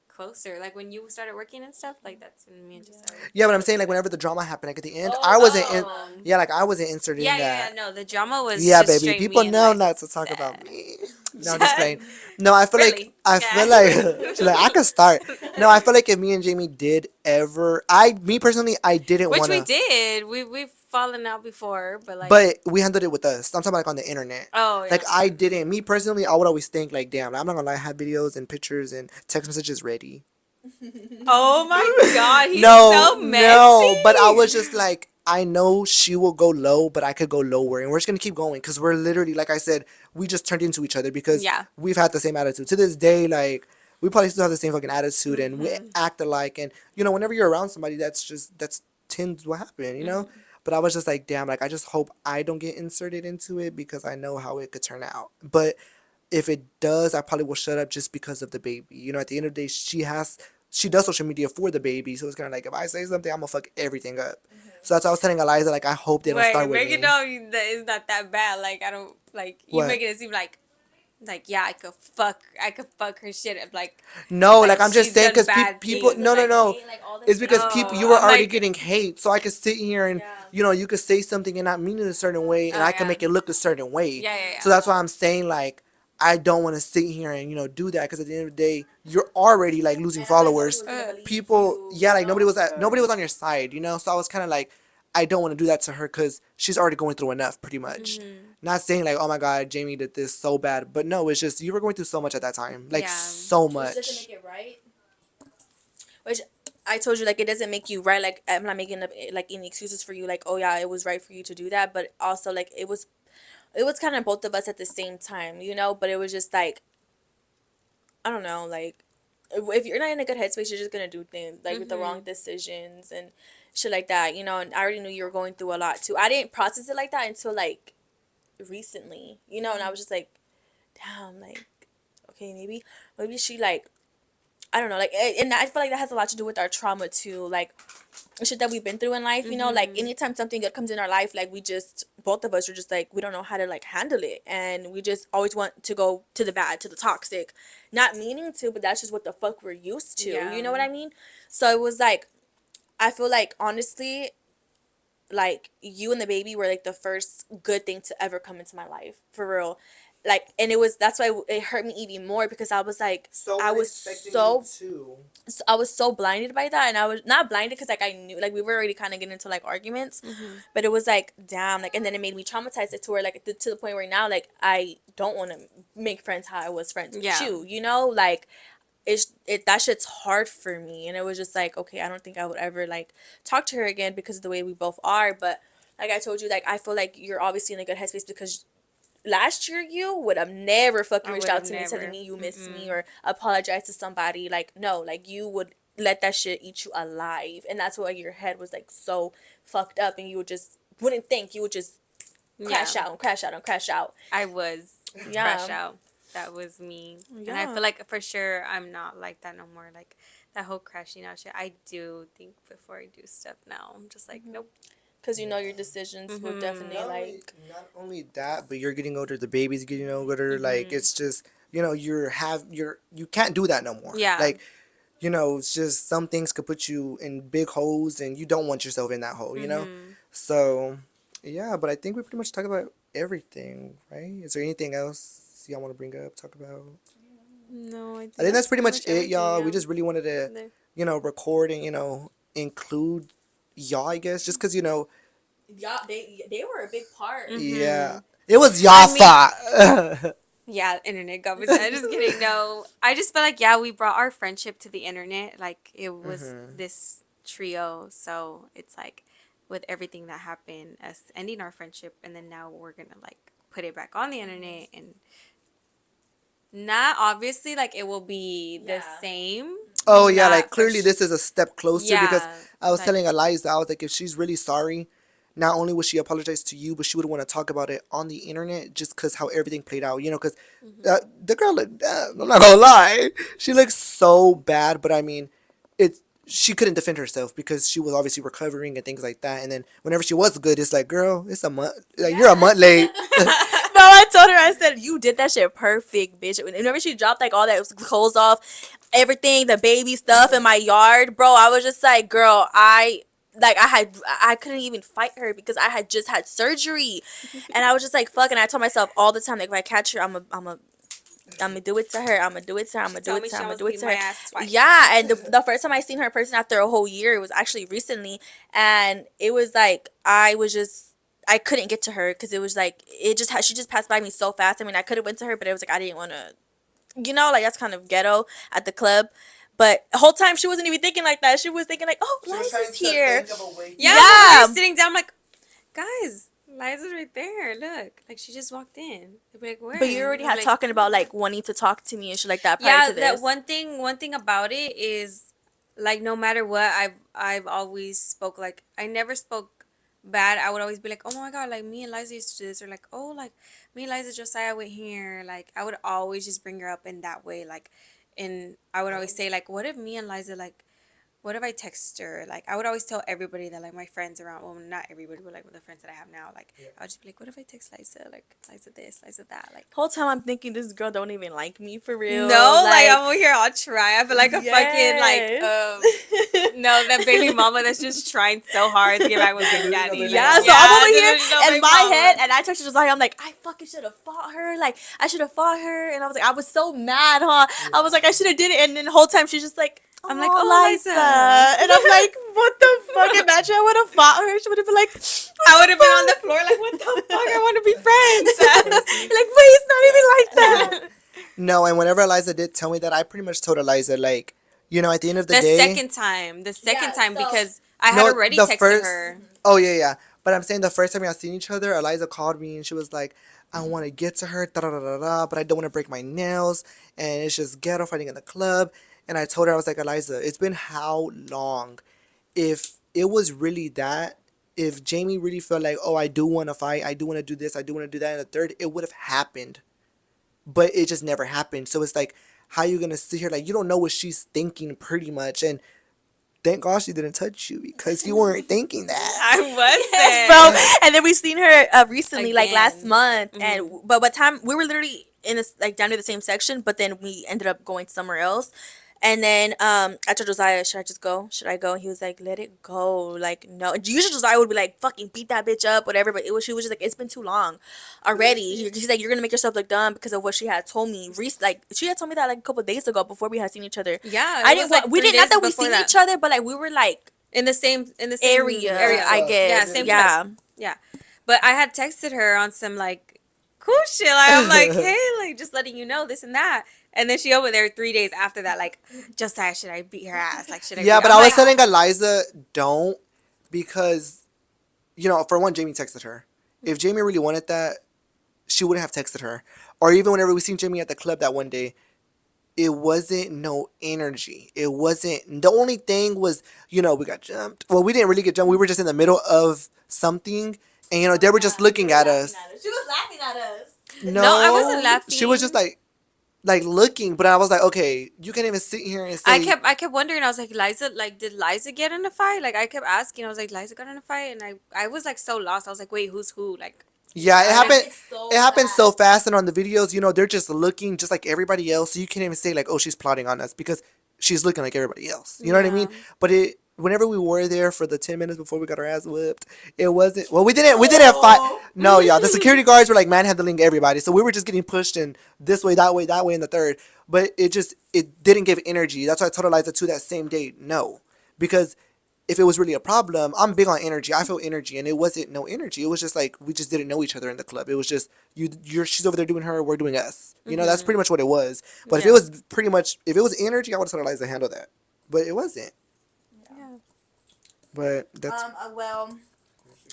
closer. Like when you started working and stuff, like that's when me and just started. Yeah, but I'm saying like whenever the drama happened, like at the end, Oh, I wasn't in. Oh. Yeah, like I wasn't inserted in Yeah. that. No, the drama was Yeah, just baby. straight People me and know not to talk Liza. about me. No, I'm just playing. No, I feel like Really? I Yeah. feel like she's like I could start. No, I feel like if me and Jamie did ever, me personally, I didn't Which we wanna, did. We've fallen out before, but like. but we handled it with us. I'm talking about like on the internet. Oh Like yeah. I didn't. Me personally, I would always think like, damn, I'm not gonna lie, I have videos and pictures and text messages ready. Oh my God, he's No, so no, but I messy. was just like, I know she will go low, but I could go lower, and we're just gonna keep going because we're literally, like I said, we just turned into each other because Yeah. we've had the same attitude to this day. Like we probably still have the same fucking attitude, and we Mm-hmm. act alike. And whenever you're around somebody, that's tends what happened, Mm-hmm. But I was just like, damn, like I just hope I don't get inserted into it because I know how it could turn out. But if it does, I probably will shut up just because of the baby. At the end of the day, she does social media for the baby, so it's kind of like if I say something, I'm gonna fuck everything up. So that's why I was telling Eliza, like I hope they don't Wait, start with make it me. know that it's not that bad. Like I don't like you What? making it seem like yeah, I could fuck her shit up. No, Like like I'm just she's saying done because bad people. things. No, no, like no. hate, like all It's this because shit. people Oh, you were I'm already like getting hate, so I could sit here and Yeah. you could say something and not mean it a certain way, and oh I can yeah, make it look a certain way. yeah, yeah, So yeah. that's why I'm saying like I don't want to sit here and do that because at the end of the day you're already like losing And I'm like, nobody followers. was gonna believe People, you. yeah, like Yeah. nobody was on your side, So I was kind of like, I don't want to do that to her because she's already going through enough, pretty much. Mm-hmm. Not saying like, oh my god, Jamie did this so bad, but no, it's just you were going through so much at that time, like Yeah. so Which doesn't much. make it right. Which I told you, like, it doesn't make you right. Like, I'm not making up like any excuses for you. Like, oh yeah, it was right for you to do that, but also like it was kind of both of us at the same time, But it was just like, I don't know, like if you're not in a good headspace, you're just gonna do things like with the wrong Mm-hmm. decisions and shit like that, And I already knew you were going through a lot too. I didn't process it like that until like recently, And I was just like, damn, like okay, maybe she like I don't know, like, and I feel like that has a lot to do with our trauma too, like shit that we've been through in life, Like Mm-hmm. anytime something good comes in our life, like we just both of us are just like we don't know how to like handle it, and we just always want to go to the bad, to the toxic, not meaning to, but that's just what the fuck we're used to. Yeah. You know what I mean? So it was like I feel like honestly, like you and the baby were like the first good thing to ever come into my life for real. Like, and that's why it hurt me even more because I was like So I was too. I was so blinded by that, and I was not blinded because like I knew, like we were already kind of getting into like arguments, Mm-hmm. but it was like damn, like, and then it made me traumatized it to where like to the point where now like I don't want to make friends how I was friends with Yeah. you, like that shit's hard for me, and it was just like okay, I don't think I would ever like talk to her again because of the way we both are, but like I told you, like I feel like you're obviously in a good headspace because last year you would have never fucking I reached would out have to me telling never. me you miss me Mm-mm. or apologize to somebody. Like no, like you would let that shit eat you alive, and that's why your head was like so fucked up, and you would just wouldn't think, you would just Yeah. crash out and crash out and crash out. I was crash Yeah, out. That was me. And I yeah. feel like for sure I'm not like that no more. Like that whole crashing out shit. I do think before I do stuff now. I'm just like, nope. Because your decisions will Mm-hmm. definitely like Not only that, but you're getting older. The baby's getting older. Like Mm-hmm. it's just you can't do that no more. Yeah. Like it's just some things could put you in big holes, and you don't want yourself in that hole. Mm-hmm. So yeah, but I think we pretty much talked about everything, right? Is there anything else y'all want to bring up, talk about? No, I I think that's pretty much it, everything, y'all. We yeah. just really wanted to, There. record and include y'all, I guess, just because yeah, they were a big part. yeah, Mm-hmm. it was I y'all mean, fault. yeah, internet garbage. I'm just kidding. No, I just feel like yeah, we brought our friendship to the internet. Like it was Mhm. this trio, so it's like with everything that happened, us ending our friendship, and then now we're gonna like put it back on the internet, and not obviously like it will be the Yeah. same. Oh yeah, Not like for clearly this is a step closer because yeah, I was like telling Eliza, I was like, if she's really sorry, not only would she apologize to you, but she would want to talk about it on the internet just because how everything played out, because mhm. the girl, I'm not gonna lie, she looks so bad, but I mean, it's she couldn't defend herself because she was obviously recovering and things like that. And then whenever she was good, it's like, girl, it's a month. Like, you're a month late. Bro, I told her, I said, you did that shit perfect, bitch. Whenever she dropped like all that clothes off, everything, the baby stuff in my yard, bro, I was just like, girl, I couldn't even fight her because I had just had surgery. And I was just like, fuck. And I told myself all the time, like, if I catch her, I'm gonna do it to her. I'm gonna do it to her. I'm gonna do Told it me to she her. I'm gonna almost do it beat to my her. ass twice. Yeah, and the first time I seen her in person after a whole year, it was actually recently, and it was like I couldn't get to her because it was like she just passed by me so fast. I mean, I could have went to her, but it was like I didn't want to, like that's kind of ghetto at the club. But the whole time she wasn't even thinking like that. She was thinking like, oh, She was trying Liza's to here. think of a way. Yeah, Yeah. we were sitting down. I'm like, guys, Liza's right there. Look, like she just walked in. They'd be like, where? But you already I'm had like, talking about like wanting to talk to me and shit like that prior yeah, to that this. one thing about it is like no matter what, I've always spoke like I never spoke bad. I would always be like, oh my god, like me and Liza used to do this, or like, oh, like me and Liza Josiah went here. Like I would always just bring her up in that way, like, and I would always say like, what if me and Liza like. What if I text her? Like, I would always tell everybody that, like, my friends around, well, not everybody, but, like, with the friends that I have now, like, I would just be like, what if I text Liza? Like, Liza this, Liza that. Like, Whole time I'm thinking this girl don't even like me for real. no, like I'm over here all try. I feel like a fucking Yes. no, that baby mama that's just trying so hard to get back with Big Daddy. Like, Yeah, so I'm over here delusional in baby my mama. head, and I texted Josiah. I'm like, I fucking should have fought her. Like, I should have fought her. And I was like, I was so mad, huh? I was like, I should have did it. And then the whole time she's just like, I'm like, oh, oh, Liza. Liza. And I'm like, what the fuck? Imagine I would have fought her. She would have been like, I would have been on the floor like, what the fuck? I want to be friends. like, wait, it's not even like that. No, and whenever Eliza did tell me that, I pretty much told Eliza, like, at the end of the the day. second time, so- because I had No, already the texted first- her. Oh, yeah, yeah. But I'm saying the first time we had seen each other, Eliza called me and she was like, I want to get to her, da da da da da, but I don't want to break my nails. And it's just ghetto fighting in the club. And I told her, I was like, Eliza, it's been how long? If it was really that, if Jamie really felt like, oh, I do want to fight, I do want to do this, I do want to do that, and the third, it would have happened. But it just never happened. So it's like, how you going to sit here? Like, you don't know what she's thinking pretty much. And thank God she didn't touch you because you weren't thinking that. I wasn't. Yes, bro. And then we seen her recently, like last Again. month, and but by the time we were literally in this like down to the same section, but then we ended up going somewhere else. And then I told Josiah, should I just go? Should I go? And he was like, let it go. Like, no. Usually Josiah would be like, fucking beat that bitch up, whatever. But she was just like, it's been too long already. He's like, you're gonna make yourself look dumb because of what she had told me. Like, she had told me that like a couple of days ago before we had seen each other. Yeah, I it didn't. was, like, we 3 didn't. Not days that we before seen that. each other, but like we were like in the same area. I guess. Yeah, same Yeah. club. Yeah. But I had texted her on some like cool shit. Like, I'm like, hey, like just letting you know this and that. And then she over there 3 days after that, like, Josiah, should I beat her ass? Like, should I? Yeah, beat but her? I I'm was like, telling Eliza, don't, because, for one, Jamie texted her. If Jamie really wanted that, she wouldn't have texted her. Or even whenever we seen Jamie at the club that one day, it wasn't no energy. It wasn't, the only thing was, we got jumped. Well, we didn't really get jumped. We were just in the middle of something. And, they were just looking at us. She was laughing at us. No, I wasn't laughing. She was just like looking, but I was like, okay, you can't even sit here and say. I kept wondering. I was like, Liza, like, did Liza get in a fight? Like, I kept asking. I was like, Liza got in a fight, and I was like so lost. I was like, wait, who's who? Like, Yeah, it happened. It's so It happened fast. so fast, and on the videos, they're just looking just like everybody else. So you can't even say like, oh, she's plotting on us because she's looking like everybody else. You know what I mean? Yeah. But whenever we were there for the 10 minutes before we got our ass whipped, it wasn't. Well, we didn't fight. No, yeah, the security guards were like manhandling everybody, so we were just getting pushed in this way, that way, and the third. But it didn't give energy. That's why I told Eliza too that same day, no, because if it was really a problem, I'm big on energy. I feel energy, and it wasn't no energy. It was just like we just didn't know each other in the club. It was just she's over there doing her, we're doing us. That's pretty much what it was. But if it was energy, I would have told Eliza to handle that. But it wasn't. yeah. But that's Well,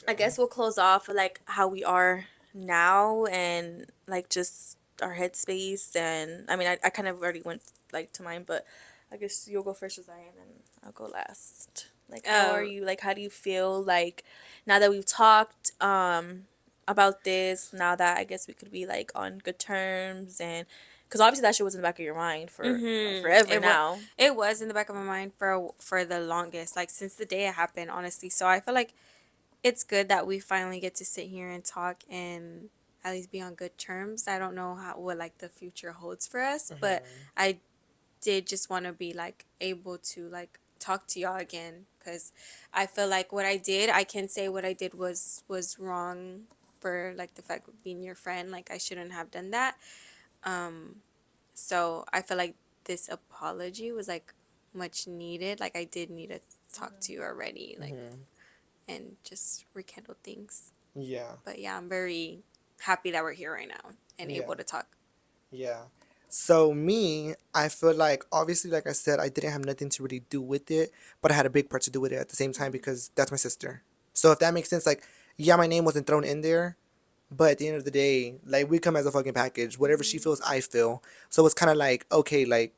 I guess we'll close off with, like how we are now and like just our headspace. And I mean, I kind of already went like to mine, but I guess you'll go first, Josiah, and then I'll go last. Like, how are you? Like, how do you feel? Like, now that we've talked, about this now that I guess we could be like on good terms, and because obviously that shit was in the back of your mind for forever now. It was in the back of my mind for the longest, like since the day it happened, honestly. So I feel like it's good that we finally get to sit here and talk and at least be on good terms. I don't know what like the future holds for us, but I did just want to be like able to like talk to y'all again, because I feel like what I did, I can say what I did was wrong for like the fact of being your friend. Like I shouldn't have done that. So I feel like this apology was like much needed. Like I did need to talk to you already, like and just rekindle things. Yeah. But yeah, I'm very happy that we're here right now and Yeah. able to talk. Yeah. So me, I feel like obviously, like I said, I didn't have nothing to really do with it, but I had a big part to do with it at the same time because that's my sister. So if that makes sense, like, yeah, my name wasn't thrown in there, but at the end of the day, like, we come as a fucking package. Whatever she feels, I feel. So it's kind of like, okay, like,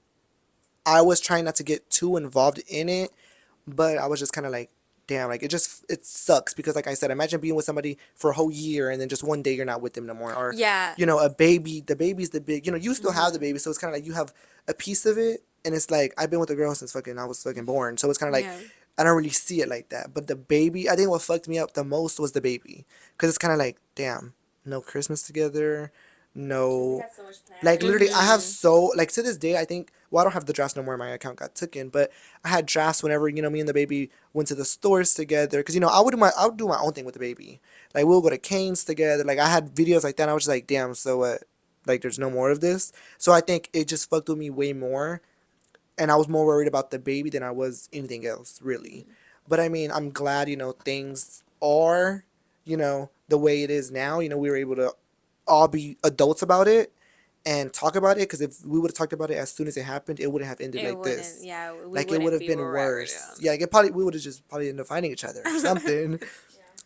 I was trying not to get too involved in it, but I was just kind of like, damn, like it sucks because like I said, imagine being with somebody for a whole year and then just one day you're not with them no more, or Yeah. a baby. The baby's the big, you still have the baby, so it's kind of like you have a piece of it, and it's like I've been with a girl since fucking I was fucking born, so it's kind of like Yeah. I don't really see it like that. But the baby, I think what fucked me up the most was the baby, because it's kind of like, damn, no Christmas together, no. Like literally, I have like to this day, I think. Well, I don't have the drafts no more. My account got taken, but I had drafts whenever me and the baby went to the stores together. Cause I would do my own thing with the baby. Like we'll go to Cane's together. Like I had videos like that. And I was just like, damn. So what? Like there's no more of this. So I think it just fucked with me way more, and I was more worried about the baby than I was anything else, really. But I mean, I'm glad things are the way it is now. We were able to all be adults about it and talk about it, because if we would have talked about it as soon as it happened, it wouldn't have ended It like wouldn't. this. Yeah, we Like it would wouldn't have be been where we're at worse. Yeah, like it probably we would have just probably ended up fighting each other or something.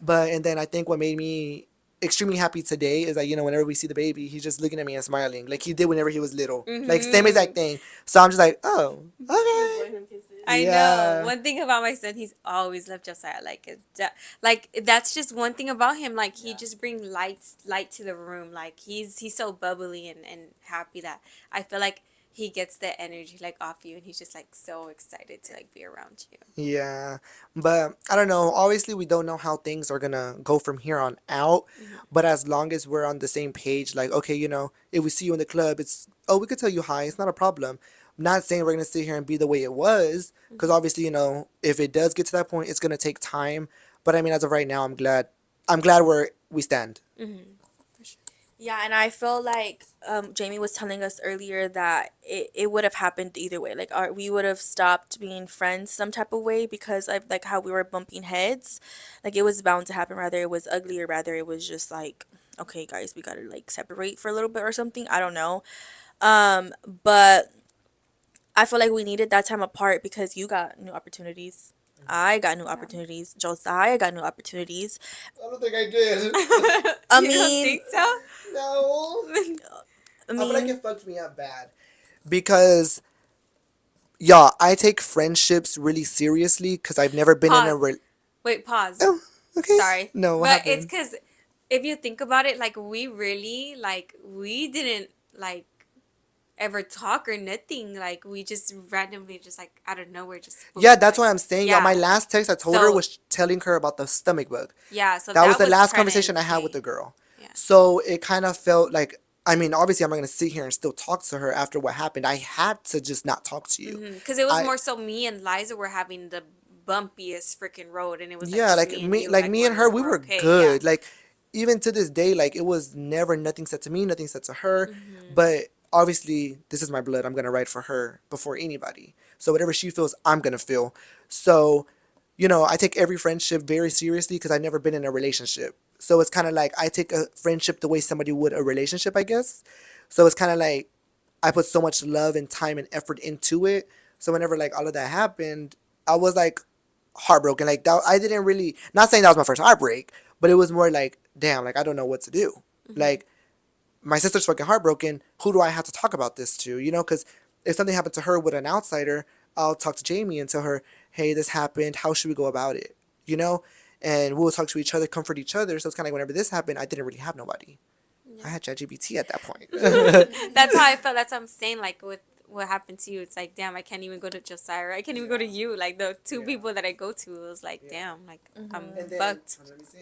But and then I think what made me extremely happy today is that whenever we see the baby, he's just looking at me and smiling like he did whenever he was little, like same exact thing. So I'm just like, oh, okay, I know. yeah, One thing about my son, he's always left Josiah. Like that's just one thing about him. Like he just brings light to the room. Like he's so bubbly and happy that I feel like he gets the energy like off you, and he's just like so excited to like be around you. yeah. But I don't know. Obviously, we don't know how things are gonna go from here on out. But as long as we're on the same page, like okay, if we see you in the club, it's we could tell you hi. It's not a problem. I'm not saying we're gonna sit here and be the way it was, because obviously, if it does get to that point, it's gonna take time. But I mean, as of right now, I'm glad. I'm glad we stand. Yeah, and I feel like Jamie was telling us earlier that it would have happened either way. Like we would have stopped being friends some type of way because of like how we were bumping heads. Like it was bound to happen, rather it was ugly or rather it was just like, okay guys, we gotta like separate for a little bit or something. I don't know. But I feel like we needed that time apart because you got new opportunities. I got new opportunities. Josiah got new opportunities. I don't think I did. I You don't mean, think so? No. I I feel like mean, it fucked me up bad because yeah, I take friendships really seriously because I've never been in a Pause. Wait, pause. Oh, okay. Sorry. No, what But it's happened? because if you think about it, like we really like we didn't like ever talk or nothing. Like we just randomly just like out of nowhere just spoke, Yeah, that's like, why I'm saying. Yeah, my yeah. last text I told her So was telling her about the stomach bug. yeah, so That was that the was last kind of conversation I had with the insane. girl. Yeah. So it kind of felt like, I mean, obviously I'm not gonna sit here and still talk to her after what happened. I had to just not talk to you. Because it was I more so me and Liza were having the bumpiest freaking road, and it was like Yeah, just me and you, like like me and wondering her, if we we're were okay. Yeah. good. Like even to this day, like it was never nothing said to me, nothing said to her. But obviously, this is my blood. I'm gonna write for her before anybody. So whatever she feels, I'm gonna feel. So, I take every friendship very seriously because I've never been in a relationship. So it's kind of like I take a friendship the way somebody would a relationship, I guess. So it's kind of like I put so much love and time and effort into it. So whenever like all of that happened, I was like heartbroken. Like that, I didn't really, not saying that was my first heartbreak, but it was more like, damn, like I don't know what to do. Like my sister's fucking heartbroken. Who do I have to talk about this to? Because if something happened to her with an outsider, I'll talk to Jamie and tell her, hey, this happened. How should we go about it? You know, and we'll talk to each other, comfort each other. So it's kind of like whenever this happened, I didn't really have nobody. I had ChatGPT at that point. That's how I felt. That's what I'm saying. Like with what happened to you, it's like, damn, I can't even go to Josiah. I can't even go to you. Like the two people that I go to, it was like, damn, like I'm fucked.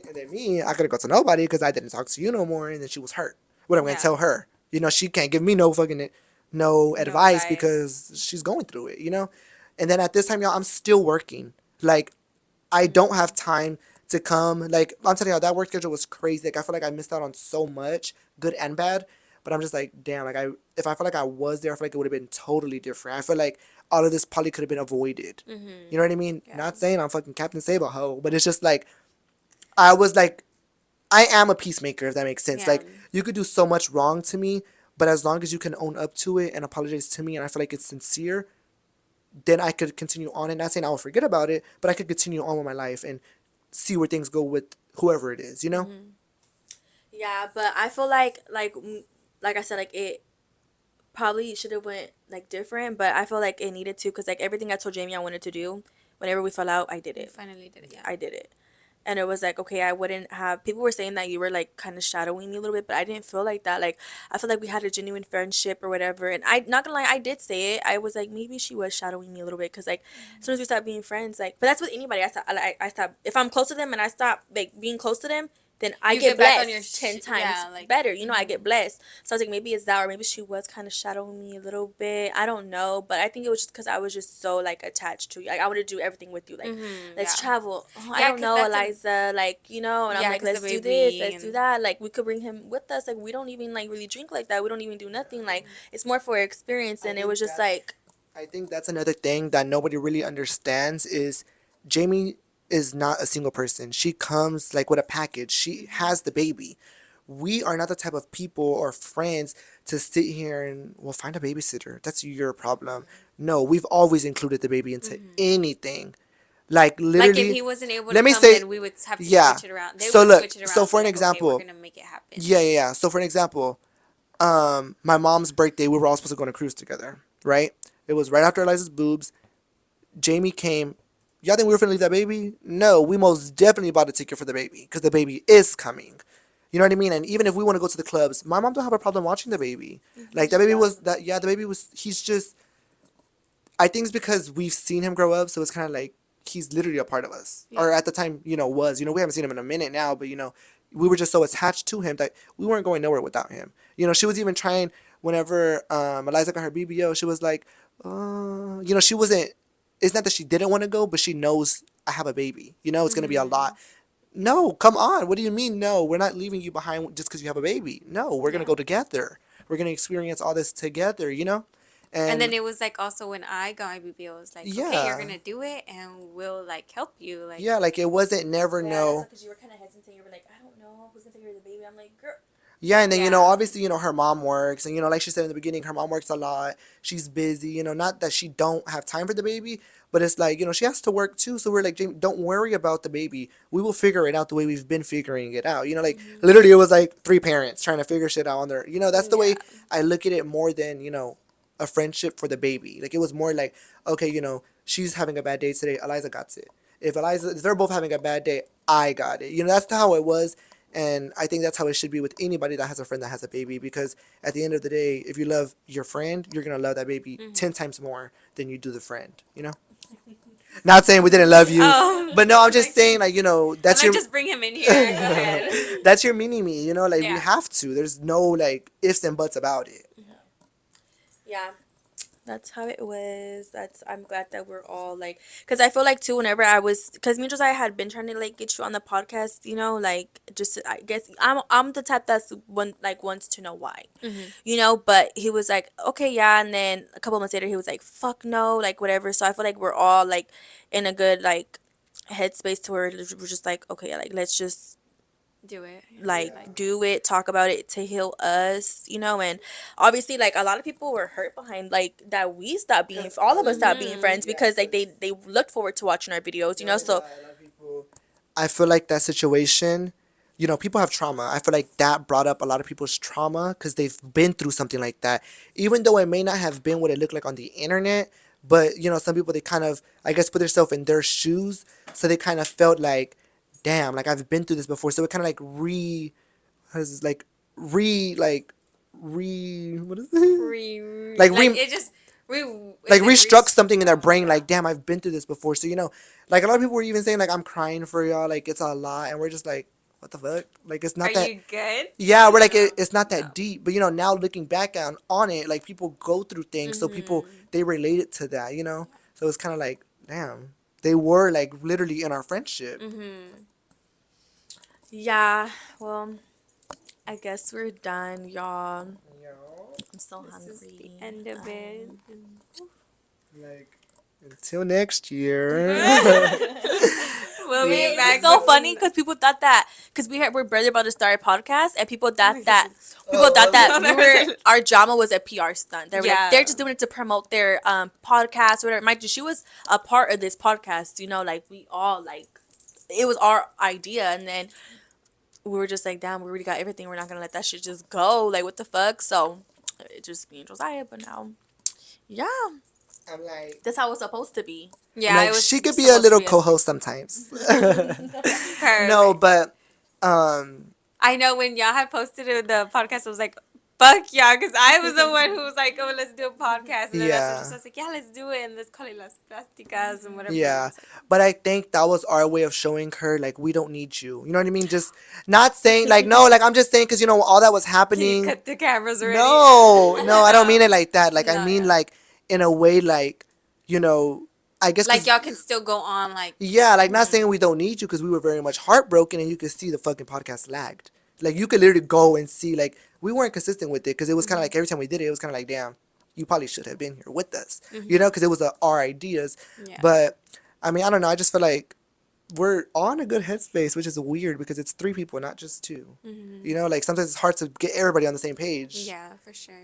And then me, I couldn't go to nobody because I didn't talk to you no more, and then she was hurt. What I'm gonna Yeah. tell her? You know, she can't give me no fucking no advice advice. because she's going through it. You know, and then at this time, y'all, I'm still working. Like, I don't have time to come. Like, I'm telling y'all, that work schedule was crazy. Like, I feel like I missed out on so much, good and bad. But I'm just like, damn. Like, if I felt like I was there, I feel like it would have been totally different. I feel like all of this probably could have been avoided. You know what I mean? Not saying I'm fucking Captain Sable ho, but it's just like I was like, I am a peacemaker, if that makes sense. Yeah. Like, you could do so much wrong to me, but as long as you can own up to it and apologize to me, and I feel like it's sincere, then I could continue on. And not saying I will forget about it, but I could continue on with my life and see where things go with whoever it is, you know? Yeah, but I feel like I said, like it probably should have went like different, but I feel like it needed to, because like everything I told Jamie I wanted to do, whenever we fell out, I did You it. finally did it. Yeah. I did it. And it was like, okay, I wouldn't have, people were saying that you were like kind of shadowing me a little bit, but I didn't feel like that. Like, I feel like we had a genuine friendship or whatever. And I, not gonna lie, I did say it. I was like, maybe she was shadowing me a little bit. Cause like, as soon as we stopped being friends, like, but that's with anybody. I stop, if I'm close to them and I stop like being close to them, then I You get get back blessed on your 10 times yeah, like- better. You know, I get blessed. So I was like, maybe it's that, or maybe she was kind of shadowing me a little bit. I don't know. But I think it was just because I was just so like attached to you. Like, I wanted to do everything with you. Like, let's yeah. travel. Oh, I Yeah, don't 'cause know, that's Eliza. Like, you know, and Yeah, I'm like, 'cause let's the do this, baby let's do and- that. Like, we could bring him with us. Like, we don't even like really drink like that. We don't even do nothing. Like, it's more for experience. And it was just like, I think that's another thing that nobody really understands is Jamie is not a single person. She comes like with a package. She has the baby. We are not the type of people or friends to sit here and well find a babysitter. That's your problem. No, we've always included the baby into anything. Like Like literally if he wasn't able to let me come, say then we would have to yeah. switch it around. They So would look, switch it around. so for an like, okay, example, we're gonna make it happen. yeah. So for an example, my mom's birthday, we were all supposed to go on a cruise together, right? It was right after Eliza's boobs. Jamie came. Y'all think we were finna leave that baby? No, we most definitely bought a ticket for the baby because the baby is coming. You know what I mean? And even if we want to go to the clubs, my mom don't have a problem watching the baby. Like that baby was that yeah, the baby was he's just I think it's because we've seen him grow up, so it's kind of like he's literally a part of us. Or at the time, you know, was. You know, we haven't seen him in a minute now, but you know, we were just so attached to him that we weren't going nowhere without him. You know, she was even trying whenever Eliza got her BBO, she was like, you know, she wasn't. It's not that she didn't want to go, but she knows I have a baby. You know, it's gonna be a lot. No, come on. What do you mean? No, we're not leaving you behind just because you have a baby. No, we're gonna go together. We're gonna experience all this together. You know, And then it was like also when I got my BBO, it was like, okay, Yeah. you're gonna do it, and we'll like help you. Like, yeah, like it wasn't never no. because you were kind of hesitant. You were like, I don't know who's gonna take care of the baby. I'm like, girl. Yeah, and then you know, Yeah. obviously, you know, her mom works, and you know, like she said in the beginning, her mom works a lot. She's busy, you know, not that she don't have time for the baby, but it's like you know she has to work too. So we're like, Jamie, don't worry about the baby. We will figure it out the way we've been figuring it out. You know, like literally, it was like three parents trying to figure shit out on their. You know, that's the way I look at it more than you know a friendship for the baby. Like it was more like, okay, you know, she's having a bad day today. Eliza got it. If they're both having a bad day, I got it. You know, that's how it was. And I think that's how it should be with anybody that has a friend that has a baby because at the end of the day, if you love your friend, you're going to love that baby 10 times more than you do the friend, you know? Not saying we didn't love you, Oh. but no, I'm just saying like, you know, that's I'm your like, just bring him in here. Go ahead. that's your mini me, you know, like we Yeah. have to. There's no like ifs and buts about it. Yeah, that's how it was. I'm glad that we're all like, because I feel like too, whenever I was, because me and Josiah had been trying to like get you on the podcast, you know, like just I guess I'm the type that's one like wants to know why, you know. But he was like, okay, yeah, and then a couple months later he was like, fuck no, like whatever. So I feel like we're all like in a good like headspace to where we're just like, okay, like let's just Do it. like do it, talk about it to heal us, you know. And obviously like a lot of people were hurt behind like that we stopped being, all of us stopped being friends because like they looked forward to watching our videos, you know. So I feel like that situation, you know, people have trauma. I feel like that brought up a lot of people's trauma because they've been through something like that. Even though it may not have been what it looked like on the internet, but, you know, some people, they kind of, I guess, put themselves in their shoes. So they kind of felt like damn, like I've been through this before. So it kind of like what is this, what is it? Like Like it just re like is it restruck something in their brain, like damn, I've been through this before. So like a lot of people were even saying like I'm crying for y'all, like it's a lot, and we're just like, what the fuck, like it's Are not that. you good? Yeah, we're like No. it's not that No. deep, but now looking back on it, like people go through things, so people they relate it to that, so it's kind of like damn, they were like literally in our friendship. Yeah, well, I guess we're done, y'all. I'm so This is the hungry. end of it. Like until next year. We'll be Wait, back. it's so with funny because people thought that because we're barely about to start a podcast, and people thought my that goodness. we were our drama was a PR stunt. They were like Yeah. they're just doing it to promote their podcast, whatever. Mind you, she was a part of this podcast. Like we all like it was our idea, and then we were just like, damn, we already got everything. We're not gonna let that shit just go. Like what the fuck? So it just me and Josiah, but now, yeah, I'm like, that's how it's supposed to be. Yeah, it was she could be a supposed to little be co-host sometimes. No, perfect. but I know when y'all had posted it, the podcast, I was like, fuck y'all, because I was the one who was like, oh, let's do a podcast. And then that's when yeah. she was like, yeah, let's do it. And let's call it Las Plásticas and whatever. Yeah, I was like, but I think that was our way of showing her like we don't need you. You know what I mean? Just not saying like no, like I'm just saying because all that was can you happening. cut the cameras already? No, I don't mean it like that. Like I No, mean yeah. like in a way like I guess Like 'cause- y'all can still go on like yeah, like not saying we don't need you because we were very much heartbroken and you could see the fucking podcast lagged. Like you could literally go and see like we weren't consistent with it because it was kind of like every time we did it, it was kind of like damn, you probably should have been here with us, because it was our ideas. Yeah. But I mean, I don't know. I just feel like we're on a good headspace, which is weird because it's 3 people, not just 2. Like sometimes it's hard to get everybody on the same page. Yeah, for sure.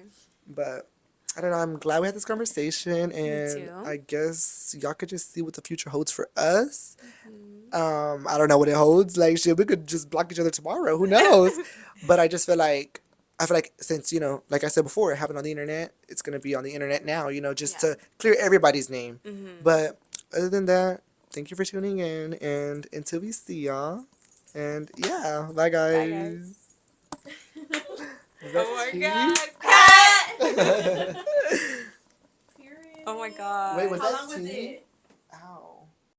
But I don't know. I'm glad we had this conversation, and too. I guess y'all could just see what the future holds for us. I don't know what it holds. Like, shit, we could just block each other tomorrow. Who knows? But I just feel like since like I said before, it happened on the internet, it's gonna be on the internet now. Just Yeah. to clear everybody's name. But other than that, thank you for tuning in, and until we see y'all, and yeah, bye guys. Is that Oh my tea? god. Cut! Oh my god. Wait, was How that long was tea? it? Ow.